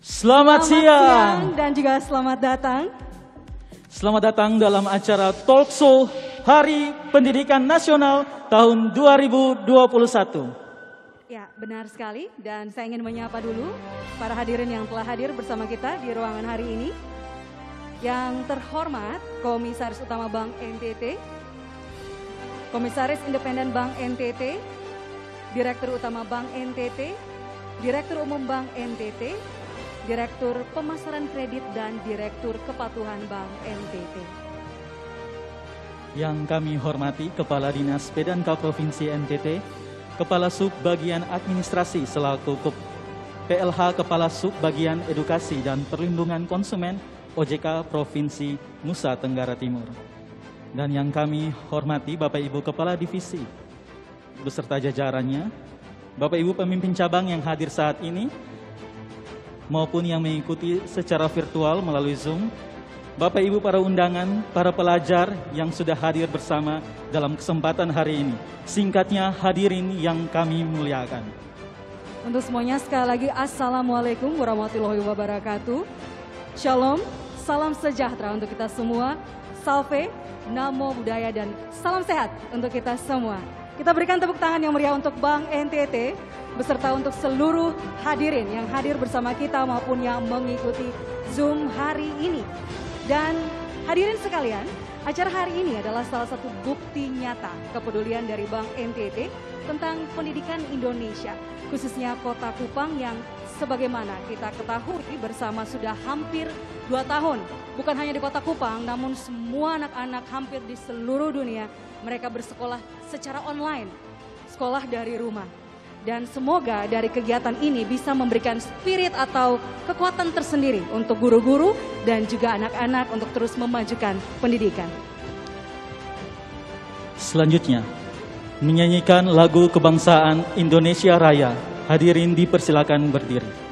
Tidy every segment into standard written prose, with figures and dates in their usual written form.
Selamat siang dan juga selamat datang. Selamat datang dalam acara Talk Show Hari Pendidikan Nasional tahun 2021. Ya, benar sekali. Dan saya ingin menyapa dulu para hadirin yang telah hadir bersama kita di ruangan hari ini. Yang terhormat Komisaris Utama Bank NTT, Komisaris Independen Bank NTT, Direktur Utama Bank NTT, Direktur Umum Bank NTT, Direktur Pemasaran Kredit dan Direktur Kepatuhan Bank NTT. Yang kami hormati Kepala Dinas P&K Provinsi NTT, Kepala Sub Bagian Administrasi selaku PLH Kepala Sub Bagian Edukasi dan Perlindungan Konsumen OJK Provinsi Nusa Tenggara Timur. Dan yang kami hormati Bapak Ibu Kepala Divisi beserta jajarannya, Bapak Ibu pemimpin cabang yang hadir saat ini, maupun yang mengikuti secara virtual melalui Zoom, Bapak Ibu para undangan, para pelajar yang sudah hadir bersama dalam kesempatan hari ini. Singkatnya, hadirin yang kami muliakan. Untuk semuanya sekali lagi Assalamualaikum warahmatullahi wabarakatuh. Shalom, salam sejahtera untuk kita semua. Salve, namo buddhaya dan salam sehat untuk kita semua. Kita berikan tepuk tangan yang meriah untuk Bank NTT beserta untuk seluruh hadirin yang hadir bersama kita maupun yang mengikuti Zoom hari ini. Dan hadirin sekalian, acara hari ini adalah salah satu bukti nyata kepedulian dari Bank NTT tentang pendidikan Indonesia, khususnya Kota Kupang yang sebagaimana kita ketahui bersama sudah hampir 2 tahun. Bukan hanya di Kota Kupang, namun semua anak-anak hampir di seluruh dunia mereka bersekolah secara online, sekolah dari rumah. Dan semoga dari kegiatan ini bisa memberikan spirit atau kekuatan tersendiri untuk guru-guru dan juga anak-anak untuk terus memajukan pendidikan. Selanjutnya, menyanyikan lagu kebangsaan Indonesia Raya. Hadirin dipersilakan berdiri.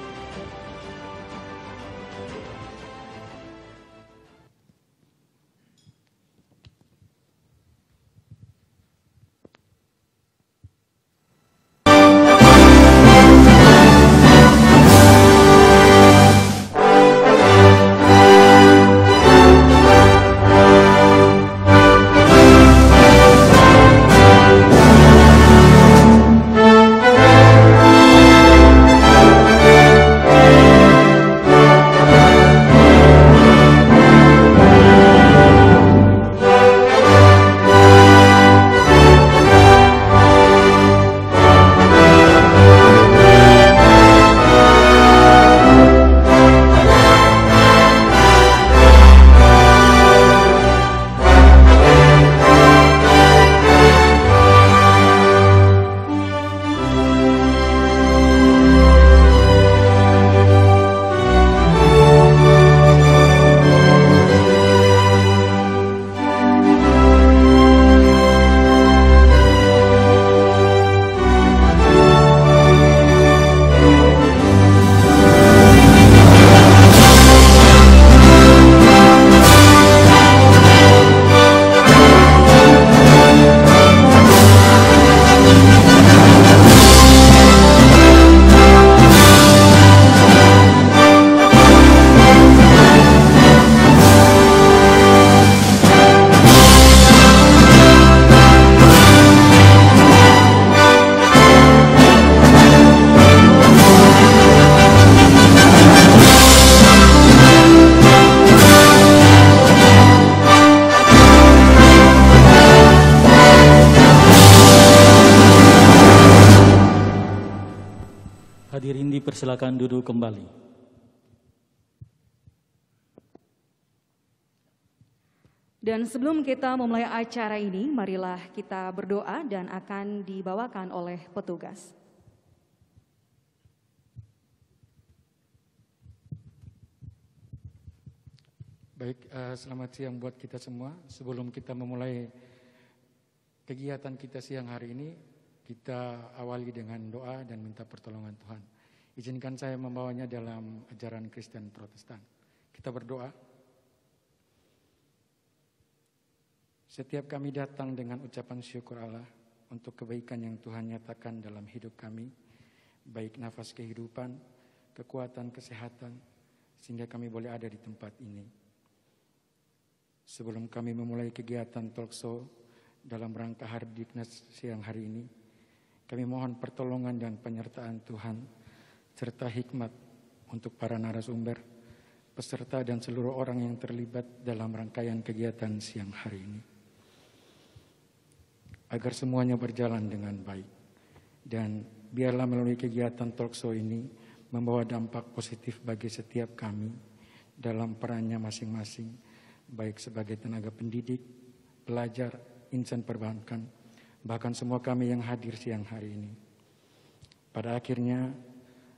Hadirin dipersilakan duduk kembali. Dan sebelum kita memulai acara ini, marilah kita berdoa dan akan dibawakan oleh petugas. Baik, selamat siang buat kita semua. Sebelum kita memulai kegiatan kita siang hari ini, kita awali dengan doa dan minta pertolongan Tuhan. Izinkan saya membawanya dalam ajaran Kristen Protestan. Kita berdoa. Setiap kami datang dengan ucapan syukur Allah untuk kebaikan yang Tuhan nyatakan dalam hidup kami, baik nafas kehidupan, kekuatan, kesehatan, sehingga kami boleh ada di tempat ini. Sebelum kami memulai kegiatan talkshow dalam rangka Hardiknas siang hari ini, kami mohon pertolongan dan penyertaan Tuhan, serta hikmat untuk para narasumber, peserta dan seluruh orang yang terlibat dalam rangkaian kegiatan siang hari ini. Agar semuanya berjalan dengan baik. Dan biarlah melalui kegiatan talkshow ini membawa dampak positif bagi setiap kami dalam perannya masing-masing, baik sebagai tenaga pendidik, pelajar, insan perbankan, bahkan semua kami yang hadir siang hari ini. Pada akhirnya,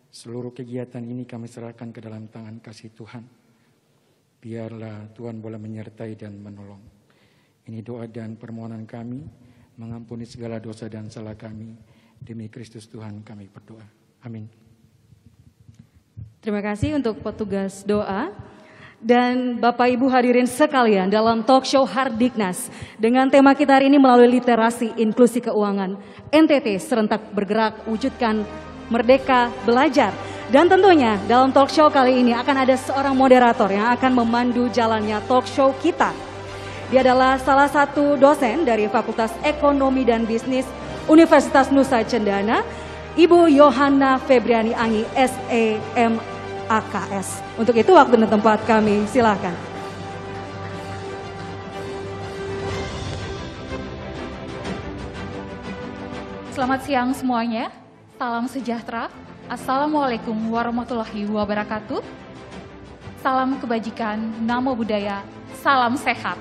seluruh kegiatan ini kami serahkan ke dalam tangan kasih Tuhan. Biarlah Tuhan boleh menyertai dan menolong. Ini doa dan permohonan kami, mengampuni segala dosa dan salah kami. Demi Kristus Tuhan kami berdoa. Amin. Terima kasih untuk petugas doa. Dan Bapak Ibu hadirin sekalian dalam talk show Hardiknas dengan tema kita hari ini melalui literasi inklusi keuangan, NTT serentak bergerak wujudkan merdeka belajar. Dan tentunya dalam talk show kali ini akan ada seorang moderator yang akan memandu jalannya talk show kita. Dia adalah salah satu dosen dari Fakultas Ekonomi dan Bisnis Universitas Nusa Cendana, Ibu Yohana Febriani Angi, SEMAKS. Untuk itu waktu dan tempat kami silakan. Selamat siang semuanya, salam sejahtera, Assalamualaikum warahmatullahi wabarakatuh. Salam kebajikan, namo buddhaya, salam sehat.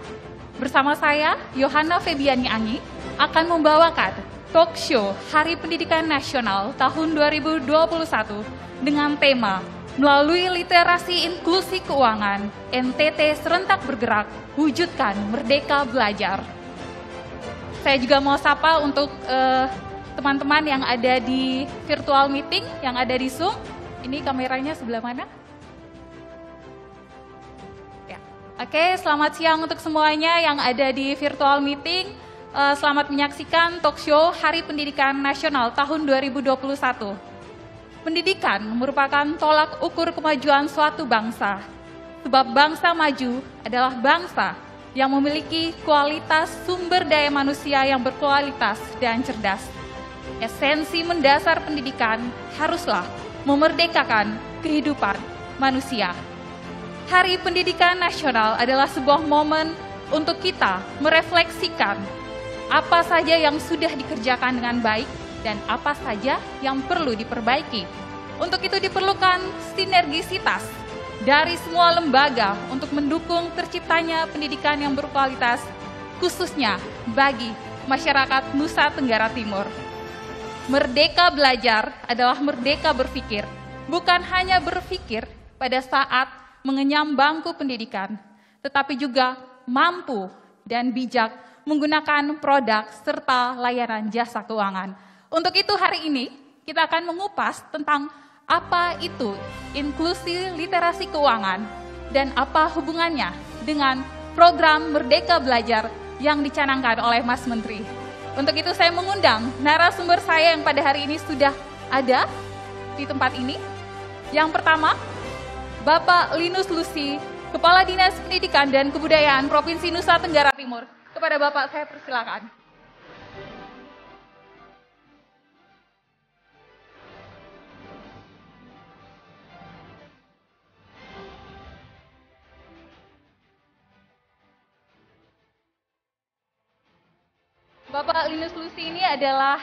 Bersama saya, Yohana Febriani Angi, akan membawakan talk show Hari Pendidikan Nasional tahun 2021 dengan tema melalui literasi inklusi keuangan, NTT serentak bergerak, wujudkan merdeka belajar. Saya juga mau sapa untuk teman-teman yang ada di virtual meeting, yang ada di Zoom. Ini kameranya sebelah mana? Ya. Oke, selamat siang untuk semuanya yang ada di virtual meeting. Selamat menyaksikan talk show Hari Pendidikan Nasional tahun 2021. Pendidikan merupakan tolak ukur kemajuan suatu bangsa. Sebab bangsa maju adalah bangsa yang memiliki kualitas sumber daya manusia yang berkualitas dan cerdas. Esensi mendasar pendidikan haruslah memerdekakan kehidupan manusia. Hari Pendidikan Nasional adalah sebuah momen untuk kita merefleksikan apa saja yang sudah dikerjakan dengan baik dan apa saja yang perlu diperbaiki. Untuk itu diperlukan sinergisitas dari semua lembaga untuk mendukung terciptanya pendidikan yang berkualitas, khususnya bagi masyarakat Nusa Tenggara Timur. Merdeka belajar adalah merdeka berpikir, bukan hanya berpikir pada saat mengenyam bangku pendidikan, tetapi juga mampu dan bijak menggunakan produk serta layanan jasa keuangan. Untuk itu hari ini kita akan mengupas tentang apa itu inklusi literasi keuangan dan apa hubungannya dengan program Merdeka Belajar yang dicanangkan oleh Mas Menteri. Untuk itu saya mengundang narasumber saya yang pada hari ini sudah ada di tempat ini. Yang pertama, Bapak Linus Lusi, Kepala Dinas Pendidikan dan Kebudayaan Provinsi Nusa Tenggara Timur. Kepada Bapak saya persilakan. Bapak Linus Lusi ini adalah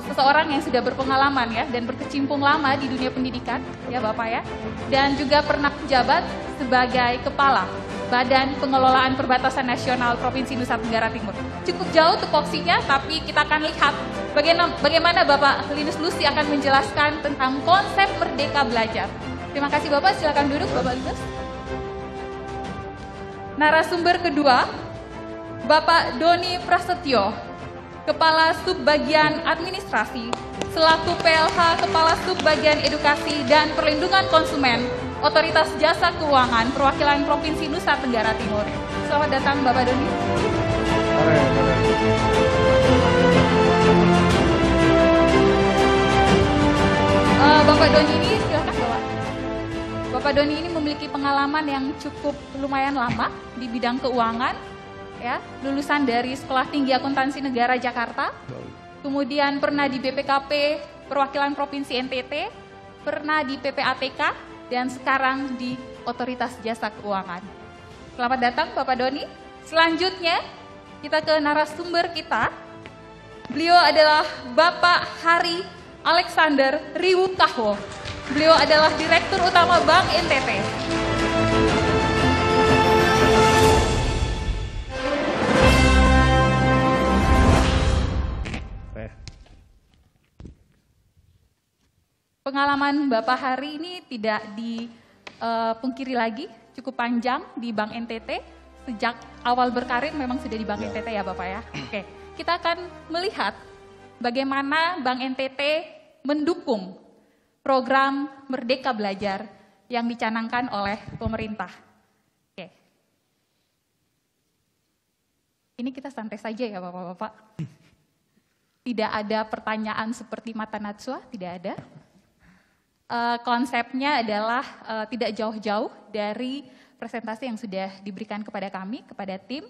seseorang yang sudah berpengalaman ya dan berkecimpung lama di dunia pendidikan ya Bapak ya, dan juga pernah menjabat sebagai Kepala Badan Pengelolaan Perbatasan Nasional Provinsi Nusa Tenggara Timur. Cukup jauh tupoksinya, tapi kita akan lihat bagaimana Bapak Linus Lusi akan menjelaskan tentang konsep Merdeka Belajar. Terima kasih Bapak, silakan duduk Bapak Linus. Narasumber kedua, Bapak Doni Prasetyo, Kepala Subbagian Administrasi, selaku PLH Kepala Subbagian Edukasi dan Perlindungan Konsumen, Otoritas Jasa Keuangan Perwakilan Provinsi Nusa Tenggara Timur. Selamat datang Bapak Doni. Bapak Doni ini, silakan Bapak. Bapak Doni ini memiliki pengalaman yang cukup lumayan lama di bidang keuangan, ya, lulusan dari Sekolah Tinggi Akuntansi Negara Jakarta, kemudian pernah di BPKP Perwakilan Provinsi NTT, pernah di PPATK, dan sekarang di Otoritas Jasa Keuangan. Selamat datang Bapak Doni. Selanjutnya kita ke narasumber kita. Beliau adalah Bapak Hari Alexander Riwukahwo. Beliau adalah Direktur Utama Bank NTT. Pengalaman Bapak Hari ini tidak dipungkiri lagi, cukup panjang di Bank NTT. Sejak awal berkarir memang sudah di Bank NTT ya Bapak ya. Oke, kita akan melihat bagaimana Bank NTT mendukung program Merdeka Belajar yang dicanangkan oleh pemerintah. Oke. Ini kita santai saja ya Bapak-Bapak. Tidak ada pertanyaan seperti mata Najwa, tidak ada. Konsepnya adalah tidak jauh-jauh dari presentasi yang sudah diberikan kepada kami, kepada tim.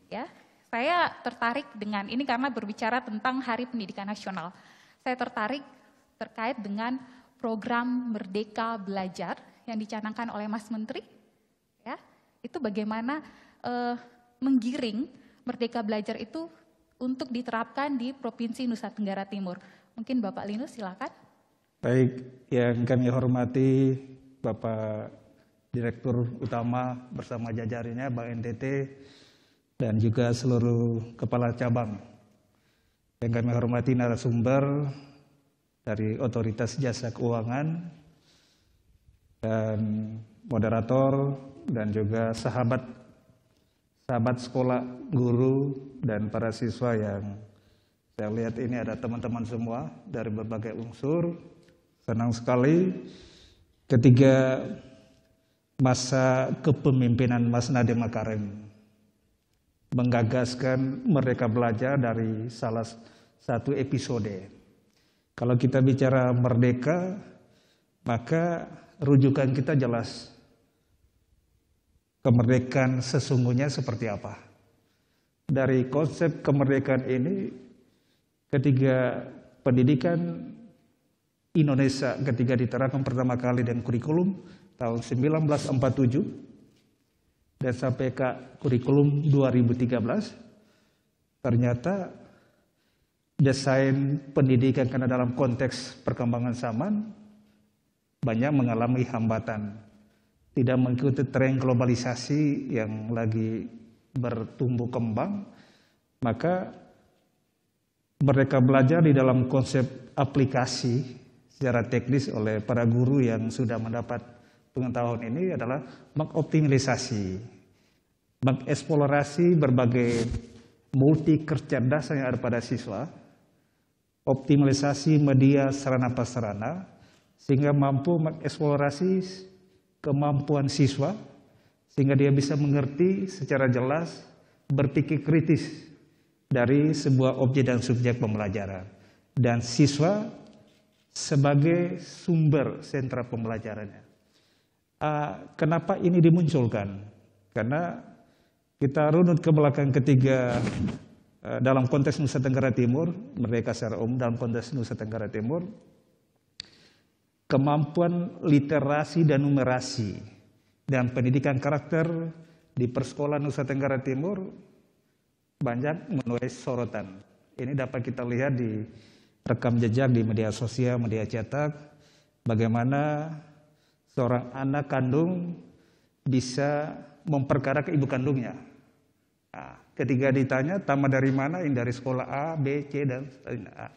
Ya, saya tertarik dengan ini karena berbicara tentang Hari Pendidikan Nasional. Saya tertarik terkait dengan program Merdeka Belajar yang dicanangkan oleh Mas Menteri. Ya, itu bagaimana menggiring Merdeka Belajar itu untuk diterapkan di Provinsi Nusa Tenggara Timur. Mungkin Bapak Linus silakan. Baik, yang kami hormati Bapak Direktur Utama bersama jajarannya Bank NTT dan juga seluruh kepala cabang. Yang kami hormati narasumber dari Otoritas Jasa Keuangan dan moderator dan juga sahabat sekolah, guru dan para siswa yang saya lihat ini ada teman-teman semua dari berbagai unsur. Senang sekali ketika masa kepemimpinan Mas Nadiem Makarim menggagaskan Merdeka Belajar dari salah satu episode. Kalau kita bicara merdeka, maka rujukan kita jelas. Kemerdekaan sesungguhnya seperti apa? Dari konsep kemerdekaan ini, ketika pendidikan Indonesia ketika diterapkan pertama kali dengan kurikulum tahun 1947 dan sampai ke kurikulum 2013, ternyata desain pendidikan karena dalam konteks perkembangan zaman banyak mengalami hambatan, tidak mengikuti tren globalisasi yang lagi bertumbuh kembang, maka Merdeka Belajar di dalam konsep aplikasi secara teknis oleh para guru yang sudah mendapat pengetahuan ini adalah mengoptimalisasi, mengeksplorasi berbagai multi kecerdasan yang ada pada siswa, optimalisasi media sarana prasarana sehingga mampu mengeksplorasi kemampuan siswa sehingga dia bisa mengerti secara jelas, berpikir kritis dari sebuah objek dan subjek pembelajaran, dan siswa sebagai sumber sentra pembelajarannya. Kenapa ini dimunculkan? Karena kita runut ke belakang ketiga dalam konteks Nusa Tenggara Timur, merdeka secara umum dalam konteks Nusa Tenggara Timur, kemampuan literasi dan numerasi dan pendidikan karakter di persekolahan Nusa Tenggara Timur banyak menuai sorotan. Ini dapat kita lihat di rekam jejak di media sosial, media cetak, bagaimana seorang anak kandung bisa memperkara ke ibu kandungnya. Nah, ketika ditanya, tamat dari mana? Ini dari sekolah A, B, C, dan A.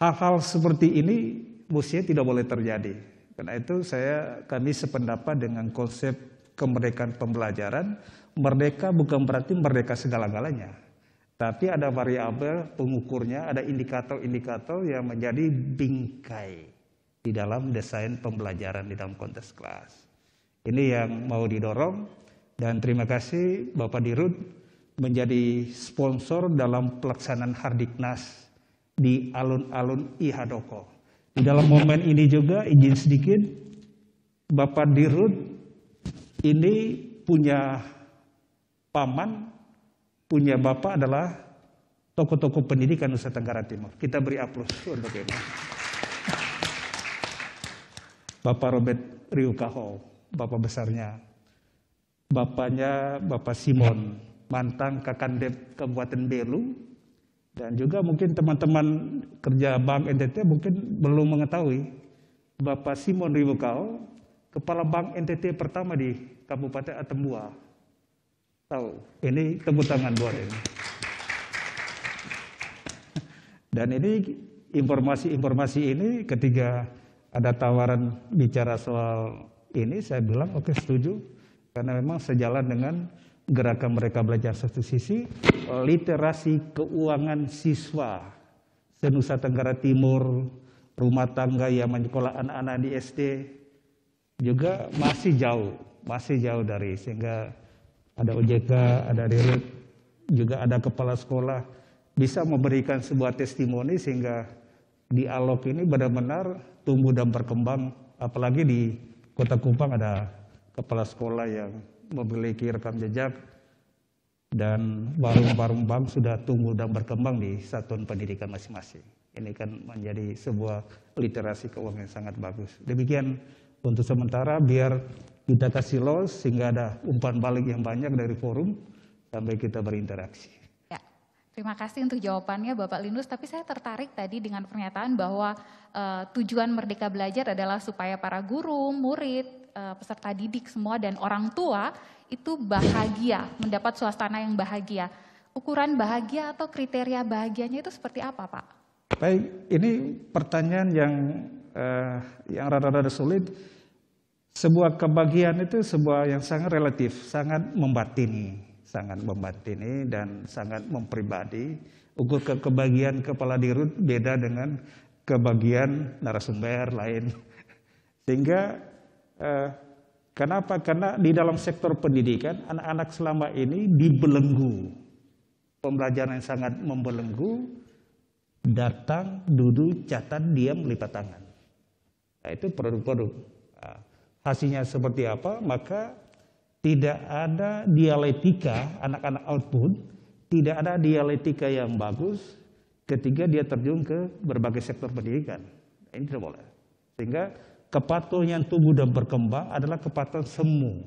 Hal-hal seperti ini mestinya tidak boleh terjadi. Karena itu kami sependapat dengan konsep kemerdekaan pembelajaran. Merdeka bukan berarti merdeka segala-galanya. Tapi ada variabel pengukurnya, ada indikator-indikator yang menjadi bingkai di dalam desain pembelajaran di dalam konteks kelas. Ini yang mau didorong, dan terima kasih Bapak Dirut menjadi sponsor dalam pelaksanaan Hardiknas di alun-alun Ihadoko. Di dalam momen ini juga izin sedikit, Bapak Dirut ini punya paman, punya bapak adalah tokoh-tokoh pendidikan Nusa Tenggara Timur. Kita beri aplaus untuk ini. Bapak Robert Riukaho, bapak besarnya. Bapaknya Bapak Simon, mantan Kakandep Kabupaten Belu. Dan juga mungkin teman-teman kerja Bank NTT mungkin belum mengetahui Bapak Simon Riukaho, Kepala Bank NTT pertama di Kabupaten Atambua. Tahu, ini tepuk tangan buat ini. Dan ini informasi ini ketika ada tawaran bicara soal ini, saya bilang oke, setuju. Karena memang sejalan dengan gerakan Merdeka Belajar satu sisi, literasi keuangan siswa se-Nusa Tenggara Timur, rumah tangga yang menyekolah anak-anak di SD juga masih jauh dari, sehingga ada OJK, ada Dirut, juga ada kepala sekolah bisa memberikan sebuah testimoni sehingga dialog ini benar-benar tumbuh dan berkembang. Apalagi di Kota Kupang ada kepala sekolah yang memiliki rekam jejak dan warung-warung bank sudah tumbuh dan berkembang di satuan pendidikan masing-masing. Ini kan menjadi sebuah literasi keuangan yang sangat bagus. Demikian untuk sementara, biar kita kasih los sehingga ada umpan balik yang banyak dari forum sampai kita berinteraksi. Ya, terima kasih untuk jawabannya Bapak Linus, tapi saya tertarik tadi dengan pernyataan bahwa tujuan Merdeka Belajar adalah supaya para guru, murid, peserta didik semua dan orang tua itu bahagia, mendapat suasana yang bahagia. Ukuran bahagia atau kriteria bahagianya itu seperti apa, Pak? Baik, ini pertanyaan yang rada-rada sulit. Sebuah kebahagiaan itu sebuah yang sangat relatif, sangat membatini dan sangat mempribadi. Ukur kebahagiaan kepala dirut beda dengan kebahagiaan narasumber lain. Sehingga kenapa? Karena di dalam sektor pendidikan anak-anak selama ini dibelenggu. Pembelajaran yang sangat membelenggu, datang, duduk, catat, diam, lipat tangan. Nah, itu produk-produk. Nah, hasilnya seperti apa? Maka tidak ada dialektika anak-anak output, tidak ada dialektika yang bagus ketika dia terjun ke berbagai sektor pendidikan. Nah, ini tidak boleh. Sehingga kepatuhan yang tumbuh dan berkembang adalah kepatuhan semu,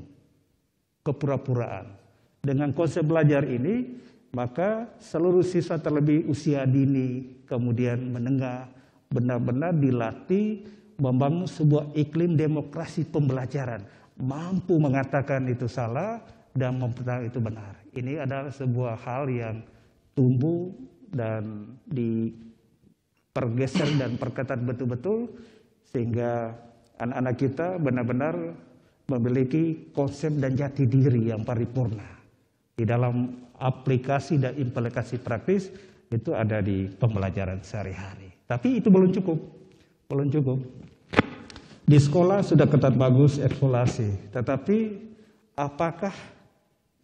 kepura-puraan. Dengan konsep belajar ini, maka seluruh siswa terlebih usia dini, kemudian menengah, benar-benar dilatih membangun sebuah iklim demokrasi pembelajaran. Mampu mengatakan itu salah dan mempertahankan itu benar. Ini adalah sebuah hal yang tumbuh dan dipergeser dan perketat betul-betul, sehingga anak-anak kita benar-benar memiliki konsep dan jati diri yang paripurna. Di dalam aplikasi dan implementasi praktis itu ada di pembelajaran sehari-hari. Tapi itu belum cukup. Di sekolah sudah ketat bagus eksplorasi, tetapi apakah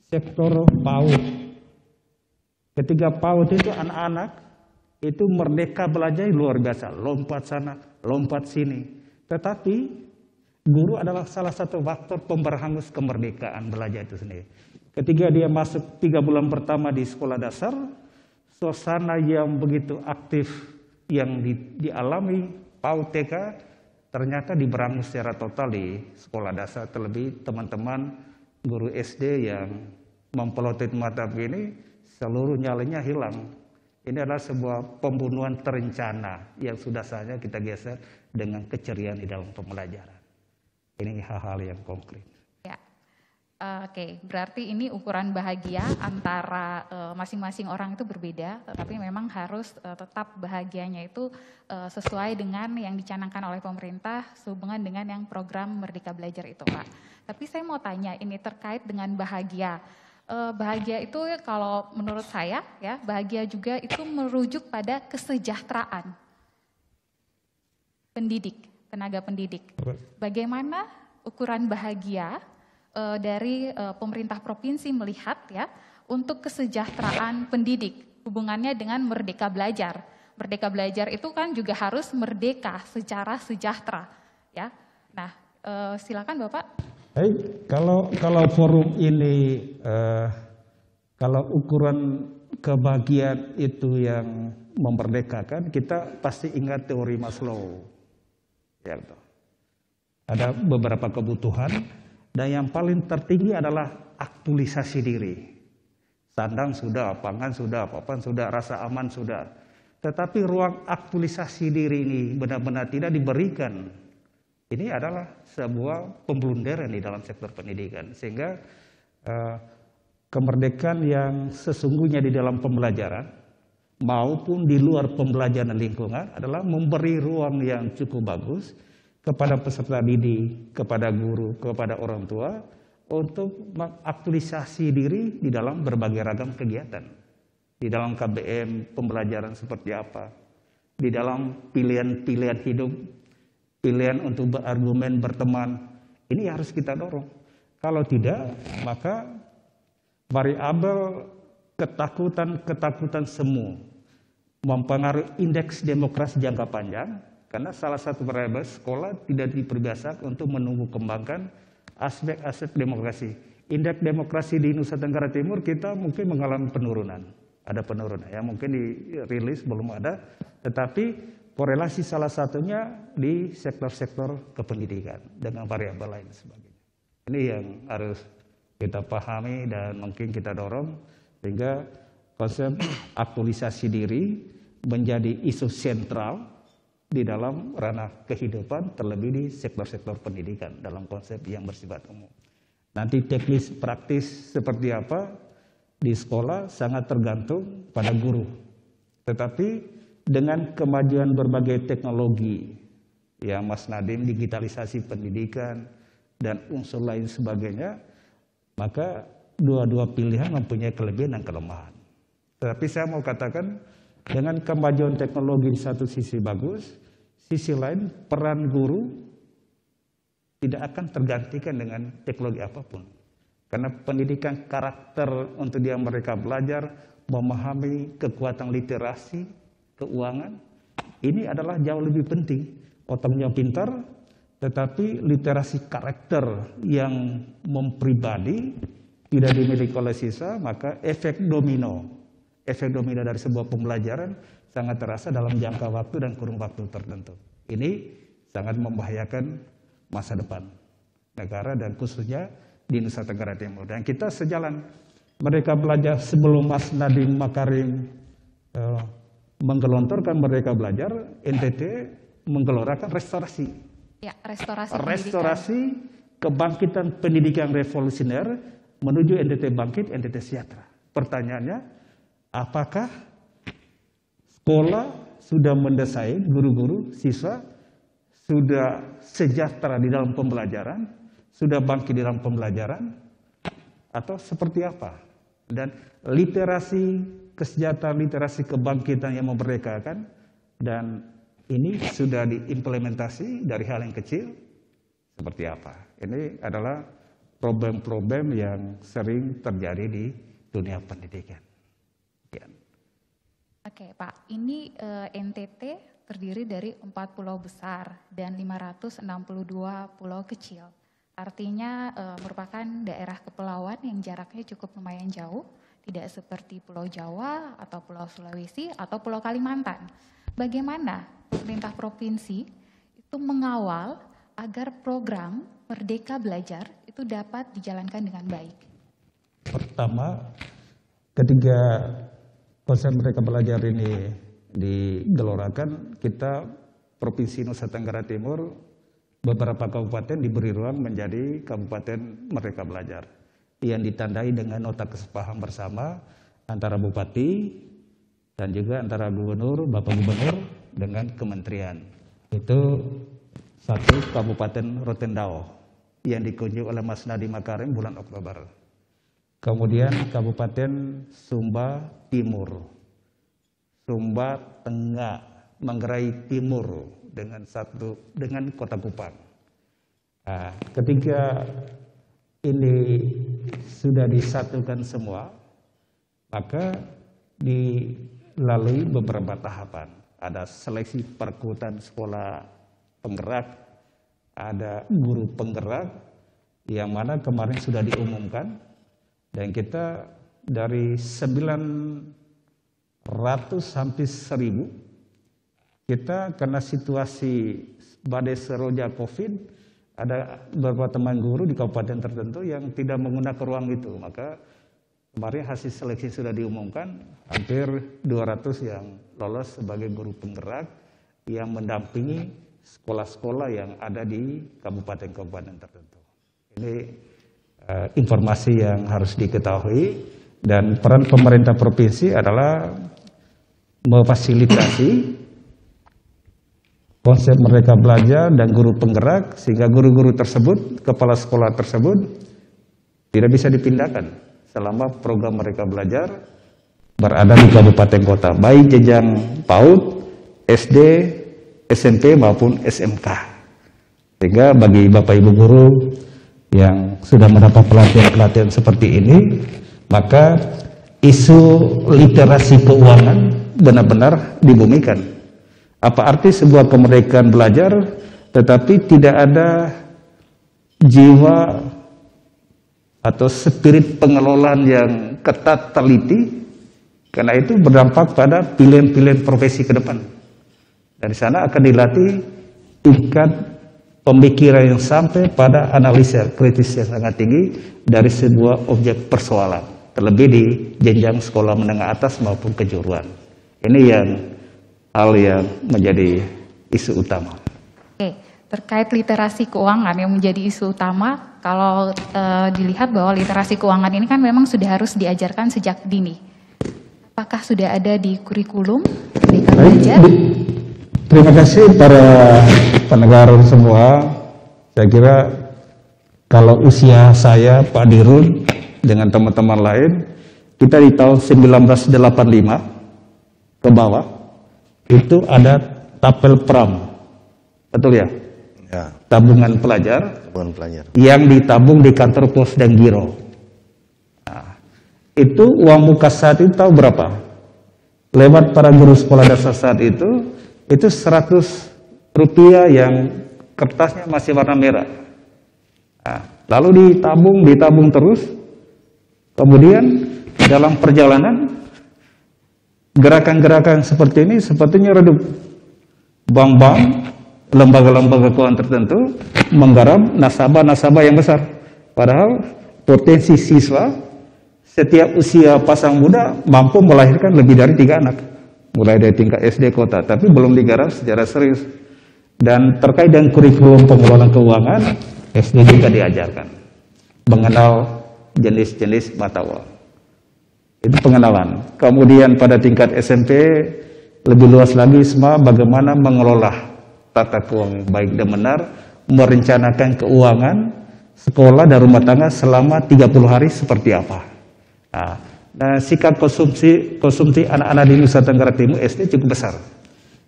sektor PAUD? Ketika PAUD itu anak-anak itu merdeka belajar luar biasa, lompat sana, lompat sini. Tetapi guru adalah salah satu faktor pemberhangus kemerdekaan belajar itu sendiri. Ketika dia masuk 3 bulan pertama di sekolah dasar, suasana yang begitu aktif yang dialami PAUD TK ternyata diberangus secara total di sekolah dasar. Terlebih teman-teman guru SD yang mempelototi mata begini, seluruh nyalinya hilang. Ini adalah sebuah pembunuhan terencana yang sudah saatnya kita geser dengan keceriaan di dalam pembelajaran. Ini hal-hal yang konkret. Ya, oke. Berarti ini ukuran bahagia antara masing-masing orang itu berbeda, tetapi memang harus tetap bahagianya itu sesuai dengan yang dicanangkan oleh pemerintah sehubungan dengan yang program Merdeka Belajar itu, Pak. Tapi saya mau tanya, ini terkait dengan bahagia. Bahagia itu kalau menurut saya ya, bahagia juga itu merujuk pada kesejahteraan pendidik, tenaga pendidik. Bagaimana ukuran bahagia dari pemerintah provinsi melihat ya untuk kesejahteraan pendidik, hubungannya dengan Merdeka Belajar. Merdeka Belajar itu kan juga harus merdeka secara sejahtera, ya. Nah, silakan Bapak. Baik, kalau forum ini kalau ukuran kebahagiaan itu yang memerdekakan, kita pasti ingat teori Maslow. Ya, ada beberapa kebutuhan dan yang paling tertinggi adalah aktualisasi diri. Sandang sudah, pangan sudah, papan sudah, rasa aman sudah. Tetapi ruang aktualisasi diri ini benar-benar tidak diberikan. Ini adalah sebuah pemblunder di dalam sektor pendidikan. Sehingga kemerdekaan yang sesungguhnya di dalam pembelajaran maupun di luar pembelajaran lingkungan adalah memberi ruang yang cukup bagus kepada peserta didik, kepada guru, kepada orang tua untuk mengaktualisasi diri di dalam berbagai ragam kegiatan. Di dalam KBM pembelajaran seperti apa, di dalam pilihan-pilihan hidup, pilihan untuk berargumen, berteman, ini harus kita dorong. Kalau tidak, maka variabel ketakutan semu mempengaruhi indeks demokrasi jangka panjang, karena salah satu variabel sekolah tidak diperbiasakan untuk menumbuh kembangkan aspek-aspek demokrasi. Indeks demokrasi di Nusa Tenggara Timur kita mungkin mengalami penurunan. Ada penurunan, ya mungkin dirilis belum ada, tetapi korelasi salah satunya di sektor-sektor kependidikan dengan variabel lain sebagainya. Ini yang harus kita pahami dan mungkin kita dorong sehingga konsep aktualisasi diri menjadi isu sentral di dalam ranah kehidupan, terlebih di sektor-sektor pendidikan dalam konsep yang bersifat umum. Nanti teknis praktis seperti apa di sekolah sangat tergantung pada guru. Tetapi dengan kemajuan berbagai teknologi, ya Mas Nadiem, digitalisasi pendidikan dan unsur lain sebagainya, maka dua-dua pilihan mempunyai kelebihan dan kelemahan. Tetapi saya mau katakan dengan kemajuan teknologi di satu sisi bagus, sisi lain peran guru tidak akan tergantikan dengan teknologi apapun. Karena pendidikan karakter untuk dia mereka belajar, memahami kekuatan literasi, keuangan, ini adalah jauh lebih penting. Otaknya pintar, tetapi literasi karakter yang mempribadi tidak dimiliki oleh siswa, maka efek domino dari sebuah pembelajaran sangat terasa dalam jangka waktu dan kurun waktu tertentu. Ini sangat membahayakan masa depan negara dan khususnya di Nusa Tenggara Timur. Dan kita sejalan, mereka belajar sebelum Mas Nadiem Makarim menggelontorkan Merdeka Belajar, NTT menggelorakan restorasi. Ya, restorasi kebangkitan pendidikan revolusioner menuju NTT bangkit, NTT sejahtera. Pertanyaannya, apakah sekolah sudah mendesain guru-guru, siswa sudah sejahtera di dalam pembelajaran, sudah bangkit di dalam pembelajaran, atau seperti apa? Dan literasi kesejahteraan, literasi kebangkitan yang memerdekakan, dan ini sudah diimplementasi dari hal yang kecil, seperti apa? Ini adalah problem-problem yang sering terjadi di dunia pendidikan. Oke Pak, ini NTT terdiri dari 4 pulau besar dan 562 pulau kecil. Artinya merupakan daerah kepulauan yang jaraknya cukup lumayan jauh, tidak seperti Pulau Jawa atau Pulau Sulawesi atau Pulau Kalimantan. Bagaimana pemerintah provinsi itu mengawal agar program Merdeka Belajar itu dapat dijalankan dengan baik? Pertama, ketika konsep Merdeka Belajar ini digelorakan, kita Provinsi Nusa Tenggara Timur, beberapa kabupaten diberi ruang menjadi Kabupaten Merdeka Belajar yang ditandai dengan nota kesepahaman bersama antara Bupati dan juga antara Gubernur, Bapak Gubernur dengan Kementerian. Itu satu Kabupaten Rotendao yang dikunjungi oleh Mas Nadiem Makarim bulan Oktober. Kemudian Kabupaten Sumba Timur, Sumba Tengah, Manggarai Timur dengan Kota Kupang. Nah, ketika ini sudah disatukan semua, maka dilalui beberapa tahapan. ada seleksi perekrutan sekolah penggerak, ada guru penggerak, yang mana kemarin sudah diumumkan, dan kita dari 900 sampai 1000, kita karena situasi badai seroja COVID, ada beberapa teman guru di kabupaten tertentu yang tidak menggunakan ruang itu, maka kemarin hasil seleksi sudah diumumkan, hampir 200 yang lolos sebagai guru penggerak yang mendampingi sekolah-sekolah yang ada di kabupaten-kabupaten tertentu. Ini informasi yang harus diketahui, dan peran pemerintah provinsi adalah memfasilitasi konsep Merdeka Belajar dan guru penggerak, sehingga guru-guru tersebut, kepala sekolah tersebut tidak bisa dipindahkan selama program Merdeka Belajar berada di kabupaten kota, baik jenjang PAUD, SD, SMP maupun SMK. Sehingga bagi Bapak Ibu guru yang sudah mendapat pelatihan-pelatihan seperti ini, maka isu literasi keuangan benar-benar dibumikan. Apa arti sebuah kemerdekaan belajar tetapi tidak ada jiwa atau spirit pengelolaan yang ketat teliti, karena itu berdampak pada pilihan-pilihan profesi ke depan. Dari sana akan dilatih tingkat pemikiran yang sampai pada analisa kritis yang sangat tinggi dari sebuah objek persoalan, terlebih di jenjang sekolah menengah atas maupun kejuruan. Ini yang hal yang menjadi isu utama. Oke, terkait literasi keuangan yang menjadi isu utama, kalau dilihat bahwa literasi keuangan ini kan memang sudah harus diajarkan sejak dini. Apakah sudah ada di kurikulum Merdeka Belajar? Terima kasih para pendengar semua. Saya kira kalau usia saya, Pak Dirun, dengan teman-teman lain, kita di tahun 1985 ke bawah, itu ada tapel pram, betul ya? Ya. Tabungan pelajar. Tabungan pelajar. Yang ditabung di kantor pos dan giro. Nah, itu uang muka saat itu tahu berapa? Lewat para guru sekolah dasar saat itu 100 rupiah yang kertasnya masih warna merah. Nah, lalu ditabung terus. Kemudian dalam perjalanan gerakan-gerakan seperti ini sepertinya redup. Bank-bank, lembaga-lembaga keuangan tertentu menggarap nasabah-nasabah yang besar. Padahal potensi siswa setiap usia pasang muda mampu melahirkan lebih dari 3 anak. Mulai dari tingkat SD kota, tapi belum digarap secara serius. Dan terkait dengan kurikulum pengelolaan keuangan, SD juga diajarkan mengenal jenis-jenis mata uang. Itu pengenalan. Kemudian pada tingkat SMP lebih luas lagi semua bagaimana mengelola tata keuangan baik dan benar, merencanakan keuangan sekolah dan rumah tangga selama 30 hari seperti apa. Nah, sikap konsumsi anak-anak di Nusa Tenggara Timur SD cukup besar.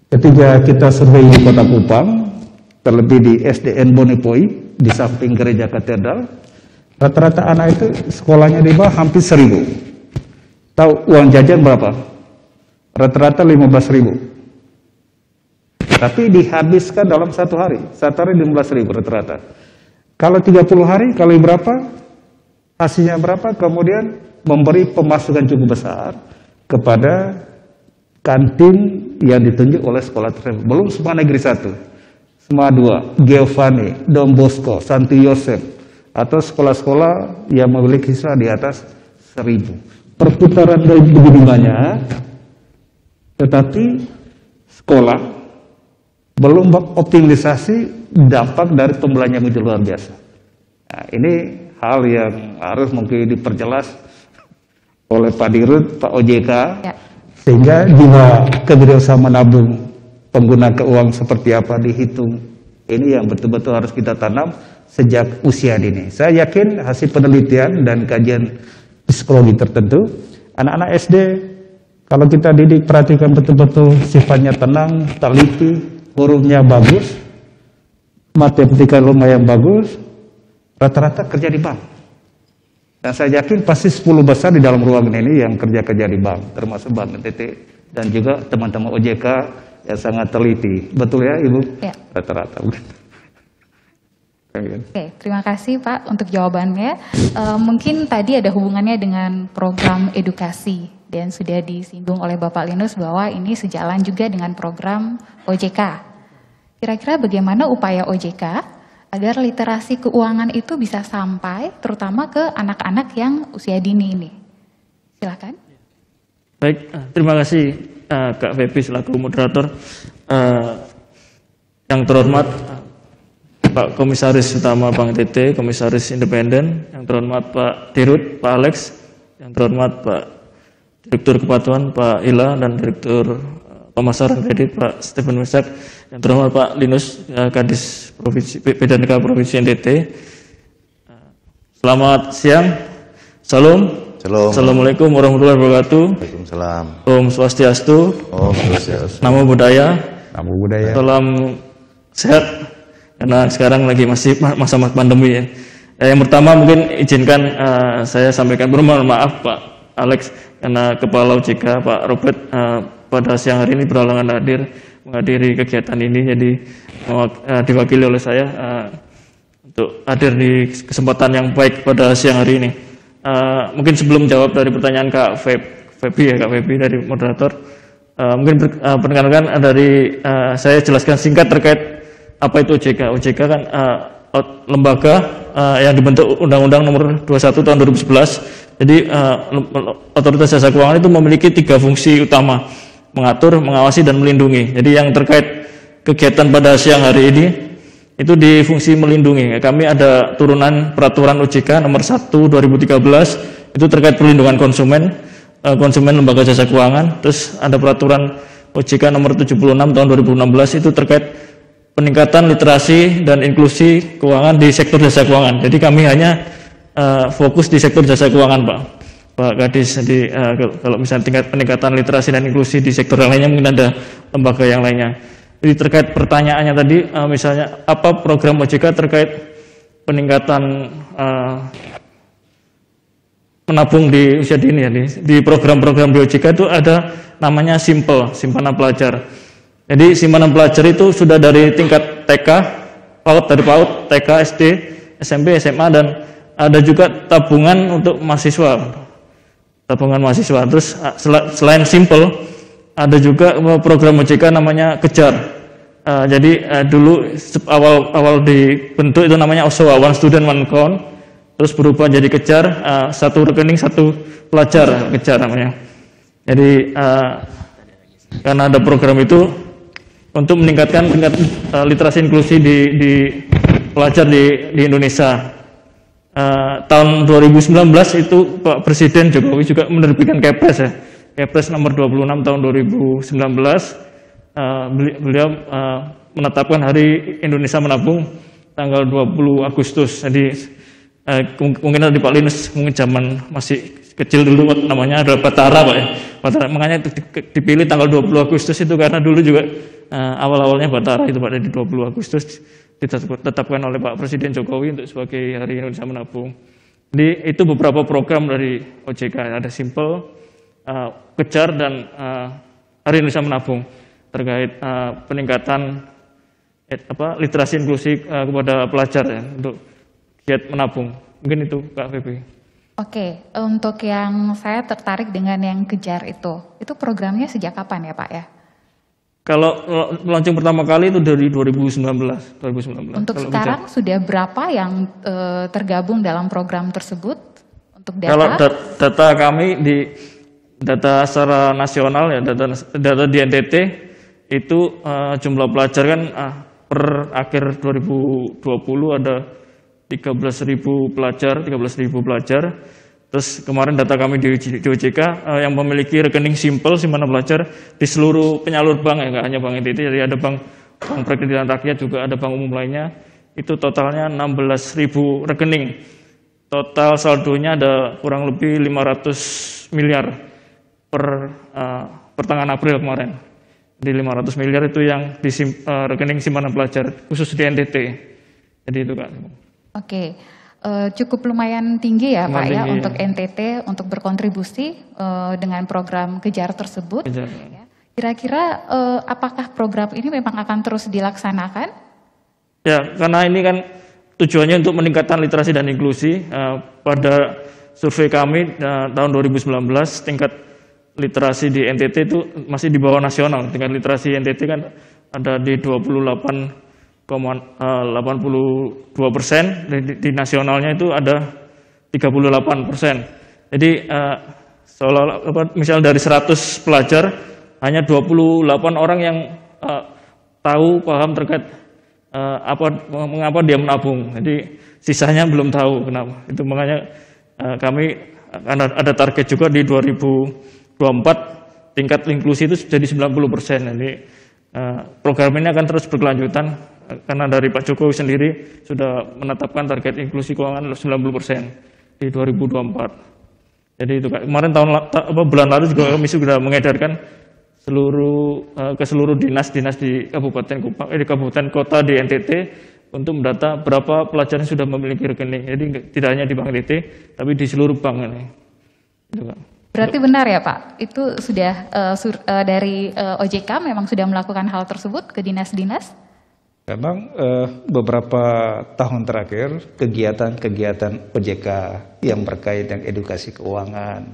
Ketika kita survei di Kota Kupang, terlebih di SDN Bonepoi di samping gereja katedral, rata-rata anak itu sekolahnya di bawah hampir 1000. Tahu uang jajan berapa? Rata-rata 15.000. Tapi dihabiskan dalam 1 hari. 1 hari 15.000 rata-rata. Kalau 30 hari, kali berapa? Hasilnya berapa? Kemudian memberi pemasukan cukup besar kepada kantin yang ditunjuk oleh sekolah tersebut. Belum semua negeri 1. Semua 2. Giovanni, Don Bosco, Santi Yosef. Atau sekolah-sekolah yang memiliki siswa di atas 1000. Perputaran dari begitu banyak, tetapi sekolah belum optimalisasi dampak dari pembelajaran itu luar biasa. Nah, ini hal yang harus mungkin diperjelas oleh Pak Dirut, Pak OJK, ya. Sehingga jiwa kewirausahaan menabung pengguna keuangan seperti apa dihitung. Ini yang betul-betul harus kita tanam sejak usia dini. Saya yakin hasil penelitian dan kajian psikologi tertentu, anak-anak SD kalau kita didik perhatikan betul-betul sifatnya tenang, teliti, hurufnya bagus, matematika lumayan bagus, rata-rata kerja di bank. Dan saya yakin pasti 10 besar di dalam ruangan ini yang kerja di bank, termasuk Bank NTT dan juga teman-teman OJK ya sangat teliti. Betul ya Ibu? Ya. Rata-rata. Oke, terima kasih Pak untuk jawabannya. Mungkin tadi ada hubungannya dengan program edukasi dan sudah disinggung oleh Bapak Linus bahwa ini sejalan juga dengan program OJK. Kira-kira bagaimana upaya OJK agar literasi keuangan itu bisa sampai terutama ke anak-anak yang usia dini ini? Silakan. Baik, terima kasih Kak Febi selaku moderator. Yang terhormat Pak Komisaris Utama Bank NTT, Komisaris Independen, yang terhormat Pak Dirut, Pak Alex, yang terhormat Pak Direktur Kepatuhan Pak Ila, dan Direktur Pemasaran Kredit Pak Stephen Mesak, yang terhormat Pak Linus, Kadis Provinsi PDNK Provinsi NTT. Selamat siang, salam. Assalamualaikum warahmatullahi wabarakatuh. Waalaikumsalam. Om Swastiastu. Om Swastiastu. Namo Buddhaya. Namo Buddhaya. Salam sehat. Karena sekarang lagi masih masa pandemi ya. Yang pertama mungkin izinkan saya sampaikan bermohon maaf Pak Alex karena Kepala OJK Pak Robert pada siang hari ini berhalangan hadir menghadiri kegiatan ini, jadi diwakili oleh saya untuk hadir di kesempatan yang baik pada siang hari ini. Mungkin sebelum jawab dari pertanyaan Kak Febi dari moderator, mungkin perkenalkan dari saya jelaskan singkat terkait apa itu OJK. OJK kan lembaga yang dibentuk Undang-Undang Nomor 21 Tahun 2011. Jadi Otoritas Jasa Keuangan itu memiliki 3 fungsi utama: mengatur, mengawasi, dan melindungi. Jadi yang terkait kegiatan pada siang hari ini itu di fungsi melindungi. Kami ada turunan peraturan OJK Nomor 1 2013 itu terkait perlindungan konsumen lembaga jasa keuangan. Terus ada peraturan OJK Nomor 76 Tahun 2016 itu terkait peningkatan literasi dan inklusi keuangan di sektor jasa keuangan. Jadi kami hanya fokus di sektor jasa keuangan, Pak Kadis. Jadi kalau misalnya tingkat peningkatan literasi dan inklusi di sektor yang lainnya mungkin ada lembaga yang lainnya. Jadi terkait pertanyaannya tadi, misalnya apa program OJK terkait peningkatan menabung di usia dini ya. Di program-program di OJK itu ada namanya Simple, simpanan pelajar. Jadi simpanan pelajar itu sudah dari tingkat TK, dari PAUD, TK, SD, SMP, SMA, dan ada juga tabungan untuk mahasiswa. Tabungan mahasiswa. Terus selain Simple, ada juga program OJK namanya Kejar. Jadi dulu awal dibentuk itu namanya OSOA, One Student One Account. Terus berubah jadi Kejar, satu rekening satu pelajar, Kejar namanya. Jadi karena ada program itu untuk meningkatkan tingkat literasi inklusi di pelajar di Indonesia. Tahun 2019 itu Pak Presiden Jokowi juga menerbitkan Kepres ya. Kepres nomor 26 tahun 2019. Beliau menetapkan Hari Indonesia Menabung tanggal 20 Agustus. Jadi mungkin ada di Pak Linus, mungkin zaman masih kecil dulu namanya ada Batara Pak ya. Batara, makanya dipilih tanggal 20 Agustus itu karena dulu juga awal-awalnya Batara itu Pak, di 20 Agustus ditetapkan oleh Pak Presiden Jokowi untuk sebagai Hari Indonesia Menabung. Jadi itu beberapa program dari OJK, ada Simple, Kejar, dan Hari Indonesia Menabung terkait peningkatan literasi inklusi kepada pelajar ya, untuk giat menabung. Mungkin itu Kak Febi. Oke, untuk yang saya tertarik dengan yang Kejar itu programnya sejak kapan ya Pak ya? Kalau launching pertama kali itu dari 2019. Untuk kalau sekarang sudah berapa yang tergabung dalam program tersebut untuk data? Kalau data kami di data secara nasional ya, data di NTT itu jumlah pelajar kan per akhir 2020 ada 13.000 pelajar. Terus kemarin data kami di OJK yang memiliki rekening Simple simpanan pelajar di seluruh penyalur bank ya, nggak hanya Bank NTT, jadi ada bank Perkreditan Rakyat, juga ada bank umum lainnya. Itu totalnya 16.000 rekening. Total saldonya ada kurang lebih 500 miliar per pertengahan April kemarin. Di 500 miliar itu yang di rekening simpanan pelajar khusus di NTT. Jadi itu Kak. Oke. Cukup lumayan tinggi ya Pak ya untuk ya. NTT untuk berkontribusi dengan program Kejar tersebut. Kejar. Ya. Kira-kira apakah program ini memang akan terus dilaksanakan? Ya, karena ini kan tujuannya untuk meningkatkan literasi dan inklusi. Pada survei kami tahun 2019, tingkat literasi di NTT itu masih di bawah nasional. Tingkat literasi NTT kan ada di 28,82%, di nasionalnya itu ada 38%. Jadi misal dari 100 pelajar hanya 28 orang yang tahu, paham terkait mengapa dia menabung. Jadi sisanya belum tahu kenapa. Itu makanya kami ada target juga di 2024 tingkat inklusi itu jadi 90%. Jadi program ini akan terus berkelanjutan karena dari Pak Jokowi sendiri sudah menetapkan target inklusi keuangan 90% di 2024. Jadi itu kemarin bulan lalu juga kami sudah mengedarkan ke seluruh dinas-dinas di Kabupaten Kupang, di Kabupaten Kota di NTT untuk mendata berapa pelajar yang sudah memiliki rekening. Jadi tidak hanya di Bank NTT, tapi di seluruh bank ini. Itu, Pak. Berarti benar ya Pak, itu sudah dari OJK memang sudah melakukan hal tersebut ke dinas-dinas? Memang beberapa tahun terakhir kegiatan-kegiatan OJK yang berkait dengan edukasi keuangan,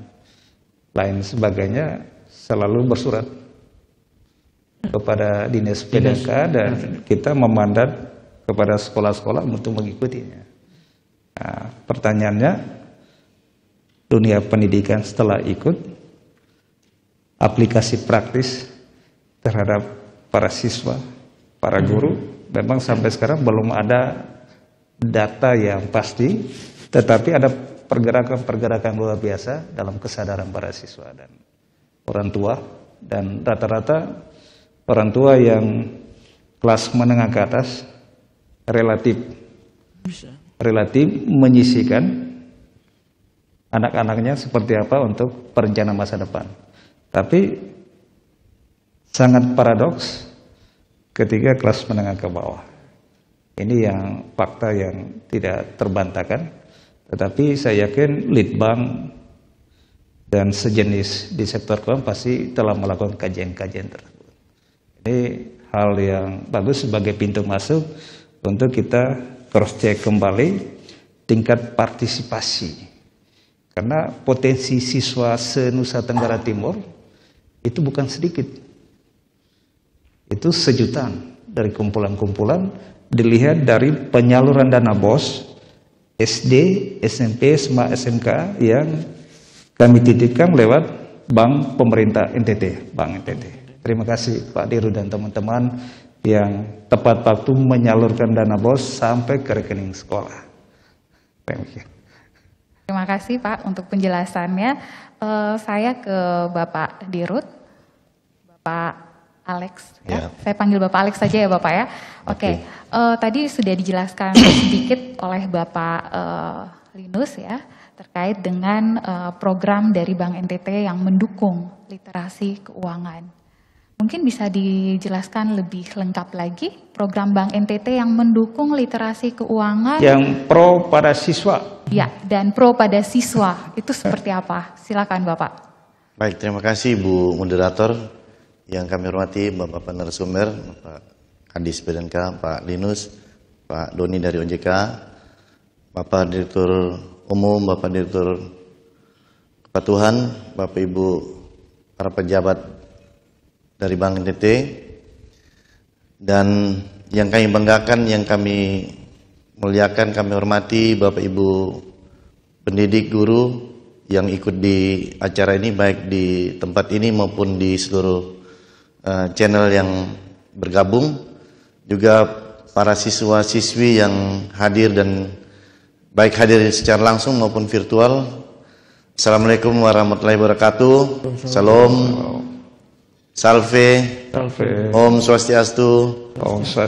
lain sebagainya selalu bersurat kepada Dinas PDK dan kita memandat kepada sekolah-sekolah untuk mengikutinya. Nah, pertanyaannya, dunia pendidikan setelah ikut aplikasi praktis terhadap para siswa, para guru, memang sampai sekarang belum ada data yang pasti, tetapi ada pergerakan-pergerakan luar biasa dalam kesadaran para siswa dan orang tua, dan rata-rata orang tua yang kelas menengah ke atas relatif menyisihkan anak-anaknya seperti apa untuk perencanaan masa depan. Tapi sangat paradoks ketika kelas menengah ke bawah. Ini yang fakta yang tidak terbantahkan, tetapi saya yakin Litbang dan sejenis di sektor keuangan pasti telah melakukan kajian-kajian tersebut. Ini hal yang bagus sebagai pintu masuk untuk kita cross-check kembali tingkat partisipasi. Karena potensi siswa se-Nusa Tenggara Timur itu bukan sedikit. Itu sejutaan dari kumpulan-kumpulan, dilihat dari penyaluran dana BOS, SD, SMP, SMA, SMK yang kami titipkan lewat Bank Pemerintah NTT, Bank NTT. Terima kasih Pak Diru dan teman-teman yang tepat waktu menyalurkan dana BOS sampai ke rekening sekolah. Terima kasih Pak untuk penjelasannya. Saya ke Bapak Dirut, Bapak Alex. Ya. Saya panggil Bapak Alex saja ya Bapak ya. Oke. Tadi sudah dijelaskan sedikit oleh Bapak Linus ya terkait dengan program dari Bank NTT yang mendukung literasi keuangan. Mungkin bisa dijelaskan lebih lengkap lagi program Bank NTT yang mendukung literasi keuangan. Yang pro pada siswa. Ya, dan pro pada siswa. Itu seperti apa? Silakan Bapak. Baik, terima kasih Bu Moderator. Yang kami hormati Bapak narasumber, Bapak Kadis PDNK, Pak Linus, Pak Doni dari OJK, Bapak Direktur Umum, Bapak Direktur Kepatuhan, Bapak Ibu para pejabat dari Bank NTT, dan yang kami banggakan, yang kami muliakan, kami hormati Bapak Ibu pendidik, guru yang ikut di acara ini, baik di tempat ini maupun di seluruh channel yang bergabung, juga para siswa-siswi yang hadir dan baik hadir secara langsung maupun virtual. Assalamualaikum warahmatullahi wabarakatuh. Salam. Salve, Om Swastiastu,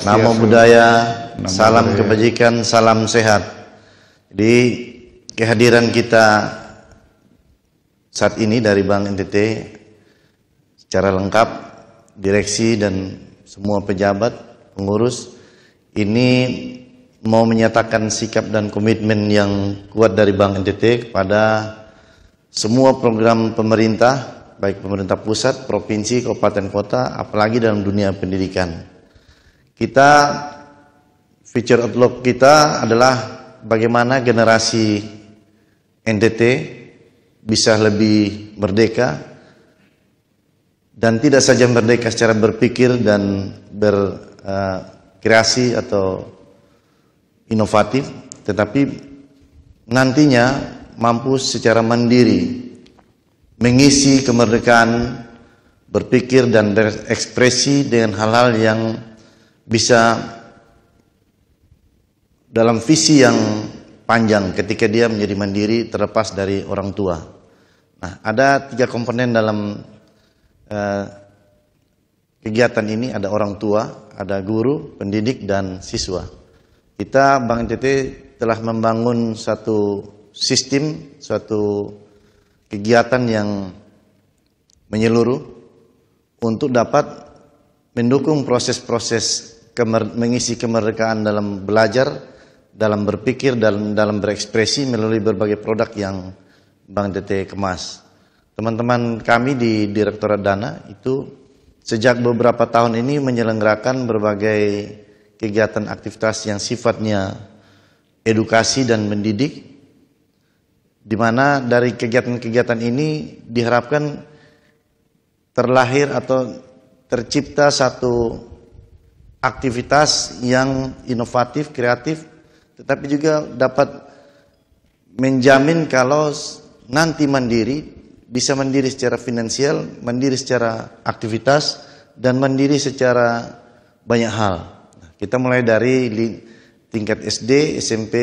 Namo Buddhaya, salam kebajikan, salam sehat. Jadi kehadiran kita saat ini dari Bank NTT secara lengkap, direksi dan semua pejabat, pengurus, ini mau menyatakan sikap dan komitmen yang kuat dari Bank NTT kepada semua program pemerintah baik pemerintah pusat, provinsi, kabupaten kota, apalagi dalam dunia pendidikan. Kita, future outlook kita adalah bagaimana generasi NTT bisa lebih merdeka, dan tidak saja merdeka secara berpikir dan berkreasi atau inovatif, tetapi nantinya mampu secara mandiri mengisi kemerdekaan berpikir dan berekspresi dengan hal-hal yang bisa dalam visi yang panjang ketika dia menjadi mandiri terlepas dari orang tua. Nah, ada 3 komponen dalam kegiatan ini, ada orang tua, ada guru, pendidik, dan siswa. Kita Bank NTT telah membangun satu sistem, suatu kegiatan yang menyeluruh untuk dapat mendukung proses-proses mengisi kemerdekaan dalam belajar, dalam berpikir, dalam berekspresi melalui berbagai produk yang Bank NTT kemas. Teman-teman kami di Direktorat Dana itu sejak beberapa tahun ini menyelenggarakan berbagai kegiatan aktivitas yang sifatnya edukasi dan mendidik, di mana dari kegiatan-kegiatan ini diharapkan terlahir atau tercipta satu aktivitas yang inovatif, kreatif, tetapi juga dapat menjamin kalau nanti mandiri, bisa mandiri secara finansial, mandiri secara aktivitas, dan mandiri secara banyak hal. Kita mulai dari tingkat SD, SMP,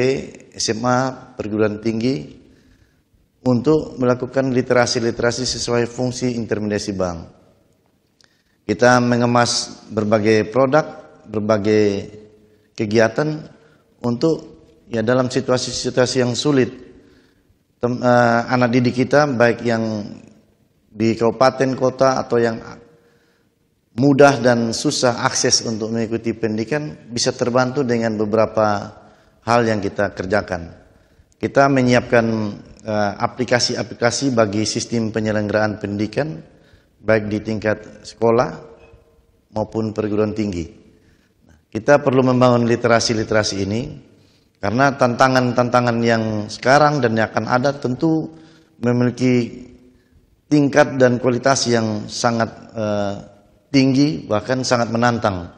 SMA, perguruan tinggi, untuk melakukan literasi-literasi sesuai fungsi intermediasi bank. Kita mengemas berbagai produk, berbagai kegiatan untuk ya dalam situasi-situasi yang sulit. Anak didik kita baik yang di kabupaten, kota, atau yang mudah dan susah akses untuk mengikuti pendidikan bisa terbantu dengan beberapa hal yang kita kerjakan. Kita menyiapkan aplikasi-aplikasi bagi sistem penyelenggaraan pendidikan baik di tingkat sekolah maupun perguruan tinggi. Kita perlu membangun literasi-literasi ini karena tantangan-tantangan yang sekarang dan yang akan ada tentu memiliki tingkat dan kualitas yang sangat tinggi, bahkan sangat menantang.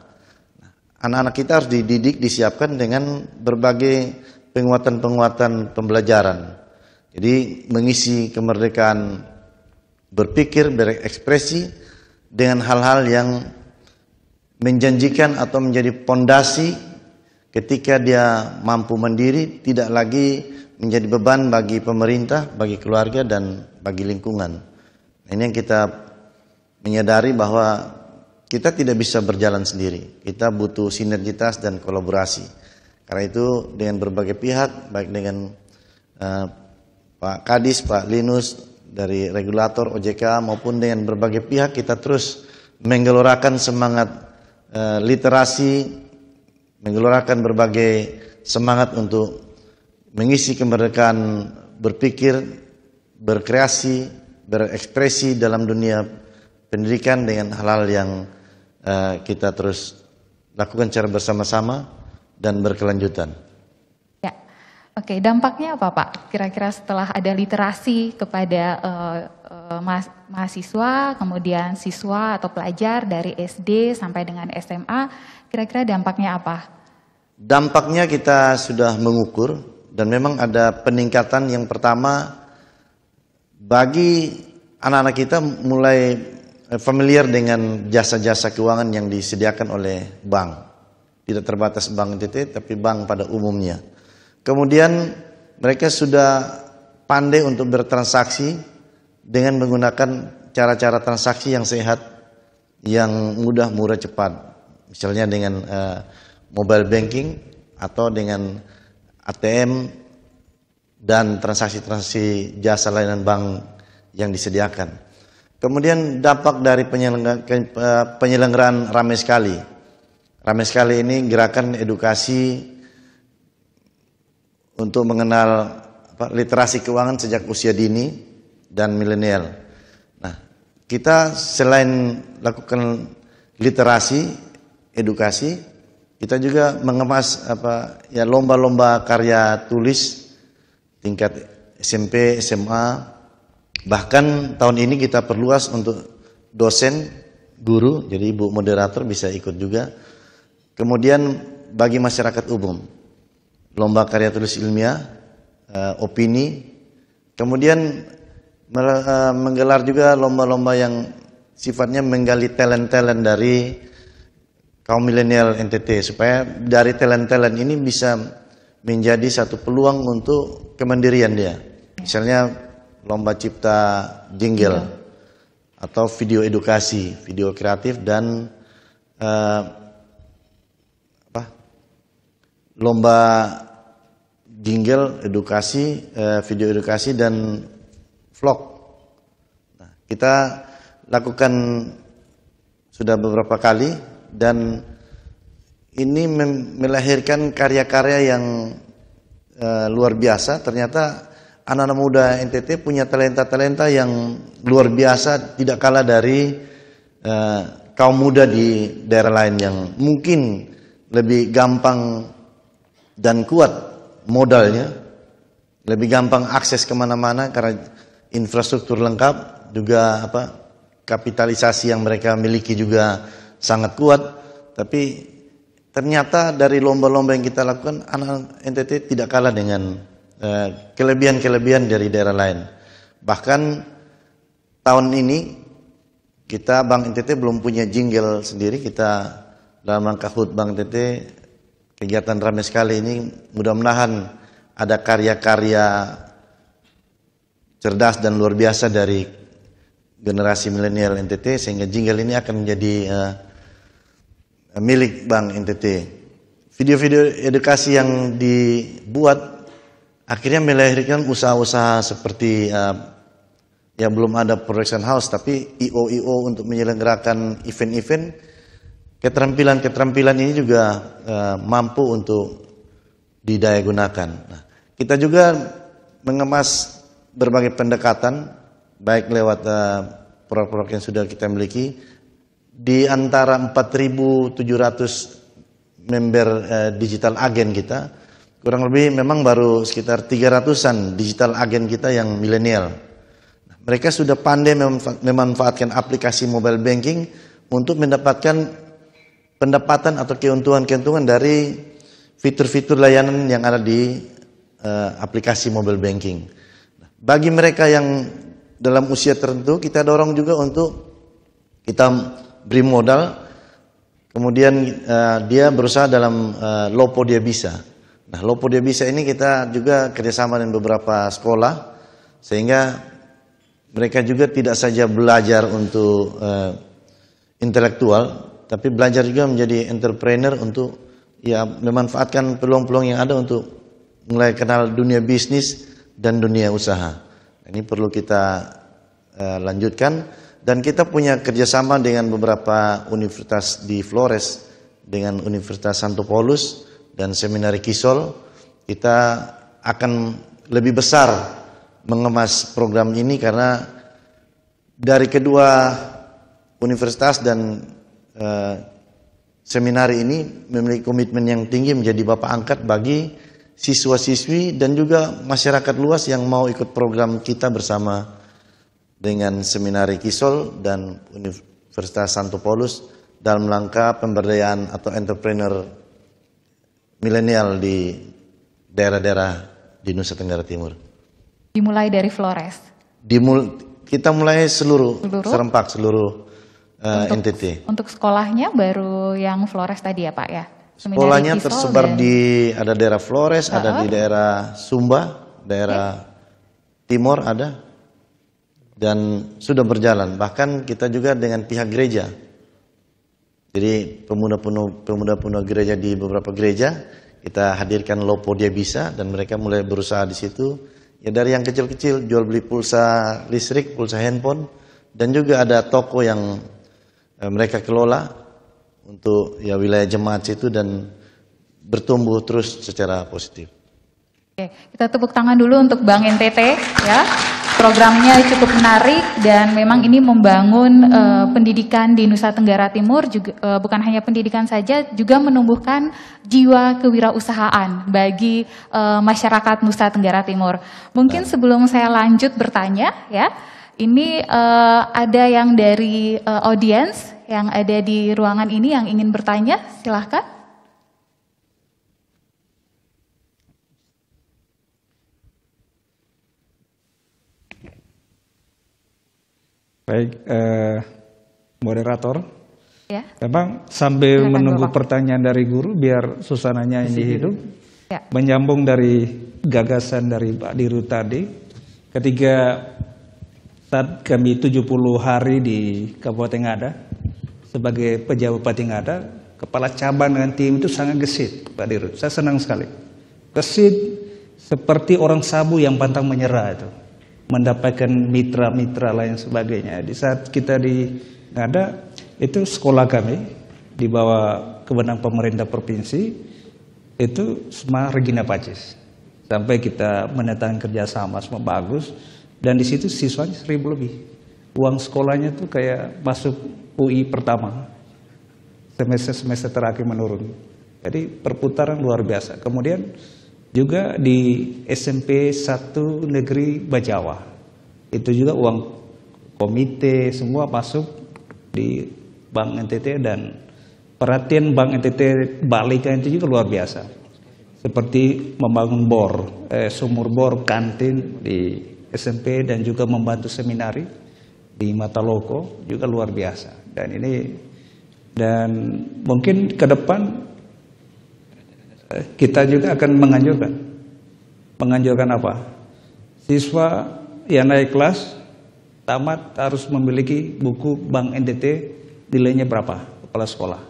Anak-anak kita harus dididik, disiapkan dengan berbagai penguatan-penguatan pembelajaran. Jadi mengisi kemerdekaan berpikir, berekspresi dengan hal-hal yang menjanjikan atau menjadi pondasi ketika dia mampu mandiri, tidak lagi menjadi beban bagi pemerintah, bagi keluarga, dan bagi lingkungan. Ini yang kita menyadari bahwa kita tidak bisa berjalan sendiri. Kita butuh sinergitas dan kolaborasi. Karena itu dengan berbagai pihak, baik dengan Pak Kadis, Pak Linus dari regulator OJK maupun dengan berbagai pihak, kita terus menggelorakan semangat literasi, menggelorakan berbagai semangat untuk mengisi kemerdekaan berpikir, berkreasi, berekspresi dalam dunia pendidikan dengan hal-hal yang kita terus lakukan secara bersama-sama dan berkelanjutan. Ya, oke. Dampaknya apa Pak? Kira-kira setelah ada literasi kepada mahasiswa, kemudian siswa atau pelajar dari SD sampai dengan SMA, kira-kira dampaknya apa? Dampaknya kita sudah mengukur dan memang ada peningkatan. Yang pertama, bagi anak-anak kita mulai familiar dengan jasa-jasa keuangan yang disediakan oleh bank. Tidak terbatas Bank NTT, tapi bank pada umumnya. Kemudian mereka sudah pandai untuk bertransaksi dengan menggunakan cara-cara transaksi yang sehat, yang mudah, murah, cepat. Misalnya dengan mobile banking atau dengan ATM dan transaksi-transaksi jasa layanan bank yang disediakan. Kemudian dampak dari penyelenggaraan ramai sekali. Ramai sekali ini gerakan edukasi untuk mengenal literasi keuangan sejak usia dini dan milenial. Nah, kita selain lakukan literasi, edukasi, kita juga mengemas lomba-lomba karya tulis tingkat SMP, SMA. Bahkan tahun ini kita perluas untuk dosen, guru, jadi ibu moderator bisa ikut juga. Kemudian bagi masyarakat umum, lomba karya tulis ilmiah, opini. Kemudian menggelar juga lomba-lomba yang sifatnya menggali talent-talent dari kaum milenial NTT, supaya dari talent-talent ini bisa menjadi satu peluang untuk kemandirian dia. Misalnya lomba cipta jingle atau video edukasi, video kreatif, dan lomba jingle edukasi, video edukasi, dan vlog. Nah, kita lakukan sudah beberapa kali. Dan ini melahirkan karya-karya yang luar biasa. Ternyata anak-anak muda NTT punya talenta-talenta yang luar biasa, tidak kalah dari kaum muda di daerah lain yang mungkin lebih gampang dan kuat modalnya, lebih gampang akses kemana-mana karena infrastruktur lengkap, juga kapitalisasi yang mereka miliki juga sangat kuat. Tapi ternyata dari lomba-lomba yang kita lakukan, anak NTT tidak kalah dengan kelebihan-kelebihan dari daerah lain. Bahkan tahun ini kita Bank NTT belum punya jingle sendiri. Kita dalam rangka HUT Bank NTT, kegiatan ramai sekali ini, mudah-mudahan ada karya-karya cerdas dan luar biasa dari generasi milenial NTT, sehingga jingle ini akan menjadi milik Bank NTT. Video-video edukasi yang dibuat akhirnya melahirkan usaha-usaha seperti ya belum ada production house, tapi IO untuk menyelenggarakan event-event. Keterampilan-keterampilan ini juga mampu untuk didaya gunakan. Nah, kita juga mengemas berbagai pendekatan, baik lewat produk-produk yang sudah kita miliki. Di antara 4.700 member digital agen kita, kurang lebih memang baru sekitar 300-an digital agen kita yang milenial. Mereka sudah pandai memanfaatkan aplikasi mobile banking untuk mendapatkan pendapatan atau keuntungan-keuntungan dari fitur-fitur layanan yang ada di aplikasi mobile banking. Bagi mereka yang dalam usia tertentu, kita dorong juga untuk kita beri modal, kemudian dia berusaha dalam Lopo Dia Bisa. Nah, Lopo Dia Bisa ini kita juga kerjasama dengan beberapa sekolah, sehingga mereka juga tidak saja belajar untuk intelektual, tapi belajar juga menjadi entrepreneur untuk ya memanfaatkan peluang-peluang yang ada untuk mulai kenal dunia bisnis dan dunia usaha. Ini perlu kita lanjutkan. Dan kita punya kerjasama dengan beberapa universitas di Flores, dengan Universitas Santo Paulus dan Seminari Kisol. Kita akan lebih besar mengemas program ini karena dari kedua universitas dan seminari ini memiliki komitmen yang tinggi menjadi bapak angkat bagi siswa-siswi dan juga masyarakat luas yang mau ikut program kita bersama dengan Seminari Kisol dan Universitas Santo Paulus dalam rangka pemberdayaan atau entrepreneur milenial di daerah-daerah di Nusa Tenggara Timur. Dimulai dari Flores? Kita mulai seluruh? Serempak seluruh NTT. Untuk sekolahnya baru yang Flores tadi ya Pak ya? Sekolahnya tersebar ada daerah Flores, ada di daerah Sumba, daerah Timur ada. Dan sudah berjalan, bahkan kita juga dengan pihak gereja. Jadi pemuda-pemuda gereja di beberapa gereja kita hadirkan Lopo Dia Bisa, dan mereka mulai berusaha di situ. Ya dari yang kecil-kecil jual beli pulsa listrik, pulsa handphone, dan juga ada toko yang mereka kelola untuk ya wilayah jemaat situ dan bertumbuh terus secara positif. Oke, kita tepuk tangan dulu untuk Bank NTT ya. Programnya cukup menarik dan memang ini membangun pendidikan di Nusa Tenggara Timur, juga bukan hanya pendidikan saja, juga menumbuhkan jiwa kewirausahaan bagi masyarakat Nusa Tenggara Timur. Mungkin sebelum saya lanjut bertanya, ya, ini ada yang dari audiens yang ada di ruangan ini yang ingin bertanya, silahkan. Baik, moderator. Ya. Memang sambil Silakan, menunggu Bapak. pertanyaan dari guru, biar suasananya ini hidup. Ya. Menyambung dari gagasan dari Pak Dirut tadi, ketika saat kami 70 hari di Kabupaten Ngada, sebagai pejabat Bupati Ngada, kepala cabang dengan tim itu sangat gesit, Pak Dirut. Saya senang sekali. Gesit seperti orang sabu yang pantang menyerah itu. Mendapatkan mitra-mitra lain sebagainya. Di saat kita di Ngada, itu sekolah kami di bawah kewenangan pemerintah provinsi itu semua Regina Pacis. Sampai kita menandatangani kerjasama semua bagus, dan di situ siswanya 1000 lebih. Uang sekolahnya tuh kayak masuk UI pertama, semester terakhir menurun. Jadi perputaran luar biasa. Kemudian juga di SMP 1 Negeri Bajawa, itu juga uang komite semua masuk di Bank NTT, dan perhatian Bank NTT balikan itu juga luar biasa. Seperti membangun sumur bor, kantin di SMP, dan juga membantu seminari di Mataloko juga luar biasa. Dan mungkin ke depan kita juga akan menganjurkan apa? Siswa yang naik kelas tamat harus memiliki buku Bank NTT, nilainya berapa kepala sekolah.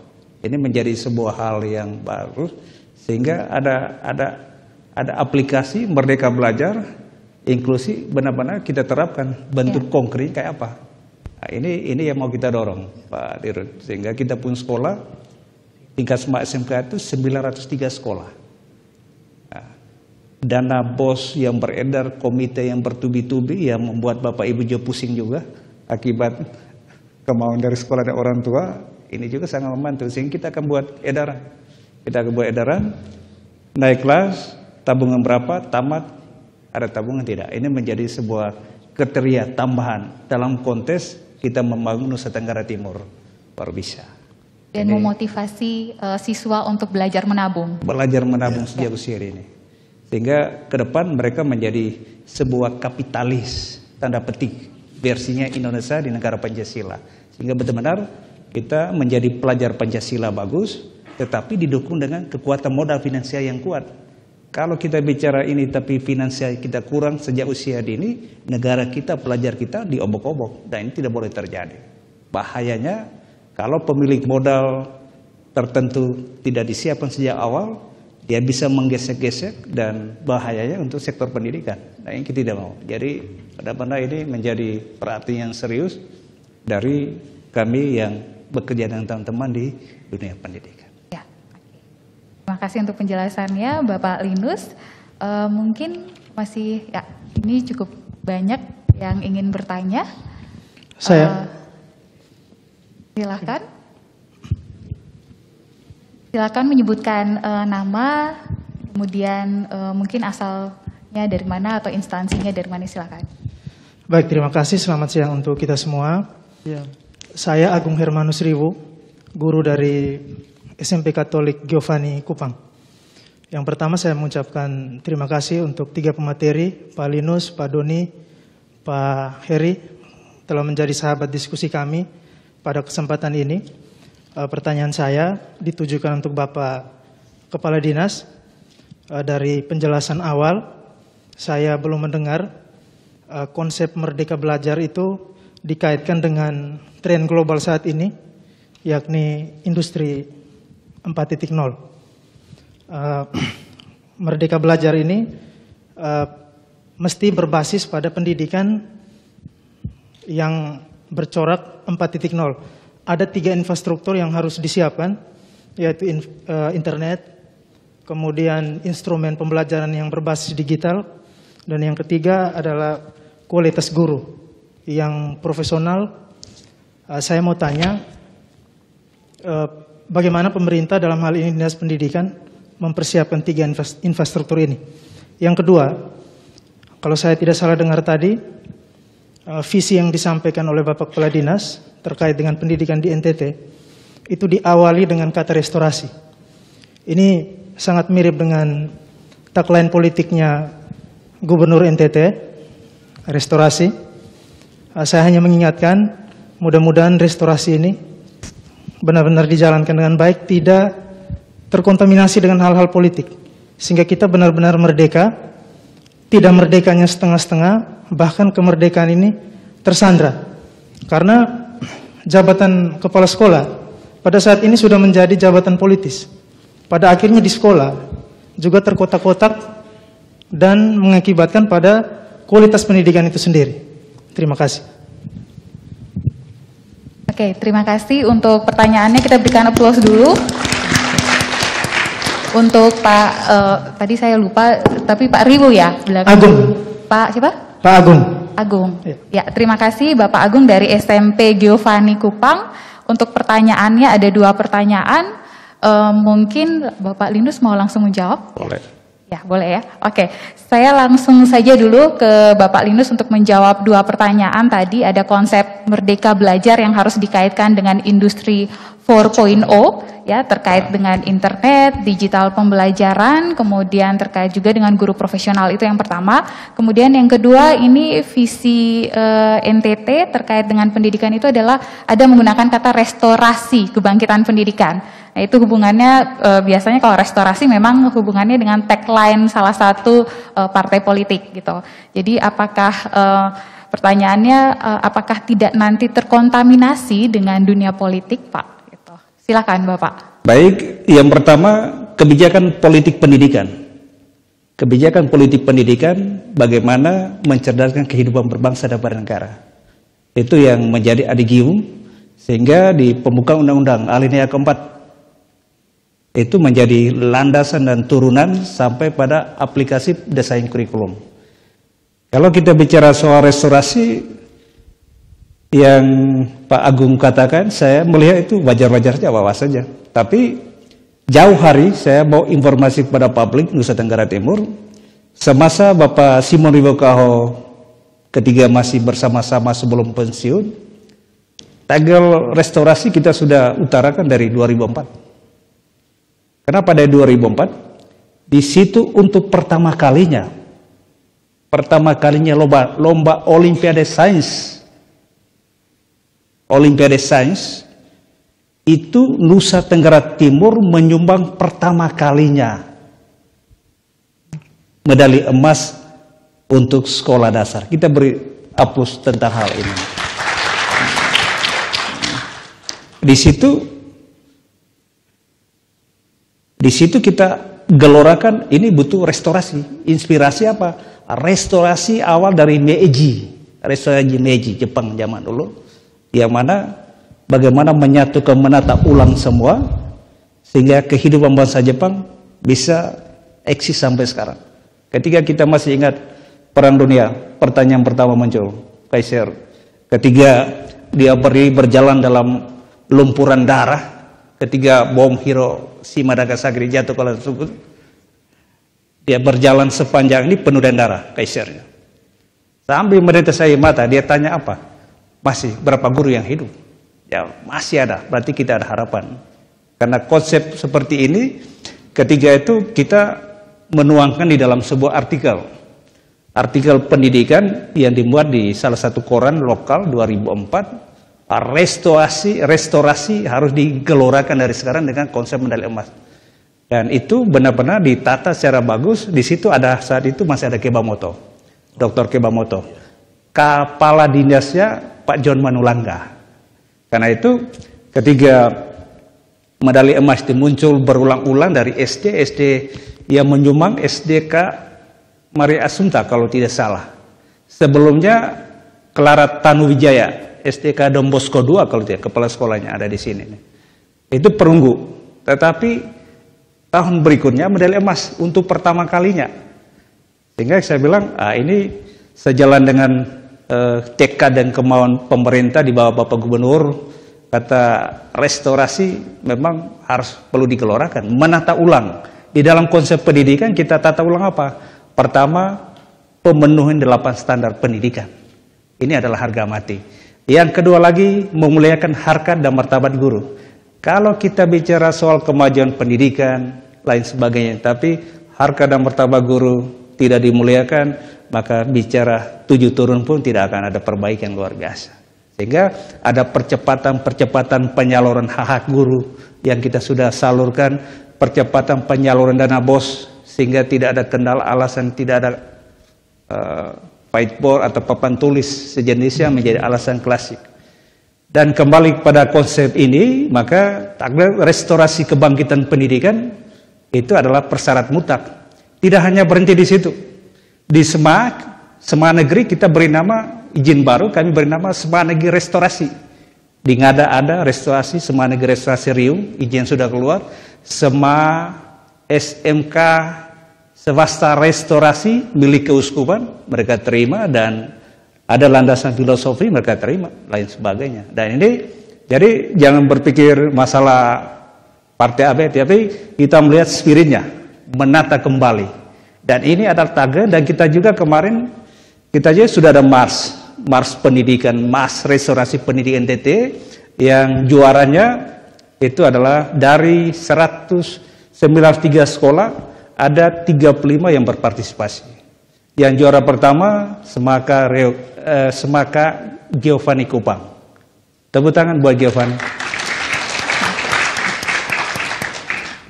Ini menjadi sebuah hal yang baru, sehingga ada aplikasi Merdeka Belajar inklusi benar-benar kita terapkan bentuk konkret kayak apa. Nah, ini yang mau kita dorong, Pak Dirut, sehingga kita pun sekolah tingkat SMK itu 903 sekolah. Nah, dana BOS yang beredar, komite yang bertubi-tubi yang membuat Bapak Ibu juga pusing juga akibat kemauan dari sekolah dan orang tua, ini juga sangat membantu. Sehingga kita akan buat edaran. Kita akan buat edaran, naik kelas, tabungan berapa, tamat, ada tabungan tidak. Ini menjadi sebuah kriteria tambahan dalam konteks kita membangun Nusa Tenggara Timur. Baru bisa. Dan memotivasi siswa untuk belajar menabung. Belajar menabung sejak usia ini. Sehingga ke depan mereka menjadi sebuah kapitalis, tanda petik, versinya Indonesia di negara Pancasila. Sehingga benar-benar kita menjadi pelajar Pancasila bagus, tetapi didukung dengan kekuatan modal finansial yang kuat. Kalau kita bicara ini tapi finansial kita kurang sejak usia dini, negara kita, pelajar kita diobok-obok. Dan ini tidak boleh terjadi. Bahayanya kalau pemilik modal tertentu tidak disiapkan sejak awal, dia bisa menggesek-gesek dan bahayanya untuk sektor pendidikan. Nah, ini kita tidak mau. Jadi benar-benar ini menjadi perhatian yang serius dari kami yang bekerja dengan teman-teman di dunia pendidikan. Ya, terima kasih untuk penjelasannya, Bapak Linus. Mungkin masih, ya, ini cukup banyak yang ingin bertanya. Silakan menyebutkan nama, kemudian mungkin asalnya dari mana atau instansinya dari mana, silakan. Baik, terima kasih. Selamat siang untuk kita semua. Ya. Saya Agung Hermanus Riwu, guru dari SMP Katolik Giovanni Kupang. Yang pertama saya mengucapkan terima kasih untuk 3 pemateri, Pak Linus, Pak Doni, Pak Heri, telah menjadi sahabat diskusi kami pada kesempatan ini. Pertanyaan saya ditujukan untuk Bapak Kepala Dinas. Dari penjelasan awal, saya belum mendengar konsep Merdeka Belajar itu dikaitkan dengan tren global saat ini, yakni industri 4.0. Merdeka Belajar ini mesti berbasis pada pendidikan yang bercorak 4.0. Ada 3 infrastruktur yang harus disiapkan, yaitu internet, kemudian instrumen pembelajaran yang berbasis digital, dan yang ketiga adalah kualitas guru yang profesional. Saya mau tanya, bagaimana pemerintah dalam hal ini Dinas Pendidikan mempersiapkan 3 infrastruktur ini? Yang kedua, kalau saya tidak salah dengar tadi, visi yang disampaikan oleh Bapak Kepala Dinas terkait dengan pendidikan di NTT, itu diawali dengan kata restorasi. Ini sangat mirip dengan tagline politiknya Gubernur NTT, restorasi. Saya hanya mengingatkan, mudah-mudahan restorasi ini benar-benar dijalankan dengan baik, tidak terkontaminasi dengan hal-hal politik, sehingga kita benar-benar merdeka, tidak merdekanya setengah-setengah, bahkan kemerdekaan ini tersandra. Karena jabatan kepala sekolah pada saat ini sudah menjadi jabatan politis. Pada akhirnya di sekolah juga terkotak-kotak dan mengakibatkan pada kualitas pendidikan itu sendiri. Terima kasih. Oke, terima kasih untuk pertanyaannya. Kita berikan aplaus dulu. Untuk Pak, tadi saya lupa, tapi Pak Ribu ya? Belakang. Agung. Pak siapa? Pak Agung. Agung. Ya, terima kasih Bapak Agung dari SMP Giovanni Kupang. Untuk pertanyaannya ada 2 pertanyaan. Mungkin Bapak Linus mau langsung menjawab? Boleh. Ya, boleh ya. Oke, saya langsung saja dulu ke Bapak Linus untuk menjawab 2 pertanyaan tadi. Ada konsep merdeka belajar yang harus dikaitkan dengan industri 4.0 ya, terkait dengan internet, digital pembelajaran, kemudian terkait juga dengan guru profesional, itu yang pertama. Kemudian yang kedua, ini visi NTT terkait dengan pendidikan itu adalah ada menggunakan kata restorasi kebangkitan pendidikan. Nah, itu hubungannya biasanya kalau restorasi memang hubungannya dengan tagline salah satu partai politik gitu. Jadi apakah pertanyaannya apakah tidak nanti terkontaminasi dengan dunia politik, Pak? Gitu. Silakan Bapak. Baik, yang pertama kebijakan politik pendidikan. Kebijakan politik pendidikan bagaimana mencerdaskan kehidupan berbangsa dan bernegara. Itu yang menjadi adigium, sehingga di pembukaan undang-undang alinea keempat itu menjadi landasan dan turunan sampai pada aplikasi desain kurikulum. Kalau kita bicara soal restorasi yang Pak Agung katakan, saya melihat itu wajar-wajar saja, wawas saja. Tapi jauh hari saya mau informasi kepada publik Nusa Tenggara Timur, semasa Bapak Simon Ribokaho ketiga masih bersama-sama sebelum pensiun, tagal restorasi kita sudah utarakan dari 2004. Karena pada 2004, di situ untuk pertama kalinya lomba Olimpiade Sains. Olimpiade Sains itu Nusa Tenggara Timur menyumbang pertama kalinya medali emas untuk sekolah dasar. Kita beri aplaus tentang hal ini. Di situ kita gelorakan ini butuh restorasi. Inspirasi apa? Restorasi awal dari Meiji. Restorasi Meiji Jepang zaman dulu. Yang mana bagaimana menyatukan, menata ulang semua sehingga kehidupan bangsa Jepang bisa eksis sampai sekarang. Ketika kita masih ingat Perang Dunia, pertanyaan pertama muncul, Kaiser. Ketika dia berjalan dalam lumpuran darah, ketika bom Hiroshima Nagasaki jatuh ke laut tersebut, dia berjalan sepanjang ini penuh dengan darah, Kaisernya. Sambil menetesai mata, dia tanya apa? Masih berapa guru yang hidup? Ya masih ada, berarti kita ada harapan. Karena konsep seperti ini, ketiga itu kita menuangkan di dalam sebuah artikel pendidikan yang dimuat di salah satu koran lokal 2004. Restorasi harus digelorakan dari sekarang dengan konsep medali emas. Dan itu benar-benar ditata secara bagus. Di situ ada, saat itu masih ada Kebamoto, Dr. Kebamoto. Kepala dinasnya Pak John Manulangga. Karena itu ketika medali emas itu muncul berulang-ulang dari SD yang menyumbang SDK Maria Assunta kalau tidak salah. Sebelumnya Clara Tanuwijaya, SDK Don Bosco II kalau tidak, kepala sekolahnya ada di sini. Itu perunggu. Tetapi tahun berikutnya medali emas untuk pertama kalinya. Sehingga saya bilang, ini sejalan dengan tekad dan kemauan pemerintah di bawah Bapak Gubernur, kata restorasi memang harus perlu digelorakan, menata ulang. Di dalam konsep pendidikan kita tata ulang apa? Pertama, pemenuhan 8 standar pendidikan. Ini adalah harga mati. Yang kedua lagi, memuliakan harkat dan martabat guru. Kalau kita bicara soal kemajuan pendidikan, lain sebagainya, tapi harkat dan martabat guru tidak dimuliakan, maka bicara 7 turun pun tidak akan ada perbaikan luar biasa. Sehingga ada percepatan penyaluran hak-hak guru yang kita sudah salurkan, percepatan penyaluran dana BOS, sehingga tidak ada kendala alasan tidak ada whiteboard atau papan tulis sejenisnya menjadi alasan klasik. Dan kembali pada konsep ini, maka restorasi kebangkitan pendidikan itu adalah persyarat mutlak. Tidak hanya berhenti di situ. Di Sema Negeri kita beri nama, izin baru kami beri nama Sema Negeri Restorasi. Di Ngada ada restorasi, Sema Negeri Restorasi Riung, izin sudah keluar. Sema SMK Swasta Restorasi milik keuskupan, mereka terima, dan ada landasan filosofi mereka terima, lain sebagainya. Dan ini, jadi jangan berpikir masalah partai AB, tapi kita melihat spiritnya, menata kembali. Dan ini adalah tagar, dan kita juga kemarin, kita juga sudah ada Mars Pendidikan, Mars Restorasi Pendidikan NTT, yang juaranya itu adalah dari 193 sekolah, ada 35 yang berpartisipasi. Yang juara pertama Semaka Giovanni Kupang. Tepuk tangan buat Giovanni.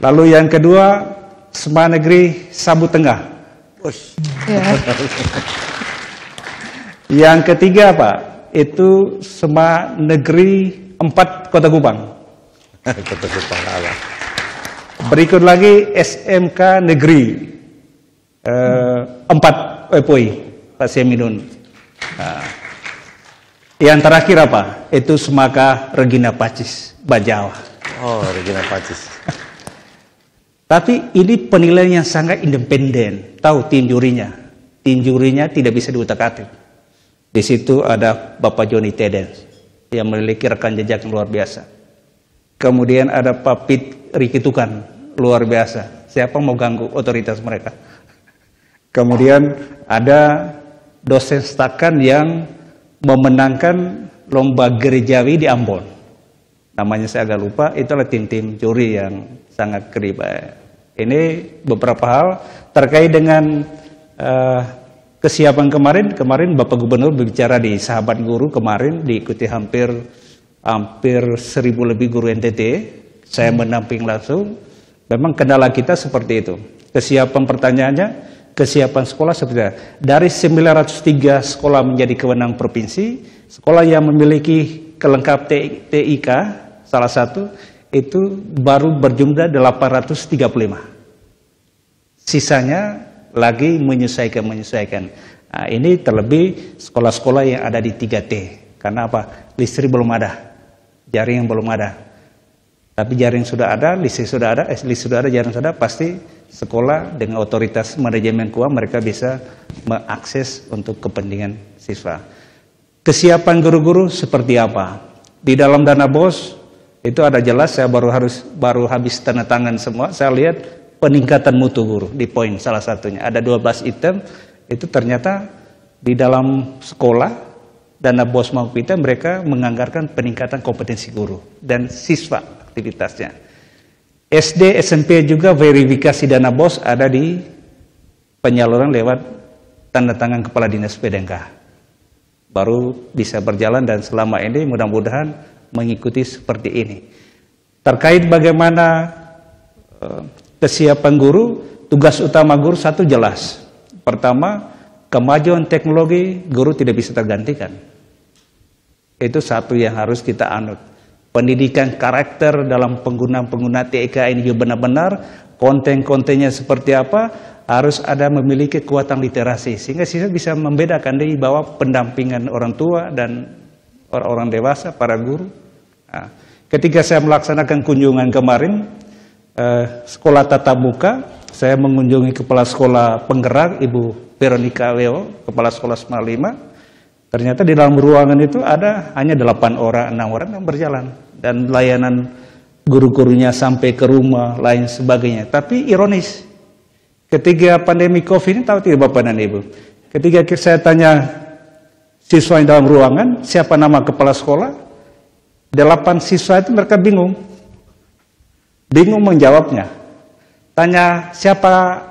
Lalu yang kedua Sema Negeri Sabu Tengah. Yang ketiga Pak, itu Sema Negeri 4 Kota Kupang. Kota Kupang Allah. Berikut lagi SMK Negeri 4 Epoi, Pak Seminun. Nah, yang terakhir apa? Itu Semaka Regina Pacis, Bajawa. Oh, Regina Pacis. Tapi ini penilaian yang sangat independen. Tahu tim jurinya? Tim jurinya tidak bisa diutak-atik. Di situ ada Bapak Joni Tedens yang memiliki rekam jejak yang luar biasa. Kemudian ada Pak Pit Riki Tukan, luar biasa. Siapa mau ganggu otoritas mereka? Kemudian ada dosen stakan yang memenangkan lomba gerejawi di Ambon. Namanya saya agak lupa, itulah tim-tim juri yang sangat kredibel. Ini beberapa hal terkait dengan kesiapan kemarin Bapak Gubernur berbicara di Sahabat Guru kemarin, diikuti hampir 1.000 lebih guru NTT. Saya menamping langsung. Memang kendala kita seperti itu. Kesiapan pertanyaannya, kesiapan sekolah seperti itu. Dari 903 sekolah menjadi kewenangan provinsi, sekolah yang memiliki kelengkap TIK, salah satu, itu baru berjumlah 835. Sisanya lagi menyesuaikan. Nah, ini terlebih sekolah-sekolah yang ada di 3T. Karena apa? Listrik belum ada, jaring belum ada. Tapi jaring sudah ada, listrik sudah ada, jaring sudah ada, pasti sekolah dengan otoritas manajemen keuangan mereka bisa mengakses untuk kepentingan siswa. Kesiapan guru-guru seperti apa? Di dalam dana BOS itu ada jelas, saya baru habis tanda tangan semua, saya lihat peningkatan mutu guru di poin salah satunya. Ada 12 item, itu ternyata di dalam sekolah, dana BOS mau kita mereka menganggarkan peningkatan kompetensi guru dan siswa aktivitasnya. SD, SMP juga verifikasi dana BOS ada di penyaluran lewat tanda tangan Kepala Dinas PDNK. Baru bisa berjalan dan selama ini mudah-mudahan mengikuti seperti ini. Terkait bagaimana kesiapan guru, tugas utama guru satu jelas. Pertama, kemajuan teknologi guru tidak bisa tergantikan. Itu satu yang harus kita anut. Pendidikan karakter dalam pengguna TIK ini juga benar-benar konten-kontennya seperti apa, harus ada memiliki kekuatan literasi sehingga siswa bisa membedakan di bawah pendampingan orang tua dan orang-orang dewasa, para guru. Nah, ketika saya melaksanakan kunjungan kemarin sekolah tatap muka, saya mengunjungi Kepala Sekolah Penggerak, Ibu Veronica Leo, Kepala Sekolah Semarang 5. Ternyata di dalam ruangan itu ada hanya 8 orang, 6 orang yang berjalan. Dan layanan guru-gurunya sampai ke rumah, lain sebagainya. Tapi ironis, ketika pandemi COVID ini, tahu tidak Bapak dan Ibu? Ketika saya tanya siswa yang dalam ruangan, siapa nama kepala sekolah? 8 siswa itu mereka bingung. Bingung menjawabnya. Tanya siapa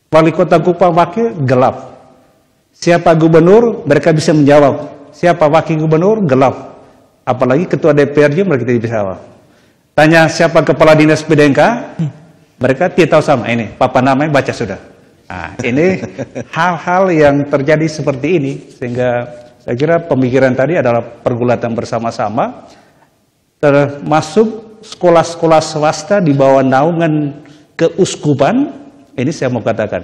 wali kota Kupang wakil, gelap. Siapa gubernur, mereka bisa menjawab. Siapa wakil gubernur, gelap. Apalagi ketua DPRD, mereka tidak bisa jawab. Tanya siapa kepala dinas PDNK, mereka tidak tahu sama. Ini, papa namanya baca sudah. Nah, ini hal-hal yang terjadi seperti ini, sehingga saya kira pemikiran tadi adalah pergulatan bersama-sama, termasuk sekolah-sekolah swasta di bawah naungan keuskupan, ini saya mau katakan,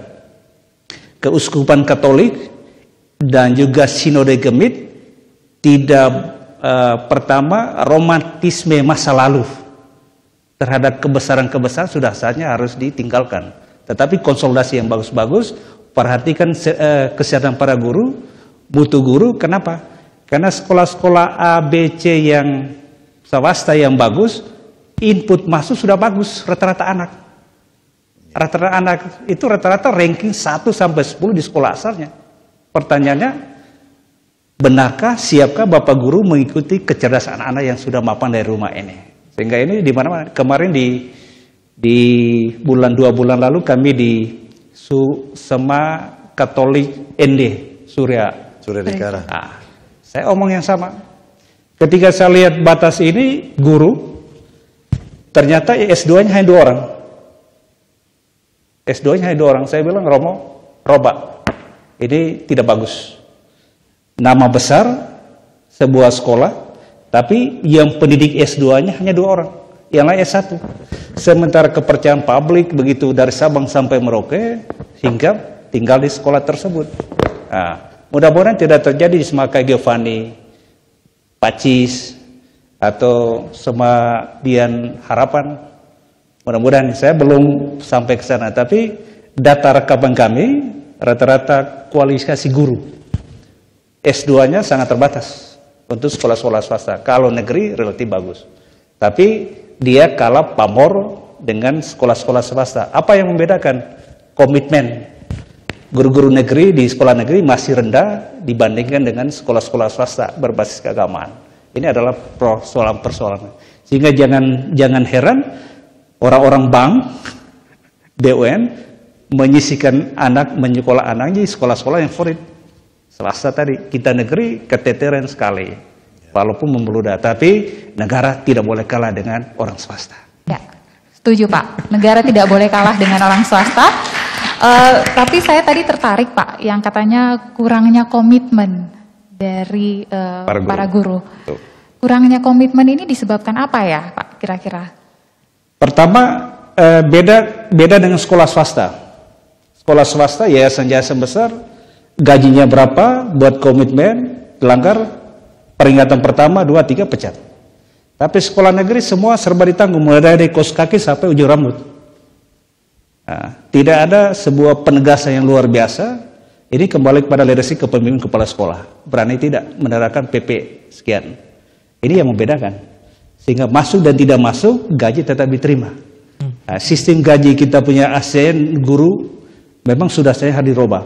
keuskupan Katolik dan juga sinode Gemit, tidak pertama romantisme masa lalu terhadap kebesaran-kebesaran sudah saatnya harus ditinggalkan. Tetapi konsolidasi yang bagus-bagus, perhatikan kesehatan para guru, mutu guru. Kenapa? Karena sekolah-sekolah A, B, C yang swasta yang bagus, input masuk sudah bagus, rata-rata anak. Rata-rata anak itu rata-rata ranking 1 sampai 10 di sekolah asalnya. Pertanyaannya, benarkah, siapkah Bapak Guru mengikuti kecerdasan anak-anak yang sudah mapan dari rumah ini? Sehingga ini di mana-mana. Kemarin di bulan 2 bulan lalu kami di Sema Katolik ND Surya Dikara. Nah, saya omong yang sama. Ketika saya lihat batas ini, guru, ternyata S2-nya hanya 2 orang. S2-nya hanya 2 orang. Saya bilang, Romo, Roba, ini tidak bagus. Nama besar sebuah sekolah, tapi yang pendidik S2-nya hanya 2 orang. Yang lain S1. Sementara kepercayaan publik begitu dari Sabang sampai Merauke, hingga tinggal di sekolah tersebut. Nah, mudah-mudahan tidak terjadi di Semaka Giovanni, Pacis, atau Semadian Harapan. Mudah-mudahan, saya belum sampai ke sana, tapi data rekaman kami rata-rata kualifikasi guru S2-nya sangat terbatas untuk sekolah-sekolah swasta. Kalau negeri relatif bagus, tapi dia kalah pamor dengan sekolah-sekolah swasta. Apa yang membedakan? Komitmen guru-guru negeri di sekolah negeri masih rendah dibandingkan dengan sekolah-sekolah swasta berbasis keagamaan. Ini adalah persoalan-persoalan. Sehingga jangan heran orang-orang bank, BUN, menyisikan anak, menyekolah anaknya di sekolah-sekolah yang favorit. Swasta tadi, kita negeri keteteran sekali. Walaupun membeludak, tapi negara tidak boleh kalah dengan orang swasta. Ya, setuju Pak. Negara tidak boleh kalah dengan orang swasta. Tapi saya tadi tertarik Pak, yang katanya kurangnya komitmen dari para guru. Kurangnya komitmen ini disebabkan apa ya Pak kira-kira? Pertama, beda dengan sekolah swasta. Sekolah swasta, yayasan-yayasan besar, gajinya berapa, buat komitmen, langgar, peringatan pertama, 2, 3, pecat. Tapi sekolah negeri semua serba ditanggung, mulai dari kos kaki sampai ujung rambut. Nah, tidak ada sebuah penegasan yang luar biasa. Ini kembali kepada leadership kepemimpinan kepala sekolah. Berani tidak menerapkan PP sekian. Ini yang membedakan. Sehingga masuk dan tidak masuk, gaji tetap diterima. Nah, sistem gaji kita punya ASN guru memang sudah saya harus dirubah.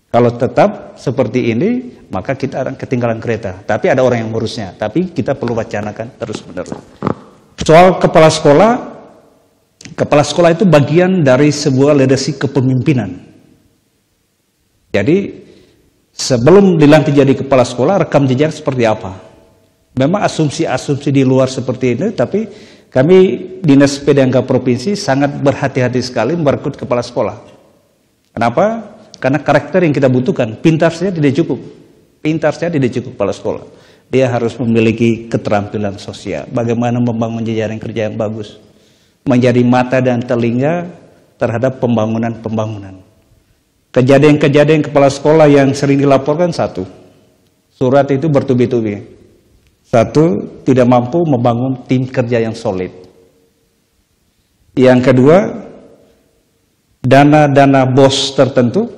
Kalau tetap seperti ini, maka kita akan ketinggalan kereta. Tapi ada orang yang ngurusnya. Tapi kita perlu wacanakan terus-menerus. Soal kepala sekolah itu bagian dari sebuah leadership kepemimpinan. Jadi, sebelum dilantik jadi kepala sekolah, rekam jejak seperti apa? Memang asumsi-asumsi di luar seperti ini, tapi kami Dinas PDNK Provinsi sangat berhati-hati sekali merekrut kepala sekolah. Kenapa? Karena karakter yang kita butuhkan, pintar saja tidak cukup. Pintar saja tidak cukup kepala sekolah. Dia harus memiliki keterampilan sosial. Bagaimana membangun jejaring kerja yang bagus. Menjadi mata dan telinga terhadap pembangunan-pembangunan. Kejadian-kejadian kepala sekolah yang sering dilaporkan, 1, surat itu bertubi-tubi. 1, tidak mampu membangun tim kerja yang solid. Yang kedua, dana-dana BOS tertentu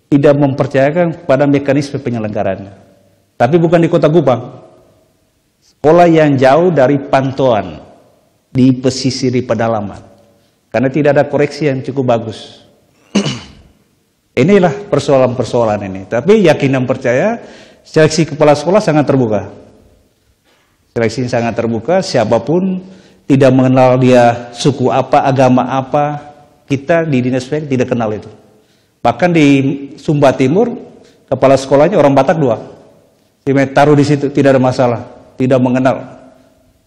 tidak mempercayakan pada mekanisme penyelenggaraannya. Tapi bukan di Kota Kupang. Sekolah yang jauh dari pantauan di pesisir di pedalaman. Karena tidak ada koreksi yang cukup bagus. Inilah persoalan-persoalan ini. Tapi yakin dan percaya, seleksi kepala sekolah sangat terbuka. Seleksi sangat terbuka, siapapun tidak mengenal dia suku apa, agama apa, kita di Dinas Pendidikan tidak kenal itu. Bahkan di Sumba Timur, kepala sekolahnya orang Batak 2. Taruh di situ, tidak ada masalah. Tidak mengenal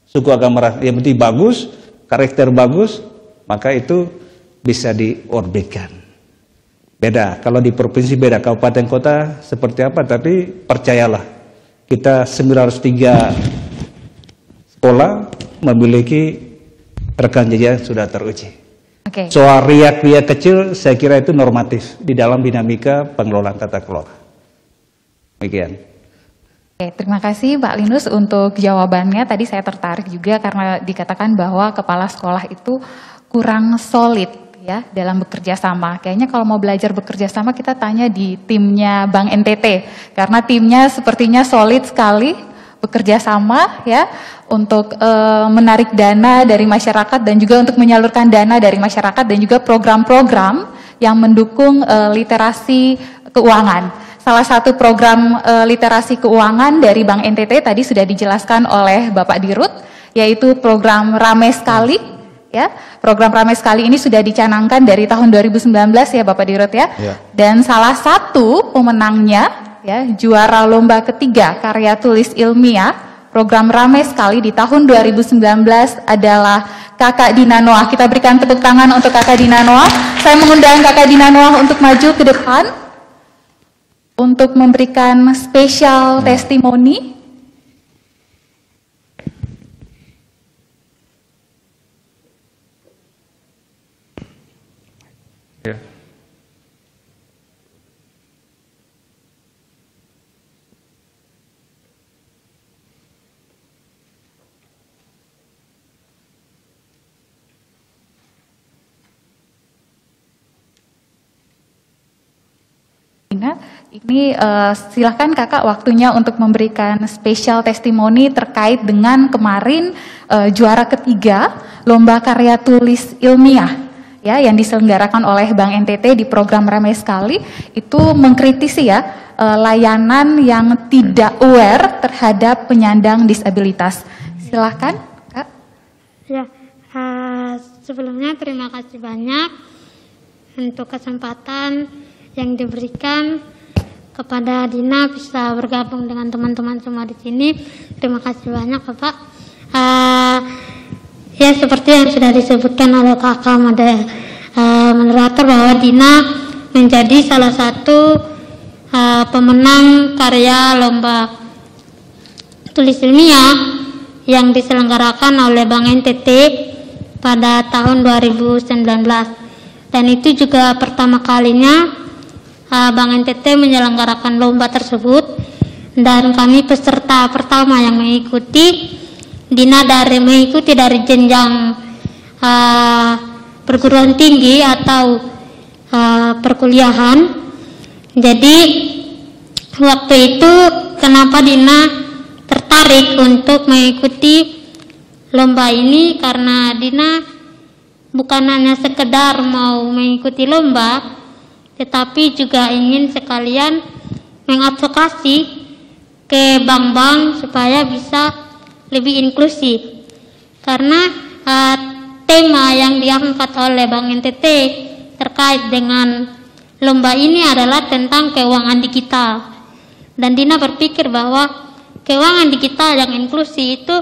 suku agama, yang penting bagus, karakter bagus, maka itu bisa diorbitkan. Beda, kalau di provinsi beda, kabupaten kota seperti apa, tapi percayalah, kita 903 sekolah memiliki rekam jejak sudah teruji. Soal riak-riak kecil, saya kira itu normatif di dalam dinamika pengelolaan tata kelola. Demikian. Terima kasih Pak Linus untuk jawabannya. Tadi saya tertarik juga karena dikatakan bahwa kepala sekolah itu kurang solid ya dalam bekerja sama. Kayaknya kalau mau belajar bekerja sama kita tanya di timnya Bank NTT karena timnya sepertinya solid sekali bekerja sama ya untuk menarik dana dari masyarakat dan juga untuk menyalurkan dana dari masyarakat dan juga program-program yang mendukung literasi keuangan. Salah satu program literasi keuangan dari Bank NTT tadi sudah dijelaskan oleh Bapak Dirut, yaitu program Rame Sekali. Ya, program Rame Sekali ini sudah dicanangkan dari tahun 2019 ya Bapak Dirut ya. Dan salah satu pemenangnya ya juara lomba ketiga karya tulis ilmiah program Rame Sekali di tahun 2019 adalah Kakak Dina Noah. Kita berikan tepuk tangan untuk Kakak Dina Noah. Saya mengundang Kakak Dina Noah untuk maju ke depan untuk memberikan spesial testimoni. Ya. Ini silakan kakak waktunya untuk memberikan spesial testimoni terkait dengan kemarin juara ketiga lomba karya tulis ilmiah ya yang diselenggarakan oleh Bank NTT di program Rame Sekali itu mengkritisi ya layanan yang tidak aware terhadap penyandang disabilitas. Silakan Kak. Ya, sebelumnya terima kasih banyak untuk kesempatan yang diberikan kepada Dina bisa bergabung dengan teman-teman semua di sini. Terima kasih banyak Bapak. Ya seperti yang sudah disebutkan oleh kakak moderator bahwa Dina menjadi salah satu pemenang karya lomba tulis ilmiah yang diselenggarakan oleh Bank NTT pada tahun 2019 dan itu juga pertama kalinya Bank NTT menyelenggarakan lomba tersebut dan kami peserta pertama yang mengikuti. Dina mengikuti dari jenjang perguruan tinggi atau perkuliahan. Jadi waktu itu kenapa Dina tertarik untuk mengikuti lomba ini karena Dina bukan hanya sekedar mau mengikuti lomba tetapi juga ingin sekalian mengadvokasi ke bank-bank supaya bisa lebih inklusif karena tema yang diangkat oleh Bank NTT terkait dengan lomba ini adalah tentang keuangan digital dan Dina berpikir bahwa keuangan digital yang inklusif itu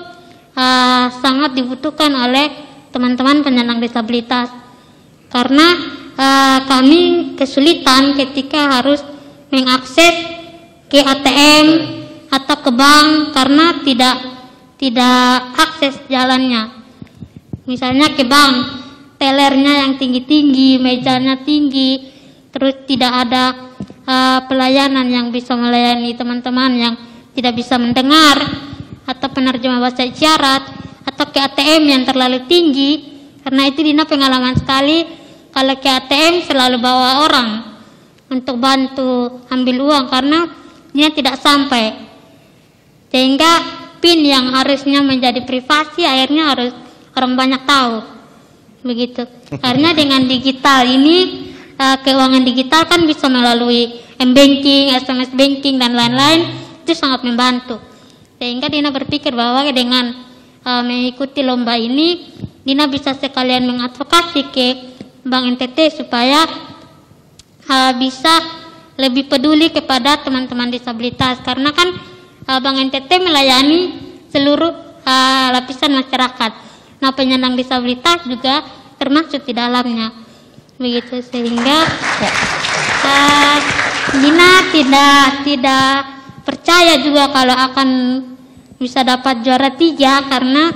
sangat dibutuhkan oleh teman-teman penyandang disabilitas karena kami kesulitan ketika harus mengakses ke ATM atau ke bank karena tidak akses jalannya. Misalnya ke bank, tellernya yang tinggi-tinggi, mejanya tinggi, terus tidak ada pelayanan yang bisa melayani teman-teman yang tidak bisa mendengar atau penerjemah bahasa isyarat atau ke ATM yang terlalu tinggi. Karena itu Dina pengalaman sekali kalau ke ATM selalu bawa orang untuk bantu ambil uang karena dia tidak sampai. Sehingga PIN yang harusnya menjadi privasi akhirnya harus orang banyak tahu. Begitu. Karena dengan digital ini, keuangan digital kan bisa melalui M-banking, SMS banking dan lain-lain, itu sangat membantu. Sehingga Dina berpikir bahwa dengan mengikuti lomba ini, Dina bisa sekalian mengadvokasi ke Bank NTT supaya bisa lebih peduli kepada teman-teman disabilitas. Karena kan Bank NTT melayani seluruh lapisan masyarakat. Nah, penyandang disabilitas juga termasuk di dalamnya. Begitu, sehingga Dina tidak percaya juga kalau akan bisa dapat juara 3 karena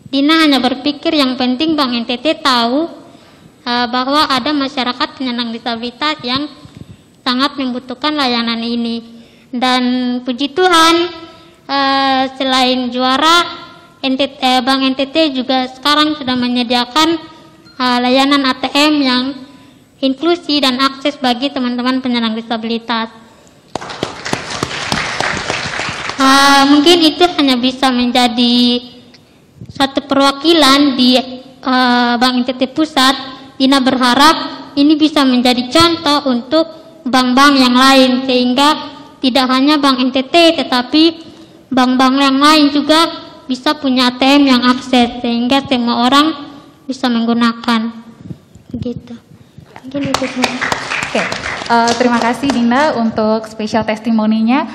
Dina hanya berpikir yang penting Bank NTT tahu bahwa ada masyarakat penyandang disabilitas yang sangat membutuhkan layanan ini. Dan puji Tuhan, selain juara, Bank NTT juga sekarang sudah menyediakan layanan ATM yang inklusi dan akses bagi teman-teman penyandang disabilitas. Mungkin itu hanya bisa menjadi satu perwakilan di Bank NTT Pusat. Dina berharap ini bisa menjadi contoh untuk bank-bank yang lain, sehingga tidak hanya Bank NTT tetapi bank-bank yang lain juga bisa punya ATM yang akses, sehingga semua orang bisa menggunakan. Begitu. Mungkin itu semua. Oke, terima kasih Dina untuk spesial testimoninya.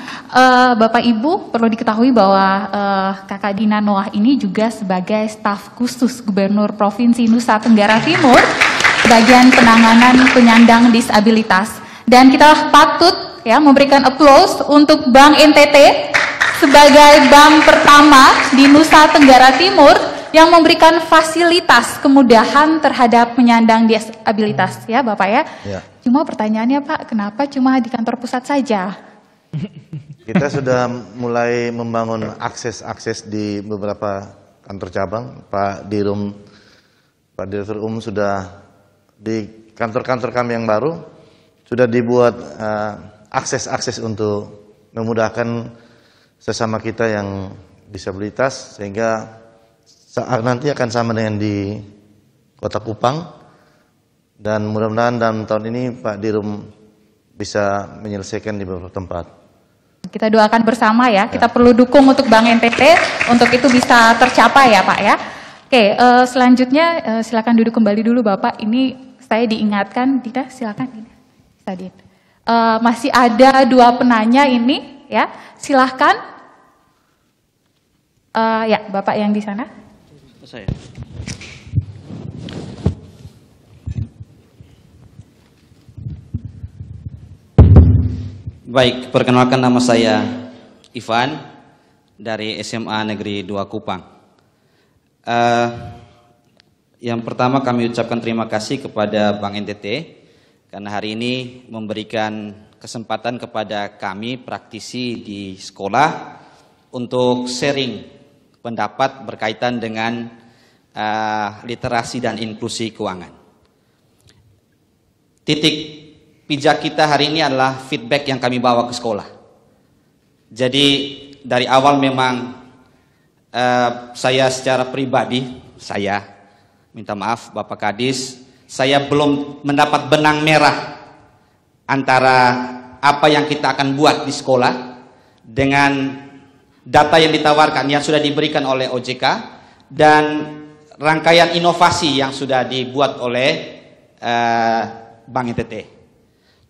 Bapak Ibu, perlu diketahui bahwa Kakak Dina Noah ini juga sebagai staf khusus Gubernur Provinsi Nusa Tenggara Timur, bagian penanganan penyandang disabilitas. Dan kita patut ya memberikan applause untuk Bank NTT sebagai bank pertama di Nusa Tenggara Timur yang memberikan fasilitas kemudahan terhadap penyandang disabilitas, ya Bapak ya. Cuma pertanyaannya Pak, kenapa cuma di kantor pusat saja? Kita sudah mulai membangun akses di beberapa kantor cabang. Pak Direktur Umum sudah di kantor-kantor kami yang baru sudah dibuat akses untuk memudahkan sesama kita yang disabilitas, sehingga nanti akan sama dengan di Kota Kupang, dan mudah-mudahan dalam tahun ini Pak Dirum bisa menyelesaikan di beberapa tempat. Kita doakan bersama ya, kita perlu dukung untuk Bank NTT untuk itu bisa tercapai ya Pak ya. Oke, selanjutnya silakan duduk kembali dulu Bapak. Ini saya diingatkan, Dina silakan Dina. Tadi masih ada 2 penanya ini ya, silahkan. Ya, Bapak yang di sana. Saya. Baik, perkenalkan nama saya Ivan dari SMA Negeri 2 Kupang. Yang pertama kami ucapkan terima kasih kepada Bank NTT karena hari ini memberikan kesempatan kepada kami praktisi di sekolah untuk sharing pendapat berkaitan dengan literasi dan inklusi keuangan. Titik pijak kita hari ini adalah feedback yang kami bawa ke sekolah. Jadi dari awal memang saya secara pribadi, saya minta maaf Bapak Kadis, saya belum mendapat benang merah antara apa yang kita akan buat di sekolah dengan data yang ditawarkan yang sudah diberikan oleh OJK dan rangkaian inovasi yang sudah dibuat oleh Bank NTT.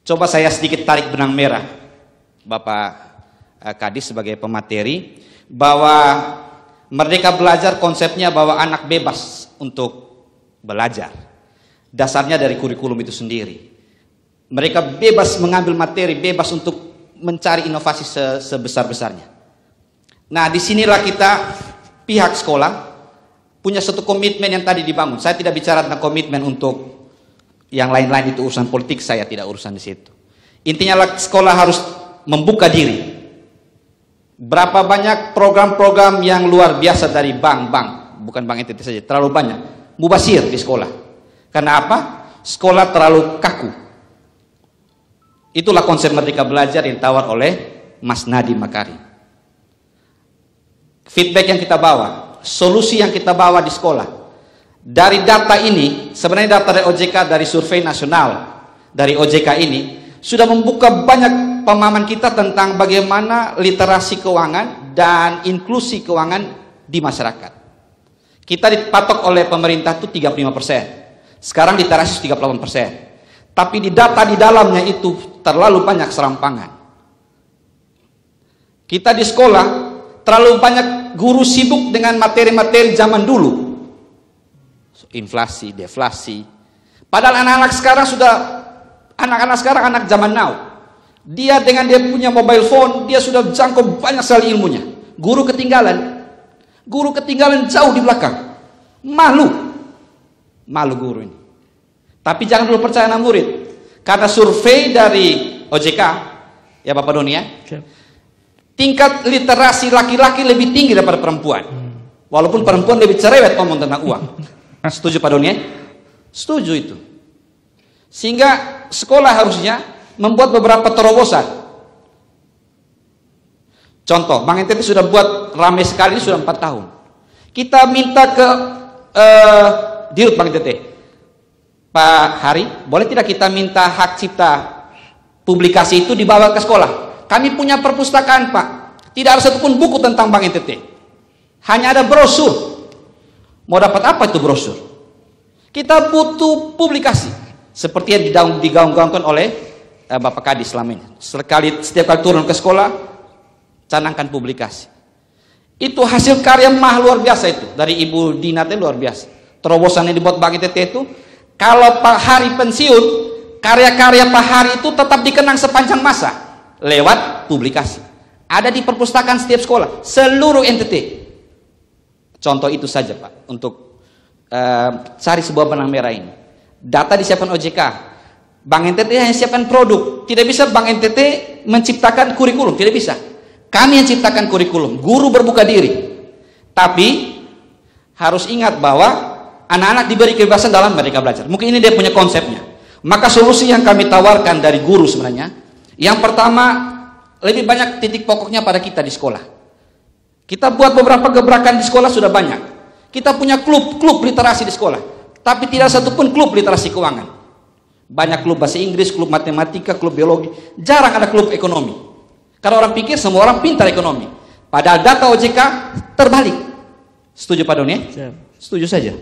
Coba saya sedikit tarik benang merah Bapak Kadis sebagai pemateri, bahwa Merdeka Belajar konsepnya bahwa anak bebas untuk belajar. Dasarnya dari kurikulum itu sendiri. Mereka bebas mengambil materi, bebas untuk mencari inovasi sebesar-besarnya. Nah, disinilah kita pihak sekolah punya satu komitmen yang tadi dibangun. Saya tidak bicara tentang komitmen untuk yang lain-lain, itu urusan politik, saya tidak urusan di situ. Intinya sekolah harus membuka diri. Berapa banyak program-program yang luar biasa dari bank-bank, bukan Bank NTT saja, terlalu banyak. Mubasir di sekolah. Karena apa? sekolah terlalu kaku. Itulah konsep Merdeka Belajar yang ditawar oleh Mas Nadiem Makarim. Feedback yang kita bawa, solusi yang kita bawa di sekolah. Dari data ini, sebenarnya data dari OJK, dari survei nasional dari OJK ini, sudah membuka banyak pemahaman kita tentang bagaimana literasi keuangan dan inklusi keuangan di masyarakat. Kita dipatok oleh pemerintah itu 35%. Sekarang literasi 38%. Tapi di data di dalamnya itu terlalu banyak serampangan. Kita di sekolah terlalu banyak guru sibuk dengan materi-materi zaman dulu. Inflasi, deflasi. Padahal anak-anak sekarang sudah, anak-anak sekarang anak zaman now. Dia dengan dia punya mobile phone, dia sudah jangkau banyak sekali ilmunya. Guru ketinggalan. Guru ketinggalan jauh di belakang. Malu guru ini. Tapi jangan dulu percaya anak murid. Karena survei dari OJK, ya Bapak Doni ya, tingkat literasi laki-laki lebih tinggi daripada perempuan. Walaupun perempuan lebih cerewet ngomong tentang uang. Setuju Pak Doni ya? Setuju itu. Sehingga sekolah harusnya membuat beberapa terobosan. Contoh, Bank NTT sudah buat ramai sekali, ini sudah 4 tahun. Kita minta ke Dirut Bank NTT, Pak Hari, boleh tidak kita minta hak cipta publikasi itu dibawa ke sekolah? Kami punya perpustakaan Pak, tidak ada satupun buku tentang Bank NTT, hanya ada brosur. Mau dapat apa itu brosur? Kita butuh publikasi seperti yang digaung-gaungkan oleh Bapak Kadis selama ini. Setiap kali turun ke sekolah, canangkan publikasi. Itu hasil karya luar biasa itu dari Ibu Dina itu luar biasa. Terobosan yang dibuat Bank NTT itu, kalau Pak Hari pensiun, karya-karya Pak Hari itu tetap dikenang sepanjang masa lewat publikasi. Ada di perpustakaan setiap sekolah, seluruh NTT. Contoh itu saja Pak, untuk cari sebuah benang merah ini. Data disiapkan OJK, Bank NTT hanya siapkan produk. Tidak bisa Bank NTT menciptakan kurikulum, tidak bisa. Kami yang ciptakan kurikulum, guru berbuka diri. Tapi harus ingat bahwa anak-anak diberi kebebasan dalam Merdeka Belajar. Mungkin ini dia punya konsepnya. Maka solusi yang kami tawarkan dari guru sebenarnya, yang pertama, lebih banyak titik pokoknya pada kita di sekolah. Kita buat beberapa gebrakan di sekolah sudah banyak. Kita punya klub literasi di sekolah, tapi tidak satupun klub literasi keuangan. Banyak klub bahasa Inggris, klub matematika, klub biologi, jarang ada klub ekonomi. Karena orang pikir semua orang pintar ekonomi. Padahal data OJK terbalik. Setuju Pak Doni? Setuju saja.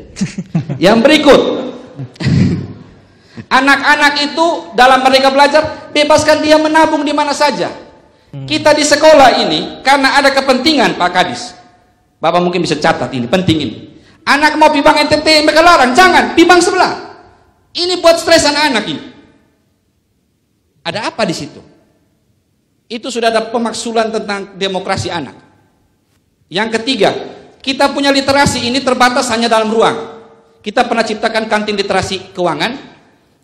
Yang berikut, anak-anak itu dalam Merdeka Belajar, bebaskan dia menabung di mana saja. Kita di sekolah ini, karena ada kepentingan Pak Kadis, Bapak mungkin bisa catat ini, penting ini. Anak mau pi Bank NTT, mereka larang, jangan, pi bank sebelah. Ini buat stres anak-anak ini. Ada apa di situ? Itu sudah ada pemaksulan tentang demokrasi anak. Yang ketiga, kita punya literasi ini terbatas hanya dalam ruang. Kita pernah ciptakan kantin literasi keuangan,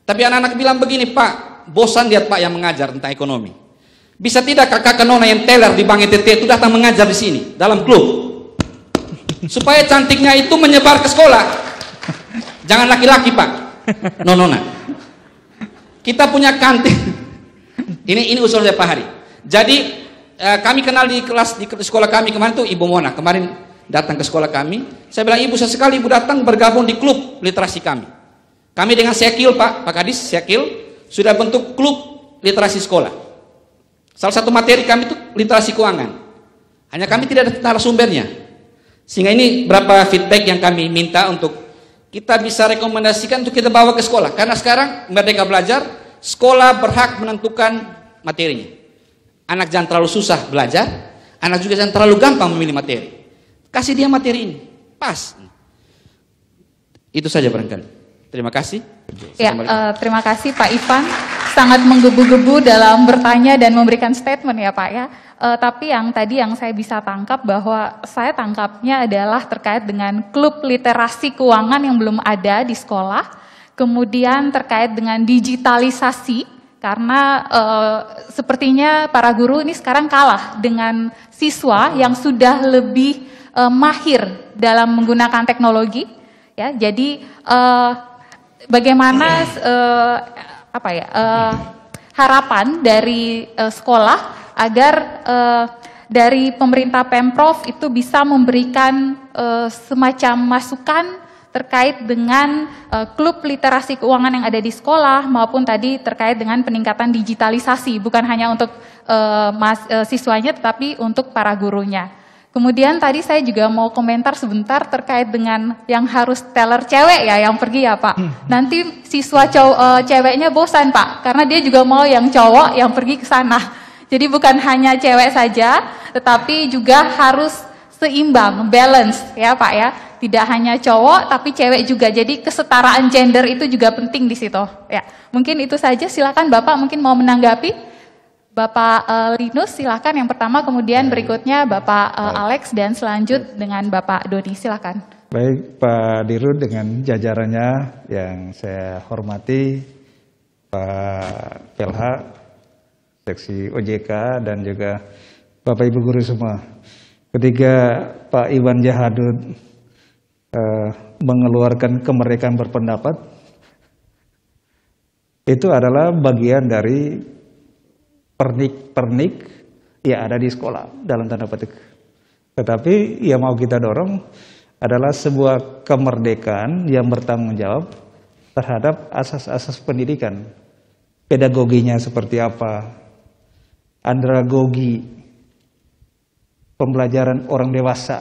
tapi anak-anak bilang begini, Pak, bosan lihat Pak yang mengajar tentang ekonomi. Bisa tidak kakak nona yang teller di Bank NTT itu datang mengajar di sini, dalam klub, supaya cantiknya itu menyebar ke sekolah. Jangan laki-laki Pak, nona. Kita punya kantin. Ini usul dari Pak Hari. Jadi kami kenal di kelas di sekolah kami kemarin tuh Ibu Mona kemarin datang ke sekolah kami. Saya bilang, Ibu sesekali Ibu datang bergabung di klub literasi kami. Kami dengan Sekil Pak Kadis, Sekil sudah bentuk klub literasi sekolah. Salah satu materi kami itu literasi keuangan. Hanya kami tidak ada narasumbernya. Sehingga ini berapa feedback yang kami minta untuk kita bisa rekomendasikan untuk kita bawa ke sekolah. Karena sekarang Merdeka Belajar, sekolah berhak menentukan materinya. Anak jangan terlalu susah belajar, anak juga jangan terlalu gampang memilih materi. Kasih dia materi ini, pas. Itu saja barangkali. Terima kasih. Ya, terima kasih Pak Ivan. Sangat menggebu-gebu dalam bertanya dan memberikan statement ya Pak ya. Tapi yang tadi yang saya bisa tangkap bahwa saya tangkapnya adalah terkait dengan klub literasi keuangan yang belum ada di sekolah. Kemudian terkait dengan digitalisasi. Karena sepertinya para guru ini sekarang kalah dengan siswa yang sudah lebih mahir dalam menggunakan teknologi. Ya, jadi bagaimana harapan dari sekolah agar dari pemerintah Pemprov itu bisa memberikan semacam masukan terkait dengan klub literasi keuangan yang ada di sekolah maupun tadi terkait dengan peningkatan digitalisasi, bukan hanya untuk siswanya tetapi untuk para gurunya. Kemudian tadi saya juga mau komentar sebentar terkait dengan yang harus teller cewek ya yang pergi ya Pak. Nanti siswa ceweknya bosan Pak, karena dia juga mau yang cowok yang pergi ke sana. Jadi bukan hanya cewek saja, tetapi juga harus seimbang, balance ya Pak ya. Tidak hanya cowok tapi cewek juga. Jadi kesetaraan gender itu juga penting di situ. Ya, mungkin itu saja. Silakan Bapak mungkin mau menanggapi. Bapak Linus silakan yang pertama, kemudian berikutnya Bapak Alex dan selanjut dengan Bapak Doni. Silakan. Baik Pak Dirut dengan jajarannya yang saya hormati, Pak PLH, Seksi OJK dan juga Bapak Ibu Guru semua. Ketika Pak Iwan Jahadud mengeluarkan kemerdekaan berpendapat, itu adalah bagian dari pernik-pernik yang ada di sekolah dalam tanda petik. Tetapi yang mau kita dorong adalah sebuah kemerdekaan yang bertanggung jawab terhadap asas-asas pendidikan. Pedagoginya seperti apa, andragogi, pembelajaran orang dewasa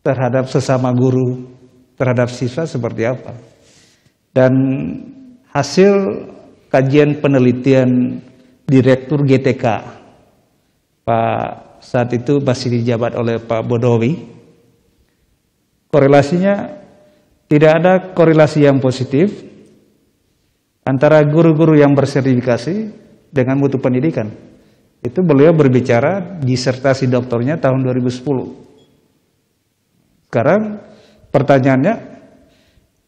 terhadap sesama guru, terhadap siswa seperti apa. Dan hasil kajian penelitian Direktur GTK, Pak saat itu masih dijabat oleh Pak Bodowi, korelasinya tidak ada korelasi yang positif antara guru-guru yang bersertifikasi dengan mutu pendidikan. Itu beliau berbicara disertasi doktornya tahun 2010. Sekarang pertanyaannya,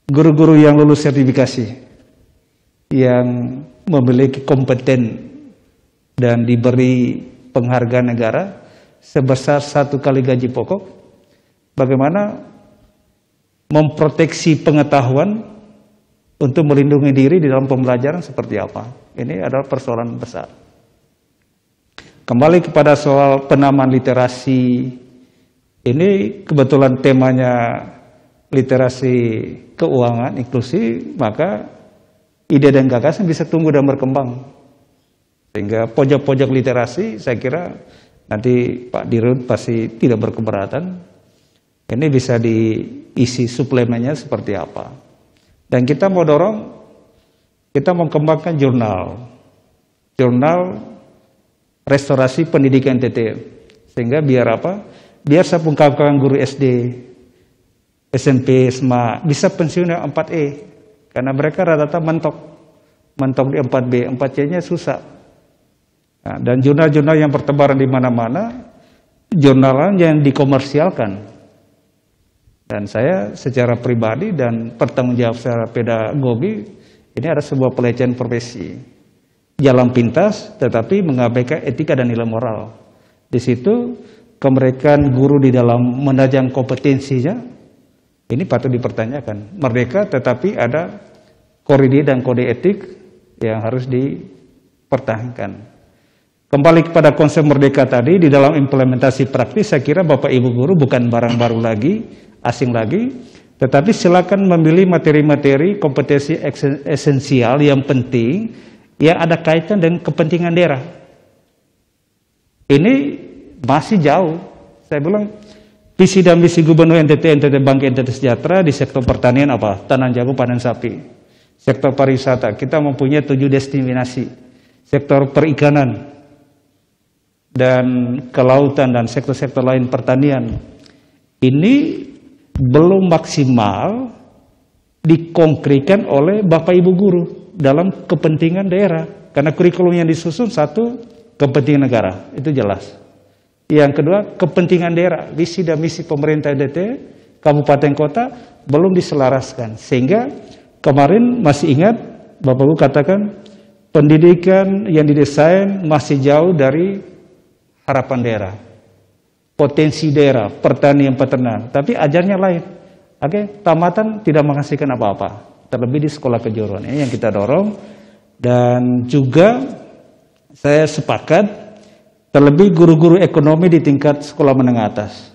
guru-guru yang lulus sertifikasi, yang memiliki kompeten dan diberi penghargaan negara sebesar 1 kali gaji pokok, bagaimana memproteksi pengetahuan untuk melindungi diri di dalam pembelajaran seperti apa? Ini adalah persoalan besar. Kembali kepada soal penamaan literasi, ini kebetulan temanya literasi keuangan inklusi, maka ide dan gagasan bisa tumbuh dan berkembang. Sehingga pojok-pojok literasi, saya kira nanti Pak Dirut pasti tidak berkeberatan. Ini bisa diisi suplemennya seperti apa. Dan kita mau dorong, kita mau kembangkan jurnal restorasi pendidikan NTT. Sehingga biar apa? Biar kawan-kawan guru SD, SMP, SMA bisa pensiun yang 4E. Karena mereka rata-rata mentok di 4B, 4C-nya susah. Nah, dan jurnal-jurnal yang bertebaran di mana-mana, jurnal yang dikomersialkan. Dan saya secara pribadi dan bertanggung jawab secara pedagogi, ini ada sebuah pelecehan profesi. Jalan pintas, tetapi mengabaikan etika dan nilai moral. Di situ, kemerdekaan guru di dalam menajam kompetensinya, ini patut dipertanyakan. Merdeka, tetapi ada koridor dan kode etik yang harus dipertahankan. Kembali kepada konsep merdeka tadi, di dalam implementasi praktis, saya kira Bapak Ibu Guru bukan barang baru lagi, asing lagi, tetapi silakan memilih materi-materi kompetensi esensial yang penting, yang ada kaitan dengan kepentingan daerah. Ini masih jauh. Saya bilang, visi dan misi Gubernur NTT Bangkit NTT Sejahtera di sektor pertanian apa? Tanam jagung, panen sapi. Sektor pariwisata, kita mempunyai 7 destinasi. Sektor perikanan, dan kelautan dan sektor-sektor lain pertanian ini belum maksimal dikonkretkan oleh Bapak Ibu Guru dalam kepentingan daerah, karena kurikulum yang disusun satu kepentingan negara itu jelas, yang kedua kepentingan daerah, visi dan misi pemerintah NTT kabupaten kota belum diselaraskan, sehingga kemarin masih ingat Bapak Ibu katakan pendidikan yang didesain masih jauh dari harapan daerah, potensi daerah, pertanian peternak, tapi ajarnya lain. Oke, tamatan tidak menghasilkan apa-apa. terlebih di sekolah kejuruan. Ini yang kita dorong. Dan juga saya sepakat, terlebih guru-guru ekonomi di tingkat sekolah menengah atas.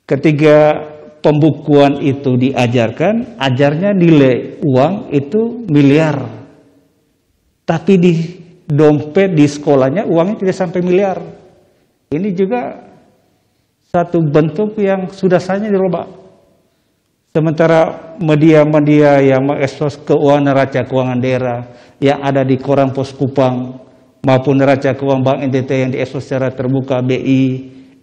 Ketika pembukuan itu diajarkan, ajarnya nilai uang itu miliar. Tapi di dompet di sekolahnya uangnya tidak sampai miliar. Ini juga satu bentuk yang sudah saatnya dirubah. Sementara media-media yang mengekspos keuangan neraca keuangan daerah yang ada di koran Pos Kupang maupun neraca keuangan Bank NTT yang diekspos secara terbuka BI,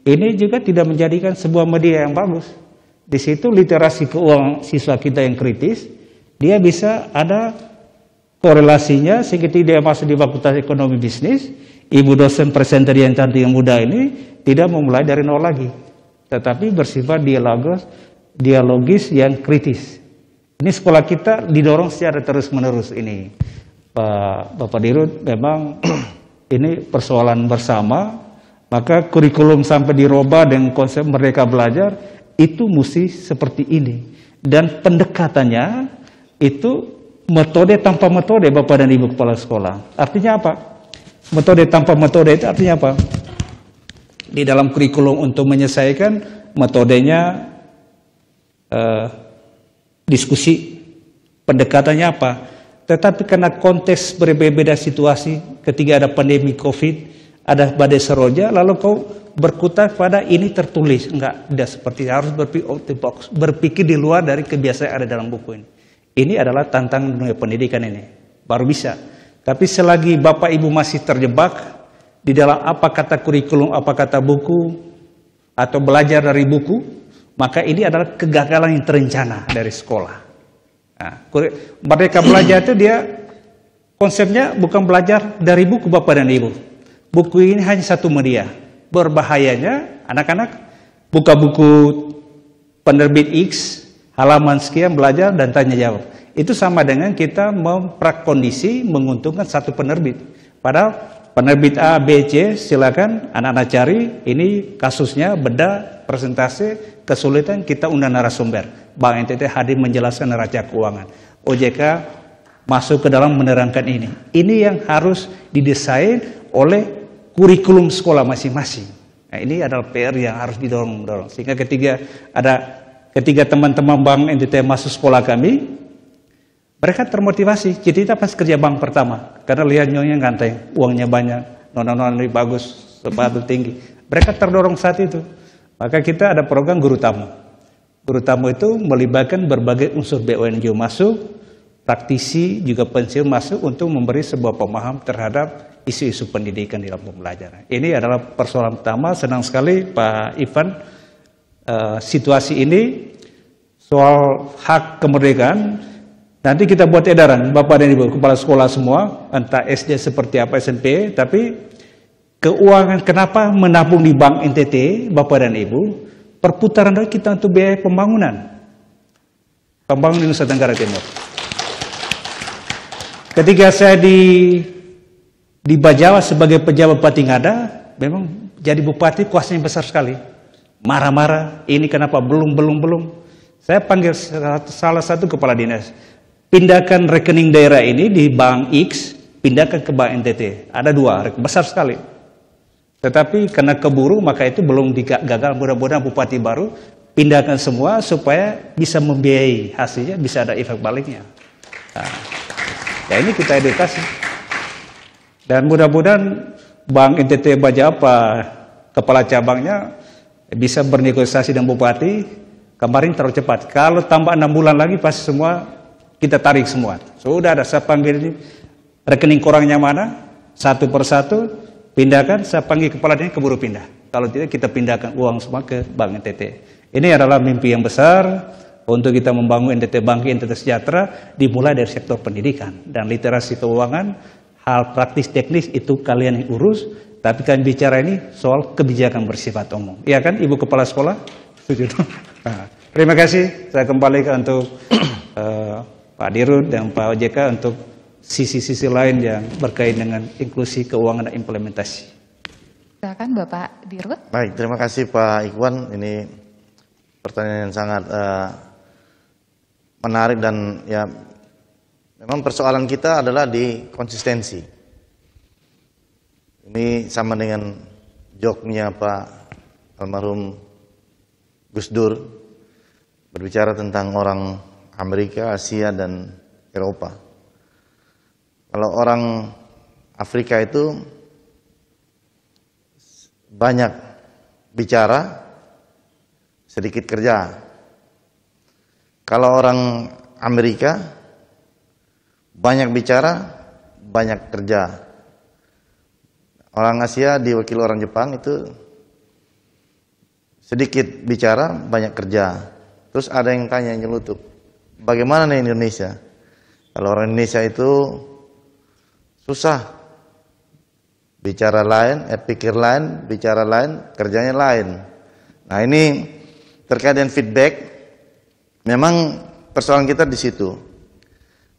ini juga tidak menjadikan sebuah media yang bagus. Di situ literasi keuangan siswa kita yang kritis, dia bisa ada korelasinya sehingga tidak masuk di Fakultas Ekonomi Bisnis. Ibu dosen presenter yang cantik yang muda ini tidak memulai dari nol lagi, tetapi bersifat dialogis yang kritis. Ini sekolah kita didorong secara terus-menerus ini. Bapak Dirut, memang ini persoalan bersama, maka kurikulum sampai dirubah dengan konsep Merdeka Belajar, itu mesti seperti ini. Dan pendekatannya itu metode tanpa metode, Bapak dan Ibu Kepala Sekolah. Artinya apa? Metode tanpa metode itu artinya apa? Di dalam kurikulum untuk menyelesaikan metodenya diskusi, pendekatannya apa? Tetapi karena konteks berbeda situasi, ketika ada pandemi COVID, ada badai seroja, lalu kau berkutat pada ini tertulis. Tidak seperti harus berpikir out the box, berpikir di luar dari kebiasaan yang ada dalam buku ini. Ini adalah tantangan dunia pendidikan ini, baru bisa. Tapi selagi Bapak Ibu masih terjebak di dalam apa kata kurikulum, apa kata buku, atau belajar dari buku, maka ini adalah kegagalan yang terencana dari sekolah. Nah, Merdeka Belajar itu dia konsepnya bukan belajar dari buku Bapak dan Ibu. Buku ini hanya satu media. Berbahayanya anak-anak buka buku penerbit X, halaman sekian belajar dan tanya jawab. Itu sama dengan kita memprakondisi menguntungkan satu penerbit. Padahal penerbit A, B, C silakan anak-anak cari. Ini kasusnya, beda, presentasi, kesulitan, kita undang narasumber. Bank NTT hadir menjelaskan neraca keuangan. OJK masuk ke dalam menerangkan ini. Ini yang harus didesain oleh kurikulum sekolah masing-masing. Nah, ini adalah PR yang harus didorong. Sehingga ketika teman-teman Bank NTT masuk sekolah kami, mereka termotivasi. Kita pas kerja bank pertama, karena lihat nyonya ganteng, uangnya banyak, nona-nona lebih bagus, sepatu tinggi. Mereka terdorong saat itu. Maka kita ada program guru tamu. Guru tamu itu melibatkan berbagai unsur BUMN masuk, praktisi juga pensiun masuk untuk memberi sebuah pemahaman terhadap isu-isu pendidikan di dalam pembelajaran. Ini adalah persoalan pertama. Senang sekali Pak Ivan, situasi ini soal hak kemerdekaan. Nanti kita buat edaran, Bapak dan Ibu Kepala Sekolah semua, entah SD seperti apa SMP, tapi keuangan kenapa menabung di Bank NTT, Bapak dan Ibu, perputaran dari kita untuk biaya pembangunan di Nusa Tenggara Timur. Ketika saya di Bajawa sebagai pejabat Bupati Ngada, memang jadi bupati kuasanya besar sekali. Marah-marah, ini kenapa belum. Saya panggil salah satu kepala dinas. Pindahkan rekening daerah ini di Bank X, pindahkan ke Bank NTT. Ada dua, besar sekali. Tetapi karena keburu, maka itu belum gagal. Mudah-mudahan bupati baru pindahkan semua supaya bisa membiayai, hasilnya bisa ada efek baliknya. Nah, ya ini kita edukasi. Dan mudah-mudahan Bank NTT Bajawa, kepala cabangnya bisa bernegosiasi dengan bupati. Kemarin terlalu cepat. Kalau tambah 6 bulan lagi pasti semua kita tarik semua. Sudah ada, saya panggil ini rekening kurangnya mana, satu persatu pindahkan. Saya panggil kepala dinas keburu pindah. Kalau tidak kita pindahkan uang semua ke Bank NTT. Ini adalah mimpi yang besar untuk kita membangun NTT Bank NTT Sejahtera, dimulai dari sektor pendidikan dan literasi keuangan. Hal praktis teknis itu kalian yang urus, tapi kami bicara ini soal kebijakan bersifat umum. Iya kan Ibu Kepala Sekolah? Setuju. Nah, terima kasih. Saya kembalikan untuk Pak Dirut dan Pak OJK untuk sisi-sisi lain yang berkaitan dengan inklusi keuangan dan implementasi. Silakan Bapak Dirut. Baik, terima kasih Pak Ikhwan. Ini pertanyaan yang sangat menarik dan ya memang persoalan kita adalah di konsistensi. Ini sama dengan joknya Pak almarhum Gus Dur berbicara tentang orang Amerika, Asia dan Eropa. Kalau orang Afrika itu banyak bicara, sedikit kerja. Kalau orang Amerika banyak bicara, banyak kerja. Orang Asia diwakili orang Jepang itu sedikit bicara, banyak kerja. Terus ada yang tanya nyelutup, bagaimana nih Indonesia? Kalau orang Indonesia itu susah. Bicara lain, pikir lain, bicara lain, kerjanya lain. Nah ini terkait dengan feedback, memang persoalan kita di situ.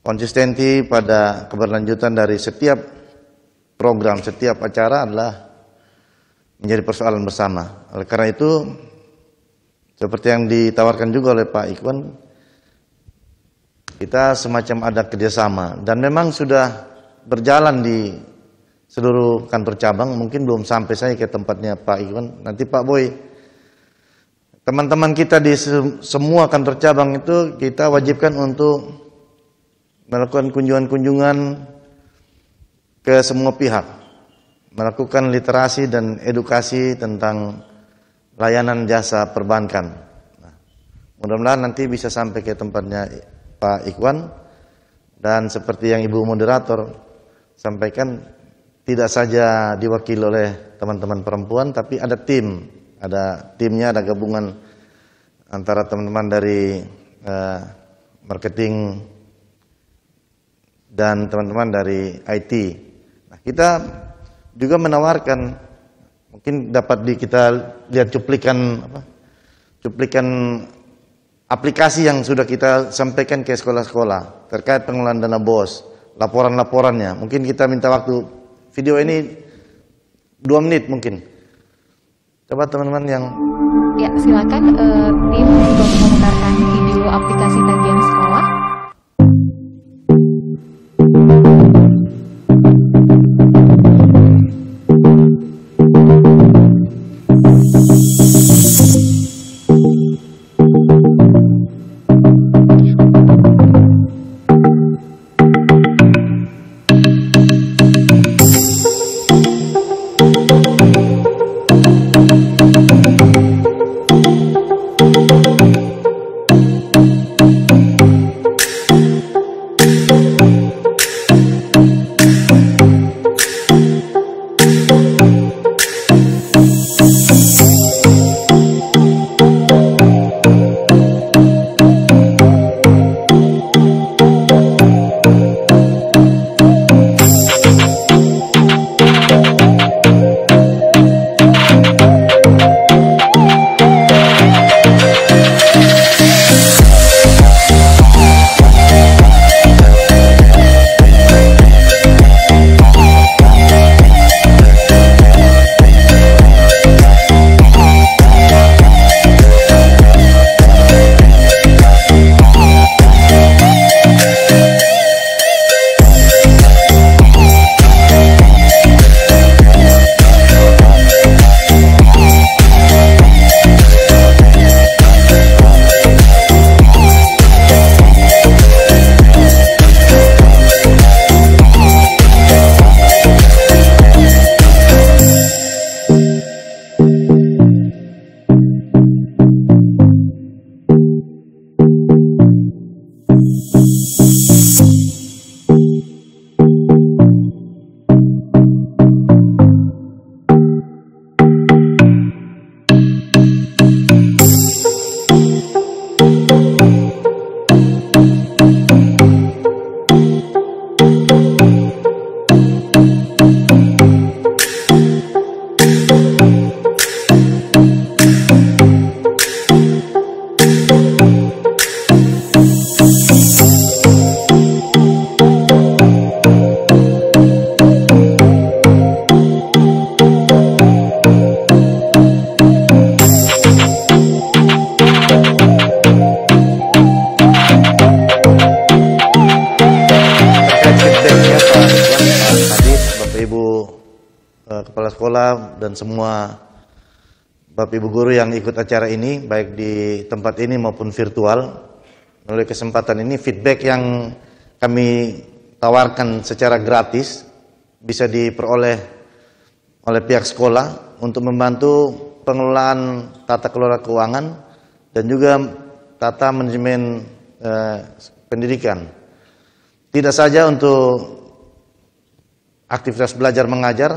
Konsistensi pada keberlanjutan dari setiap program, setiap acara adalah menjadi persoalan bersama. Oleh karena itu, seperti yang ditawarkan juga oleh Pak Ikhwan, kita semacam ada kerjasama. Dan memang sudah berjalan di seluruh kantor cabang, mungkin belum sampai saya ke tempatnya Pak Ikhwan. Nanti Pak Boy, teman-teman kita di semua kantor cabang itu kita wajibkan untuk melakukan kunjungan-kunjungan ke semua pihak, melakukan literasi dan edukasi tentang layanan jasa perbankan. Nah, mudah-mudahan nanti bisa sampai ke tempatnya Pak Ikhwan, dan seperti yang Ibu Moderator sampaikan, tidak saja diwakili oleh teman-teman perempuan, tapi ada tim, ada timnya, ada gabungan antara teman-teman dari marketing dan teman-teman dari IT. Nah, kita juga menawarkan, mungkin dapat kita lihat cuplikan aplikasi yang sudah kita sampaikan ke sekolah-sekolah terkait pengelolaan dana BOS, laporan-laporannya. Mungkin kita minta waktu video ini 2 menit mungkin. Coba teman-teman yang... Ya, silakan tim untuk memutarkan video aplikasi tagihan sekolah. sekolah-sekolah dan semua Bapak Ibu guru yang ikut acara ini, baik di tempat ini maupun virtual. Melalui kesempatan ini, feedback yang kami tawarkan secara gratis bisa diperoleh oleh pihak sekolah untuk membantu pengelolaan tata kelola keuangan dan juga tata manajemen pendidikan. Tidak saja untuk aktivitas belajar mengajar,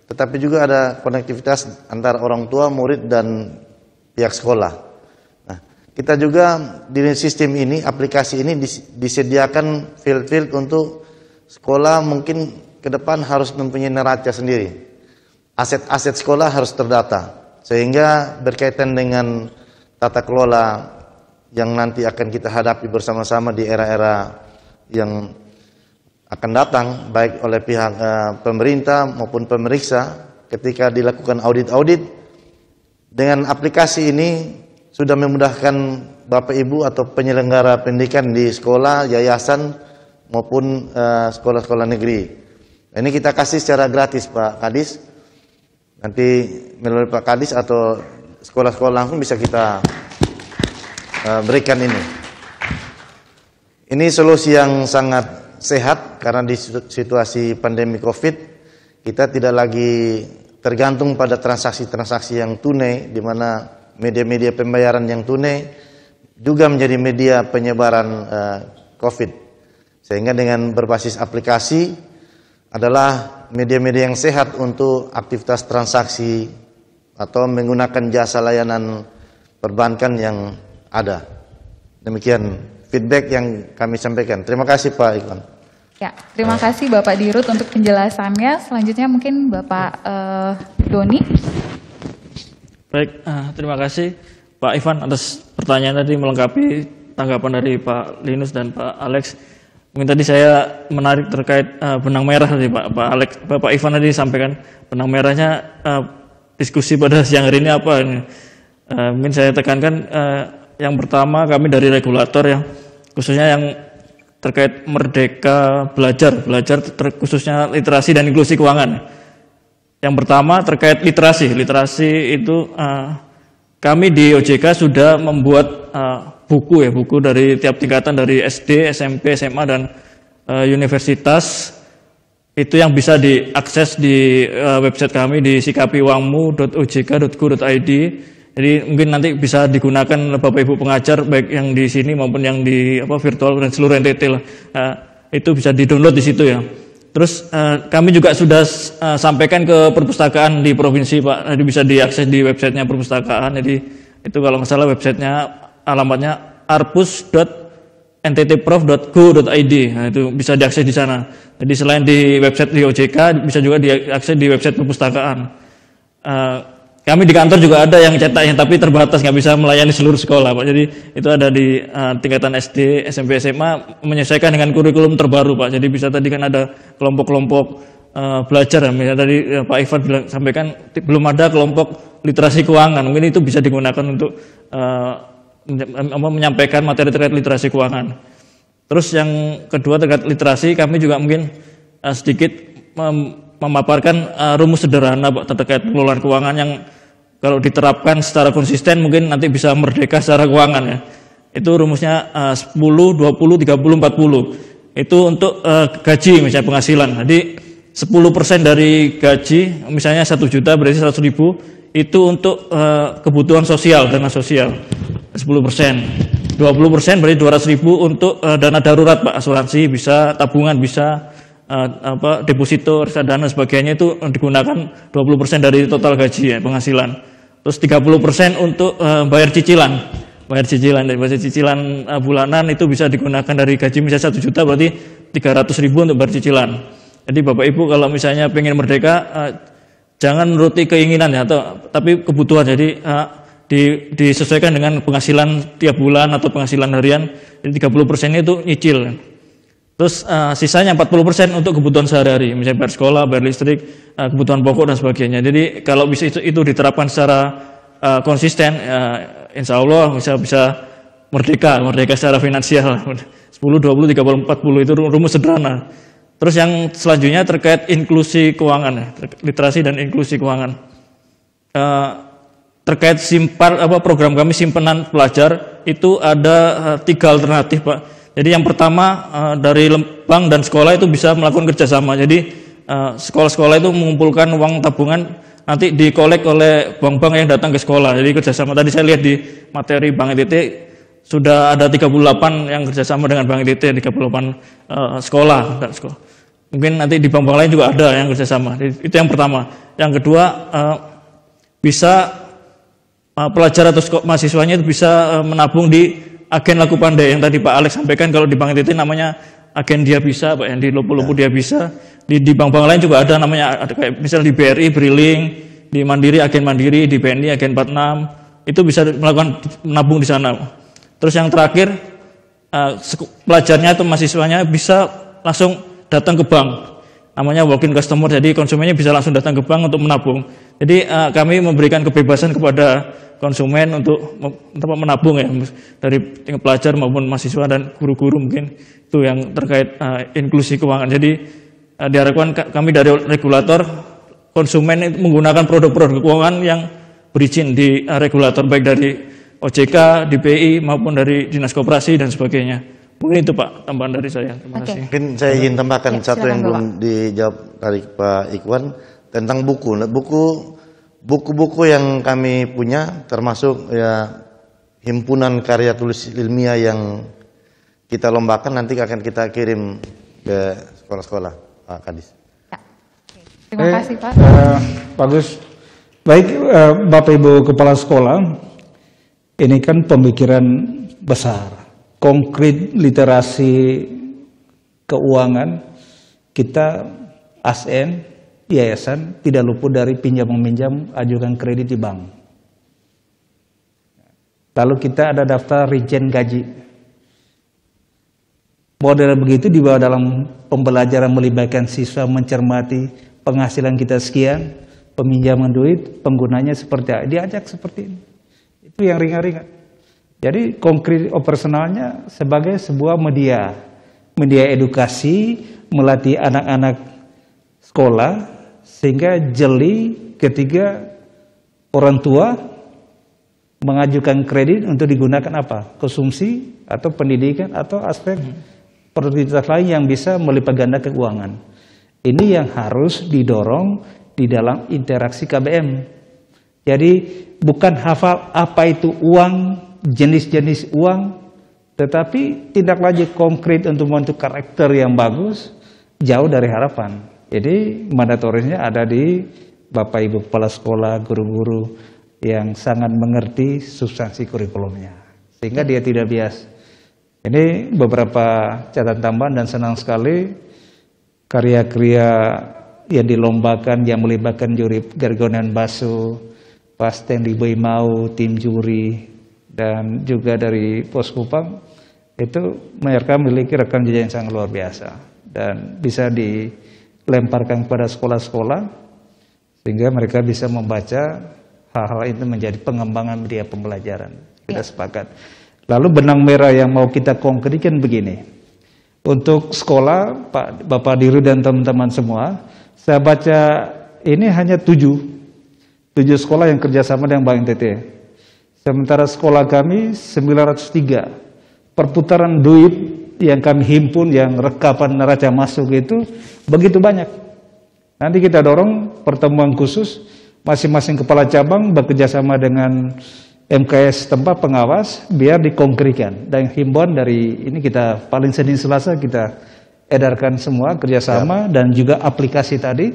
tetapi juga ada konektivitas antara orang tua, murid, dan pihak sekolah. Nah, kita juga di sistem ini, aplikasi ini disediakan field-field untuk sekolah mungkin ke depan harus mempunyai neraca sendiri. Aset-aset sekolah harus terdata, sehingga berkaitan dengan tata kelola yang nanti akan kita hadapi bersama-sama di era-era yang akan datang, baik oleh pihak pemerintah maupun pemeriksa ketika dilakukan audit-audit. Dengan aplikasi ini sudah memudahkan Bapak Ibu atau penyelenggara pendidikan di sekolah, yayasan maupun sekolah-sekolah negeri. Ini kita kasih secara gratis Pak Kadis. Nanti melalui Pak Kadis atau sekolah-sekolah langsung bisa kita berikan ini. Ini solusi yang sangat sehat karena di situasi pandemi COVID kita tidak lagi tergantung pada transaksi-transaksi yang tunai, di mana media-media pembayaran yang tunai juga menjadi media penyebaran COVID. Sehingga dengan berbasis aplikasi adalah media-media yang sehat untuk aktivitas transaksi atau menggunakan jasa layanan perbankan yang ada. Demikian feedback yang kami sampaikan. Terima kasih Pak Ikhwan. Ya, terima kasih Bapak Dirut untuk penjelasannya. Selanjutnya mungkin Bapak Doni. Baik, terima kasih Pak Ivan atas pertanyaan tadi melengkapi tanggapan dari Pak Linus dan Pak Alex. Mungkin tadi saya menarik terkait benang merah tadi Pak Alex, Bapak Ivan tadi sampaikan benang merahnya diskusi pada siang hari ini apa ini. Mungkin saya tekankan yang pertama kami dari regulator ya, khususnya yang terkait merdeka belajar khususnya literasi dan inklusi keuangan. Yang pertama terkait literasi itu kami di OJK sudah membuat buku dari tiap tingkatan dari SD, SMP, SMA dan universitas itu yang bisa diakses di website kami di sikapiuangmu.ojk.go.id. Jadi mungkin nanti bisa digunakan Bapak Ibu pengajar baik yang di sini maupun yang di virtual dan seluruh NTT lah. Itu bisa di-download di situ ya. Terus kami juga sudah sampaikan ke perpustakaan di provinsi Pak. Jadi bisa diakses di websitenya perpustakaan. Jadi itu kalau nggak salah websitenya alamatnya arpus.nttprof.go.id. Nah, itu bisa diakses di sana. Jadi selain di website di OJK bisa juga diakses di website perpustakaan. Kami di kantor juga ada yang cetaknya, tapi terbatas, nggak bisa melayani seluruh sekolah, Pak. Jadi itu ada di tingkatan SD, SMP, SMA, menyesuaikan dengan kurikulum terbaru, Pak. Jadi bisa tadi kan ada kelompok-kelompok belajar, misalnya tadi Pak Ivan bilang, sampaikan belum ada kelompok literasi keuangan, mungkin itu bisa digunakan untuk menyampaikan materi terkait literasi keuangan. Terus yang kedua terkait literasi, kami juga mungkin sedikit memaparkan rumus sederhana Pak terkait pengelolaan keuangan yang kalau diterapkan secara konsisten mungkin nanti bisa merdeka secara keuangan ya. Itu rumusnya 10, 20, 30, 40. Itu untuk gaji misalnya penghasilan. Jadi 10% dari gaji misalnya 1 juta berarti 100.000 itu untuk kebutuhan sosial, dana sosial 10%. 20% berarti 200.000 untuk dana darurat Pak, asuransi bisa, tabungan bisa, deposito, reksadana sebagainya itu digunakan 20% dari total gaji ya, penghasilan. Terus 30% untuk bayar cicilan. Bayar cicilan bulanan itu bisa digunakan dari gaji misalnya 1 juta berarti 300.000 untuk bayar cicilan. Jadi Bapak Ibu kalau misalnya pengen merdeka jangan menuruti keinginan ya, tapi kebutuhan. Jadi disesuaikan dengan penghasilan tiap bulan atau penghasilan harian. Jadi 30% itu nyicil. Terus sisanya 40% untuk kebutuhan sehari-hari, misalnya bayar sekolah, bayar listrik, kebutuhan pokok dan sebagainya. Jadi kalau bisa itu diterapkan secara konsisten, insya Allah bisa merdeka secara finansial. 10, 20, 30, 40 itu rumus sederhana. Terus yang selanjutnya terkait inklusi keuangan, ya, literasi dan inklusi keuangan. Terkait program kami simpenan pelajar itu ada 3 alternatif, Pak. Jadi yang pertama dari bank dan sekolah itu bisa melakukan kerjasama. Jadi sekolah-sekolah itu mengumpulkan uang tabungan, nanti dikolek oleh bank-bank yang datang ke sekolah. Jadi kerjasama. Tadi saya lihat di materi Bank NTT sudah ada 38 yang kerjasama dengan Bank NTT, 38 sekolah dan sekolah. Mungkin nanti di bank-bank lain juga ada yang kerjasama. Itu yang pertama. Yang kedua, bisa pelajar atau mahasiswanya itu bisa menabung di agen laku pandai yang tadi Pak Alex sampaikan. Kalau di Bank NTT namanya agen Dia Bisa, Pak, yang di Lopo-Lopo Dia Bisa. Di bank-bank lain juga ada namanya, ada kayak misalnya di BRI, Briling, di Mandiri, agen Mandiri, di BNI, agen 46. Itu bisa melakukan menabung di sana. Terus yang terakhir, pelajarnya atau mahasiswanya bisa langsung datang ke bank. Namanya walk-in customer, jadi konsumennya bisa langsung datang ke bank untuk menabung. Jadi kami memberikan kebebasan kepada konsumen untuk menabung, ya, dari pelajar maupun mahasiswa dan guru-guru. Mungkin itu yang terkait inklusi keuangan. Jadi diharapkan kami dari regulator, konsumen itu menggunakan produk-produk keuangan yang berizin di regulator, baik dari OJK, DPI maupun dari Dinas Koperasi dan sebagainya. Mungkin itu Pak tambahan dari saya. Terima kasih. Mungkin saya ingin tambahkan satu yang belum dijawab dari Pak Ikhwan tentang buku. Buku-buku yang kami punya termasuk ya himpunan karya tulis ilmiah yang kita lombakan, nanti akan kita kirim ke sekolah-sekolah, Pak Kadis. Ya. Terima kasih Pak. Bagus. Baik, Bapak Ibu Kepala Sekolah, ini kan pemikiran besar, konkret literasi keuangan. Kita ASN yayasan tidak luput dari pinjam-meminjam, ajukan kredit di bank. Lalu kita ada daftar rincian gaji. Model begitu dibawa dalam pembelajaran melibatkan siswa mencermati penghasilan kita sekian, peminjaman duit, penggunanya seperti apa, diajak seperti ini. Itu yang ringan-ringan. Jadi konkret operasionalnya sebagai sebuah media edukasi, melatih anak-anak sekolah sehingga jeli ketika orang tua mengajukan kredit untuk digunakan apa? Konsumsi atau pendidikan atau aspek produktivitas lain yang bisa melipat ganda keuangan. Ini yang harus didorong di dalam interaksi KBM. Jadi bukan hafal apa itu uang, jenis-jenis uang, tetapi tindak lanjut konkret untuk membentuk karakter yang bagus, jauh dari harapan. Jadi mandatorisnya ada di Bapak Ibu Kepala Sekolah, guru-guru yang sangat mengerti substansi kurikulumnya, sehingga dia tidak bias. Ini beberapa catatan tambahan dan senang sekali karya-karya yang dilombakan yang melibatkan juri Gargonan Basu, Pak Stanley Boimau, tim juri, dan juga dari Pos Kupang, itu mereka memiliki rekam jejak yang sangat luar biasa dan bisa dilemparkan kepada sekolah-sekolah sehingga mereka bisa membaca hal-hal itu menjadi pengembangan media pembelajaran. Kita sepakat. Lalu benang merah yang mau kita konkretkan begini. Untuk sekolah, Bapak Diru dan teman-teman semua, saya baca ini hanya 7 sekolah yang kerjasama dengan Bank NTT. Sementara sekolah kami 903. Perputaran duit yang kami himpun, yang rekapan neraca masuk itu begitu banyak. Nanti kita dorong pertemuan khusus, masing-masing kepala cabang bekerjasama dengan MKS tempat pengawas biar dikonkretkan. Dan himbauan dari ini kita paling Senin Selasa kita edarkan semua kerjasama dan juga aplikasi tadi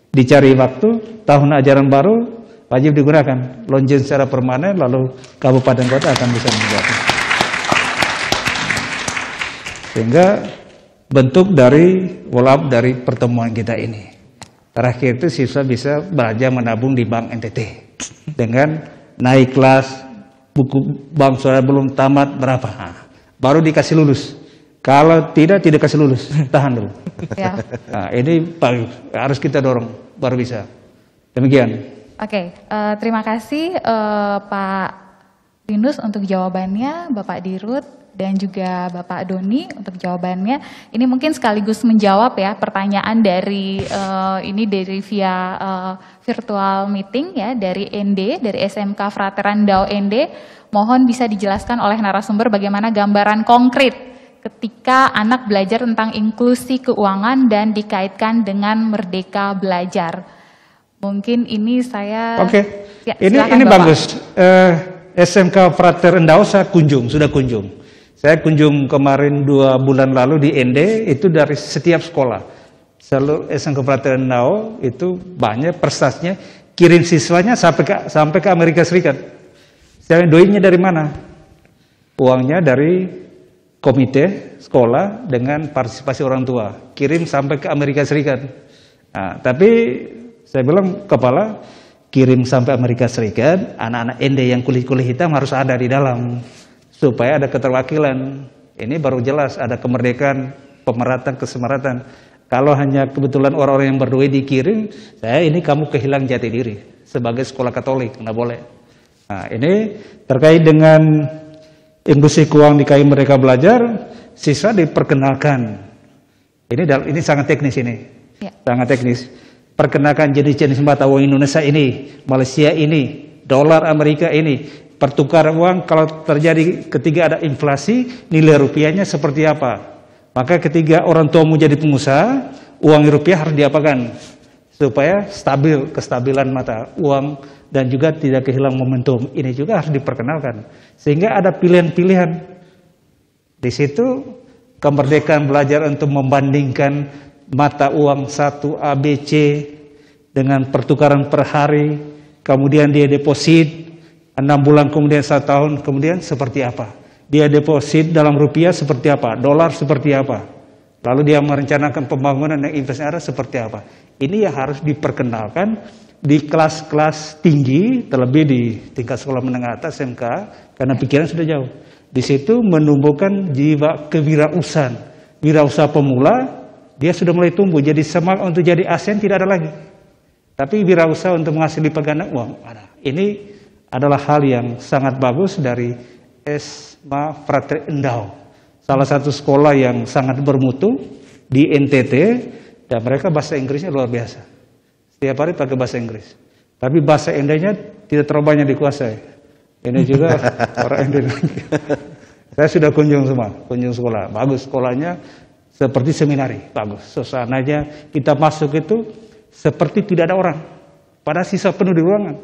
dicari waktu tahun ajaran baru wajib digunakan, launching secara permanen, lalu kabupaten kota akan bisa membuatnya. Sehingga bentuk dari follow-up dari pertemuan kita ini. Terakhir itu siswa bisa belajar menabung di Bank NTT dengan naik kelas, buku bank saudara belum tamat berapa, baru dikasih lulus. Kalau tidak kasih lulus, tahan dulu. Ya. Nah, ini harus kita dorong, baru bisa. Demikian. Oke, terima kasih Pak Linus untuk jawabannya, Bapak Dirut dan juga Bapak Doni untuk jawabannya. Ini mungkin sekaligus menjawab ya pertanyaan dari dari via virtual meeting ya dari ND, dari SMK Frateran Ndau ND. Mohon bisa dijelaskan oleh narasumber bagaimana gambaran konkret ketika anak belajar tentang inklusi keuangan dan dikaitkan dengan Merdeka Belajar. Mungkin ini saya. Oke. Ya, ini Bapak. bagus. SMK Frater Ndau saya sudah kunjung. Saya kunjung kemarin 2 bulan lalu di ND, itu dari setiap sekolah. Selalu SMK Frater Ndau itu banyak prestasinya, kirim siswanya sampai ke Amerika Serikat. Saya doinya dari mana? Uangnya dari komite sekolah dengan partisipasi orang tua, kirim sampai ke Amerika Serikat. Nah, tapi saya bilang kepala, kirim sampai Amerika Serikat, anak-anak ND yang kulit-kulit hitam harus ada di dalam. Supaya ada keterwakilan. Ini baru jelas ada kemerdekaan, pemerataan, kesemaratan. Kalau hanya kebetulan orang-orang yang berduit dikirim, ini kamu kehilangan jati diri sebagai sekolah Katolik, nggak boleh. Nah, ini terkait dengan inklusi keuangan di KI Merdeka Belajar, siswa diperkenalkan. Ini sangat teknis ini, sangat teknis. Perkenalkan jenis-jenis mata uang Indonesia ini, Malaysia ini, dolar Amerika ini. Pertukaran uang kalau terjadi ketika ada inflasi, nilai rupiahnya seperti apa. Maka ketika orang tuamu jadi pengusaha, uang rupiah harus diapakan? Supaya stabil, kestabilan mata uang dan juga tidak kehilangan momentum. Ini juga harus diperkenalkan. Sehingga ada pilihan-pilihan. Di situ kemerdekaan belajar untuk membandingkan mata uang 1 ABC dengan pertukaran per hari, kemudian dia deposit 6 bulan kemudian 1 tahun kemudian seperti apa? Dia deposit dalam rupiah seperti apa? Dolar seperti apa? Lalu dia merencanakan pembangunan yang investasi seperti apa? Ini yang harus diperkenalkan di kelas-kelas tinggi, terlebih di tingkat sekolah menengah atas SMK, karena pikiran sudah jauh. Di situ menumbuhkan jiwa kewirausahaan. Wirausaha pemula, dia sudah mulai tumbuh. Jadi semangat untuk jadi ASN tidak ada lagi. Tapi wirausaha untuk menghasilkan pegangan uang ada. Ini adalah hal yang sangat bagus dari SMA Frater Ndau. Salah satu sekolah yang sangat bermutu di NTT, dan mereka bahasa Inggrisnya luar biasa. Setiap hari pakai bahasa Inggris. Tapi bahasa Indahnya tidak terlalu banyak dikuasai. Ini juga orang Indonesia. Saya sudah kunjung sekolah. Bagus sekolahnya, seperti seminari, bagus. Suasananya kita masuk itu seperti tidak ada orang. Padahal siswa penuh di ruangan.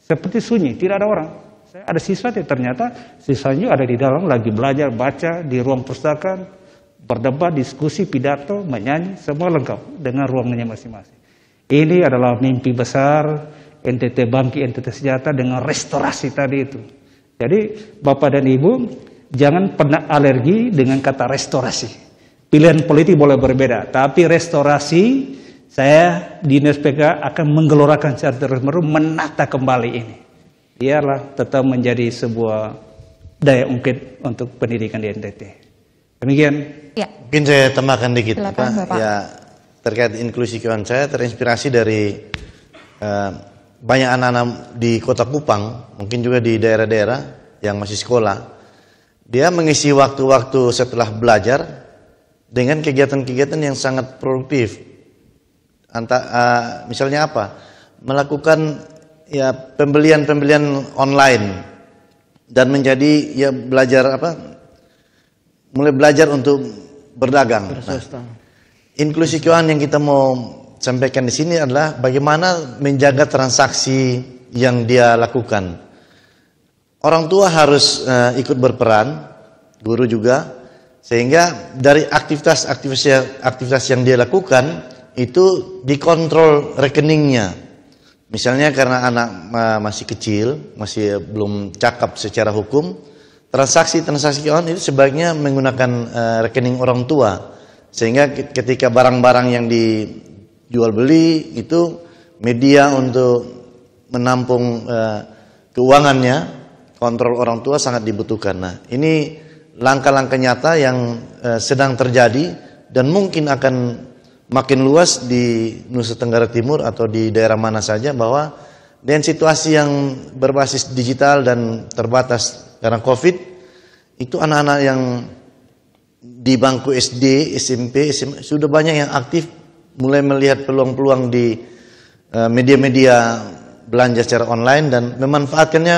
Seperti sunyi, tidak ada orang. Ada siswa, ternyata siswanya ada di dalam lagi belajar, baca di ruang perpustakaan, berdebat, diskusi, pidato, menyanyi, semua lengkap dengan ruangannya masing-masing. Ini adalah mimpi besar NTT Bangki, NTT Sejahtera dengan restorasi tadi itu. Jadi Bapak dan Ibu jangan pernah alergi dengan kata restorasi. Pilihan politik boleh berbeda, tapi restorasi saya di NSPK akan menggelorakan secara terus-menerus menata kembali ini. Biarlah tetap menjadi sebuah daya ungkit untuk pendidikan di NTT. Demikian. Ya. Mungkin saya tambahkan dikit. Silakan, Bapak. Ya, terkait inklusi keuangan, saya terinspirasi dari banyak anak-anak di Kota Kupang, mungkin juga di daerah-daerah yang masih sekolah. Dia mengisi waktu-waktu setelah belajar dengan kegiatan-kegiatan yang sangat produktif. Misalnya apa? Melakukan ya pembelian online dan menjadi ya mulai belajar untuk berdagang. Nah, inklusi keuangan yang kita mau sampaikan di sini adalah bagaimana menjaga transaksi yang dia lakukan. Orang tua harus ikut berperan, guru juga, sehingga dari aktivitas yang dia lakukan itu dikontrol rekeningnya. Misalnya karena anak masih kecil, masih belum cakap secara hukum, transaksi keuangan itu sebaiknya menggunakan rekening orang tua. Sehingga ketika barang-barang yang dijual beli itu media untuk menampung keuangannya, kontrol orang tua sangat dibutuhkan. Nah, ini langkah-langkah nyata yang sedang terjadi dan mungkin akan makin luas di Nusa Tenggara Timur atau di daerah mana saja, bahwa dengan situasi yang berbasis digital dan terbatas karena COVID, itu anak-anak yang di bangku SD, SMP, SMA, sudah banyak yang aktif mulai melihat peluang-peluang di media-media belanja secara online dan memanfaatkannya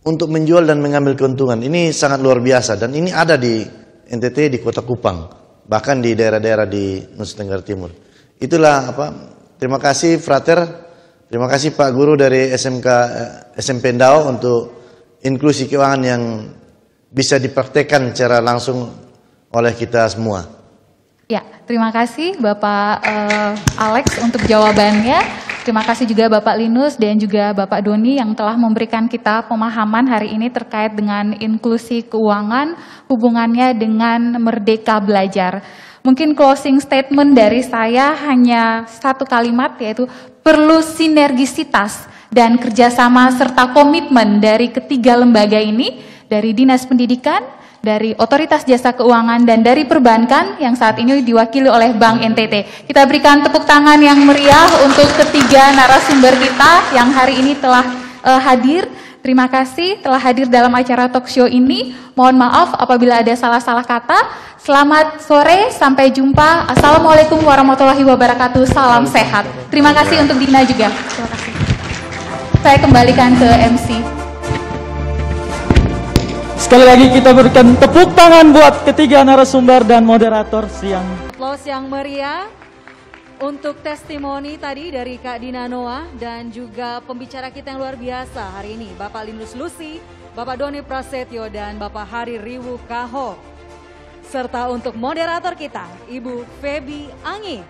untuk menjual dan mengambil keuntungan. Ini sangat luar biasa dan ini ada di NTT, di Kota Kupang, bahkan di daerah-daerah di Nusa Tenggara Timur. Itulah terima kasih Frater, terima kasih Pak Guru dari SMP Ndao untuk inklusi keuangan yang bisa dipraktekkan secara langsung oleh kita semua. Ya, terima kasih Bapak Alex untuk jawabannya. Terima kasih juga Bapak Linus dan juga Bapak Doni yang telah memberikan kita pemahaman hari ini terkait dengan inklusi keuangan, hubungannya dengan merdeka belajar. Mungkin closing statement dari saya hanya satu kalimat, yaitu perlu sinergisitas dan kerjasama serta komitmen dari ketiga lembaga ini, dari Dinas Pendidikan, dari Otoritas Jasa Keuangan, dan dari Perbankan yang saat ini diwakili oleh Bank NTT. Kita berikan tepuk tangan yang meriah untuk ketiga narasumber kita yang hari ini telah hadir. Terima kasih telah hadir dalam acara talk show ini. Mohon maaf apabila ada salah-salah kata. Selamat sore, sampai jumpa. Assalamualaikum warahmatullahi wabarakatuh. Salam sehat. Terima kasih untuk Dina juga. Terima kasih. Saya kembalikan ke MC. Sekali lagi kita berikan tepuk tangan buat ketiga narasumber dan moderator siang. Aplaus yang meriah untuk testimoni tadi dari Kak Dina Noah dan juga pembicara kita yang luar biasa hari ini, Bapak Linus Lucy, Bapak Doni Prasetyo, dan Bapak Hari Riwu Kaho. Serta untuk moderator kita, Ibu Feby Anggi.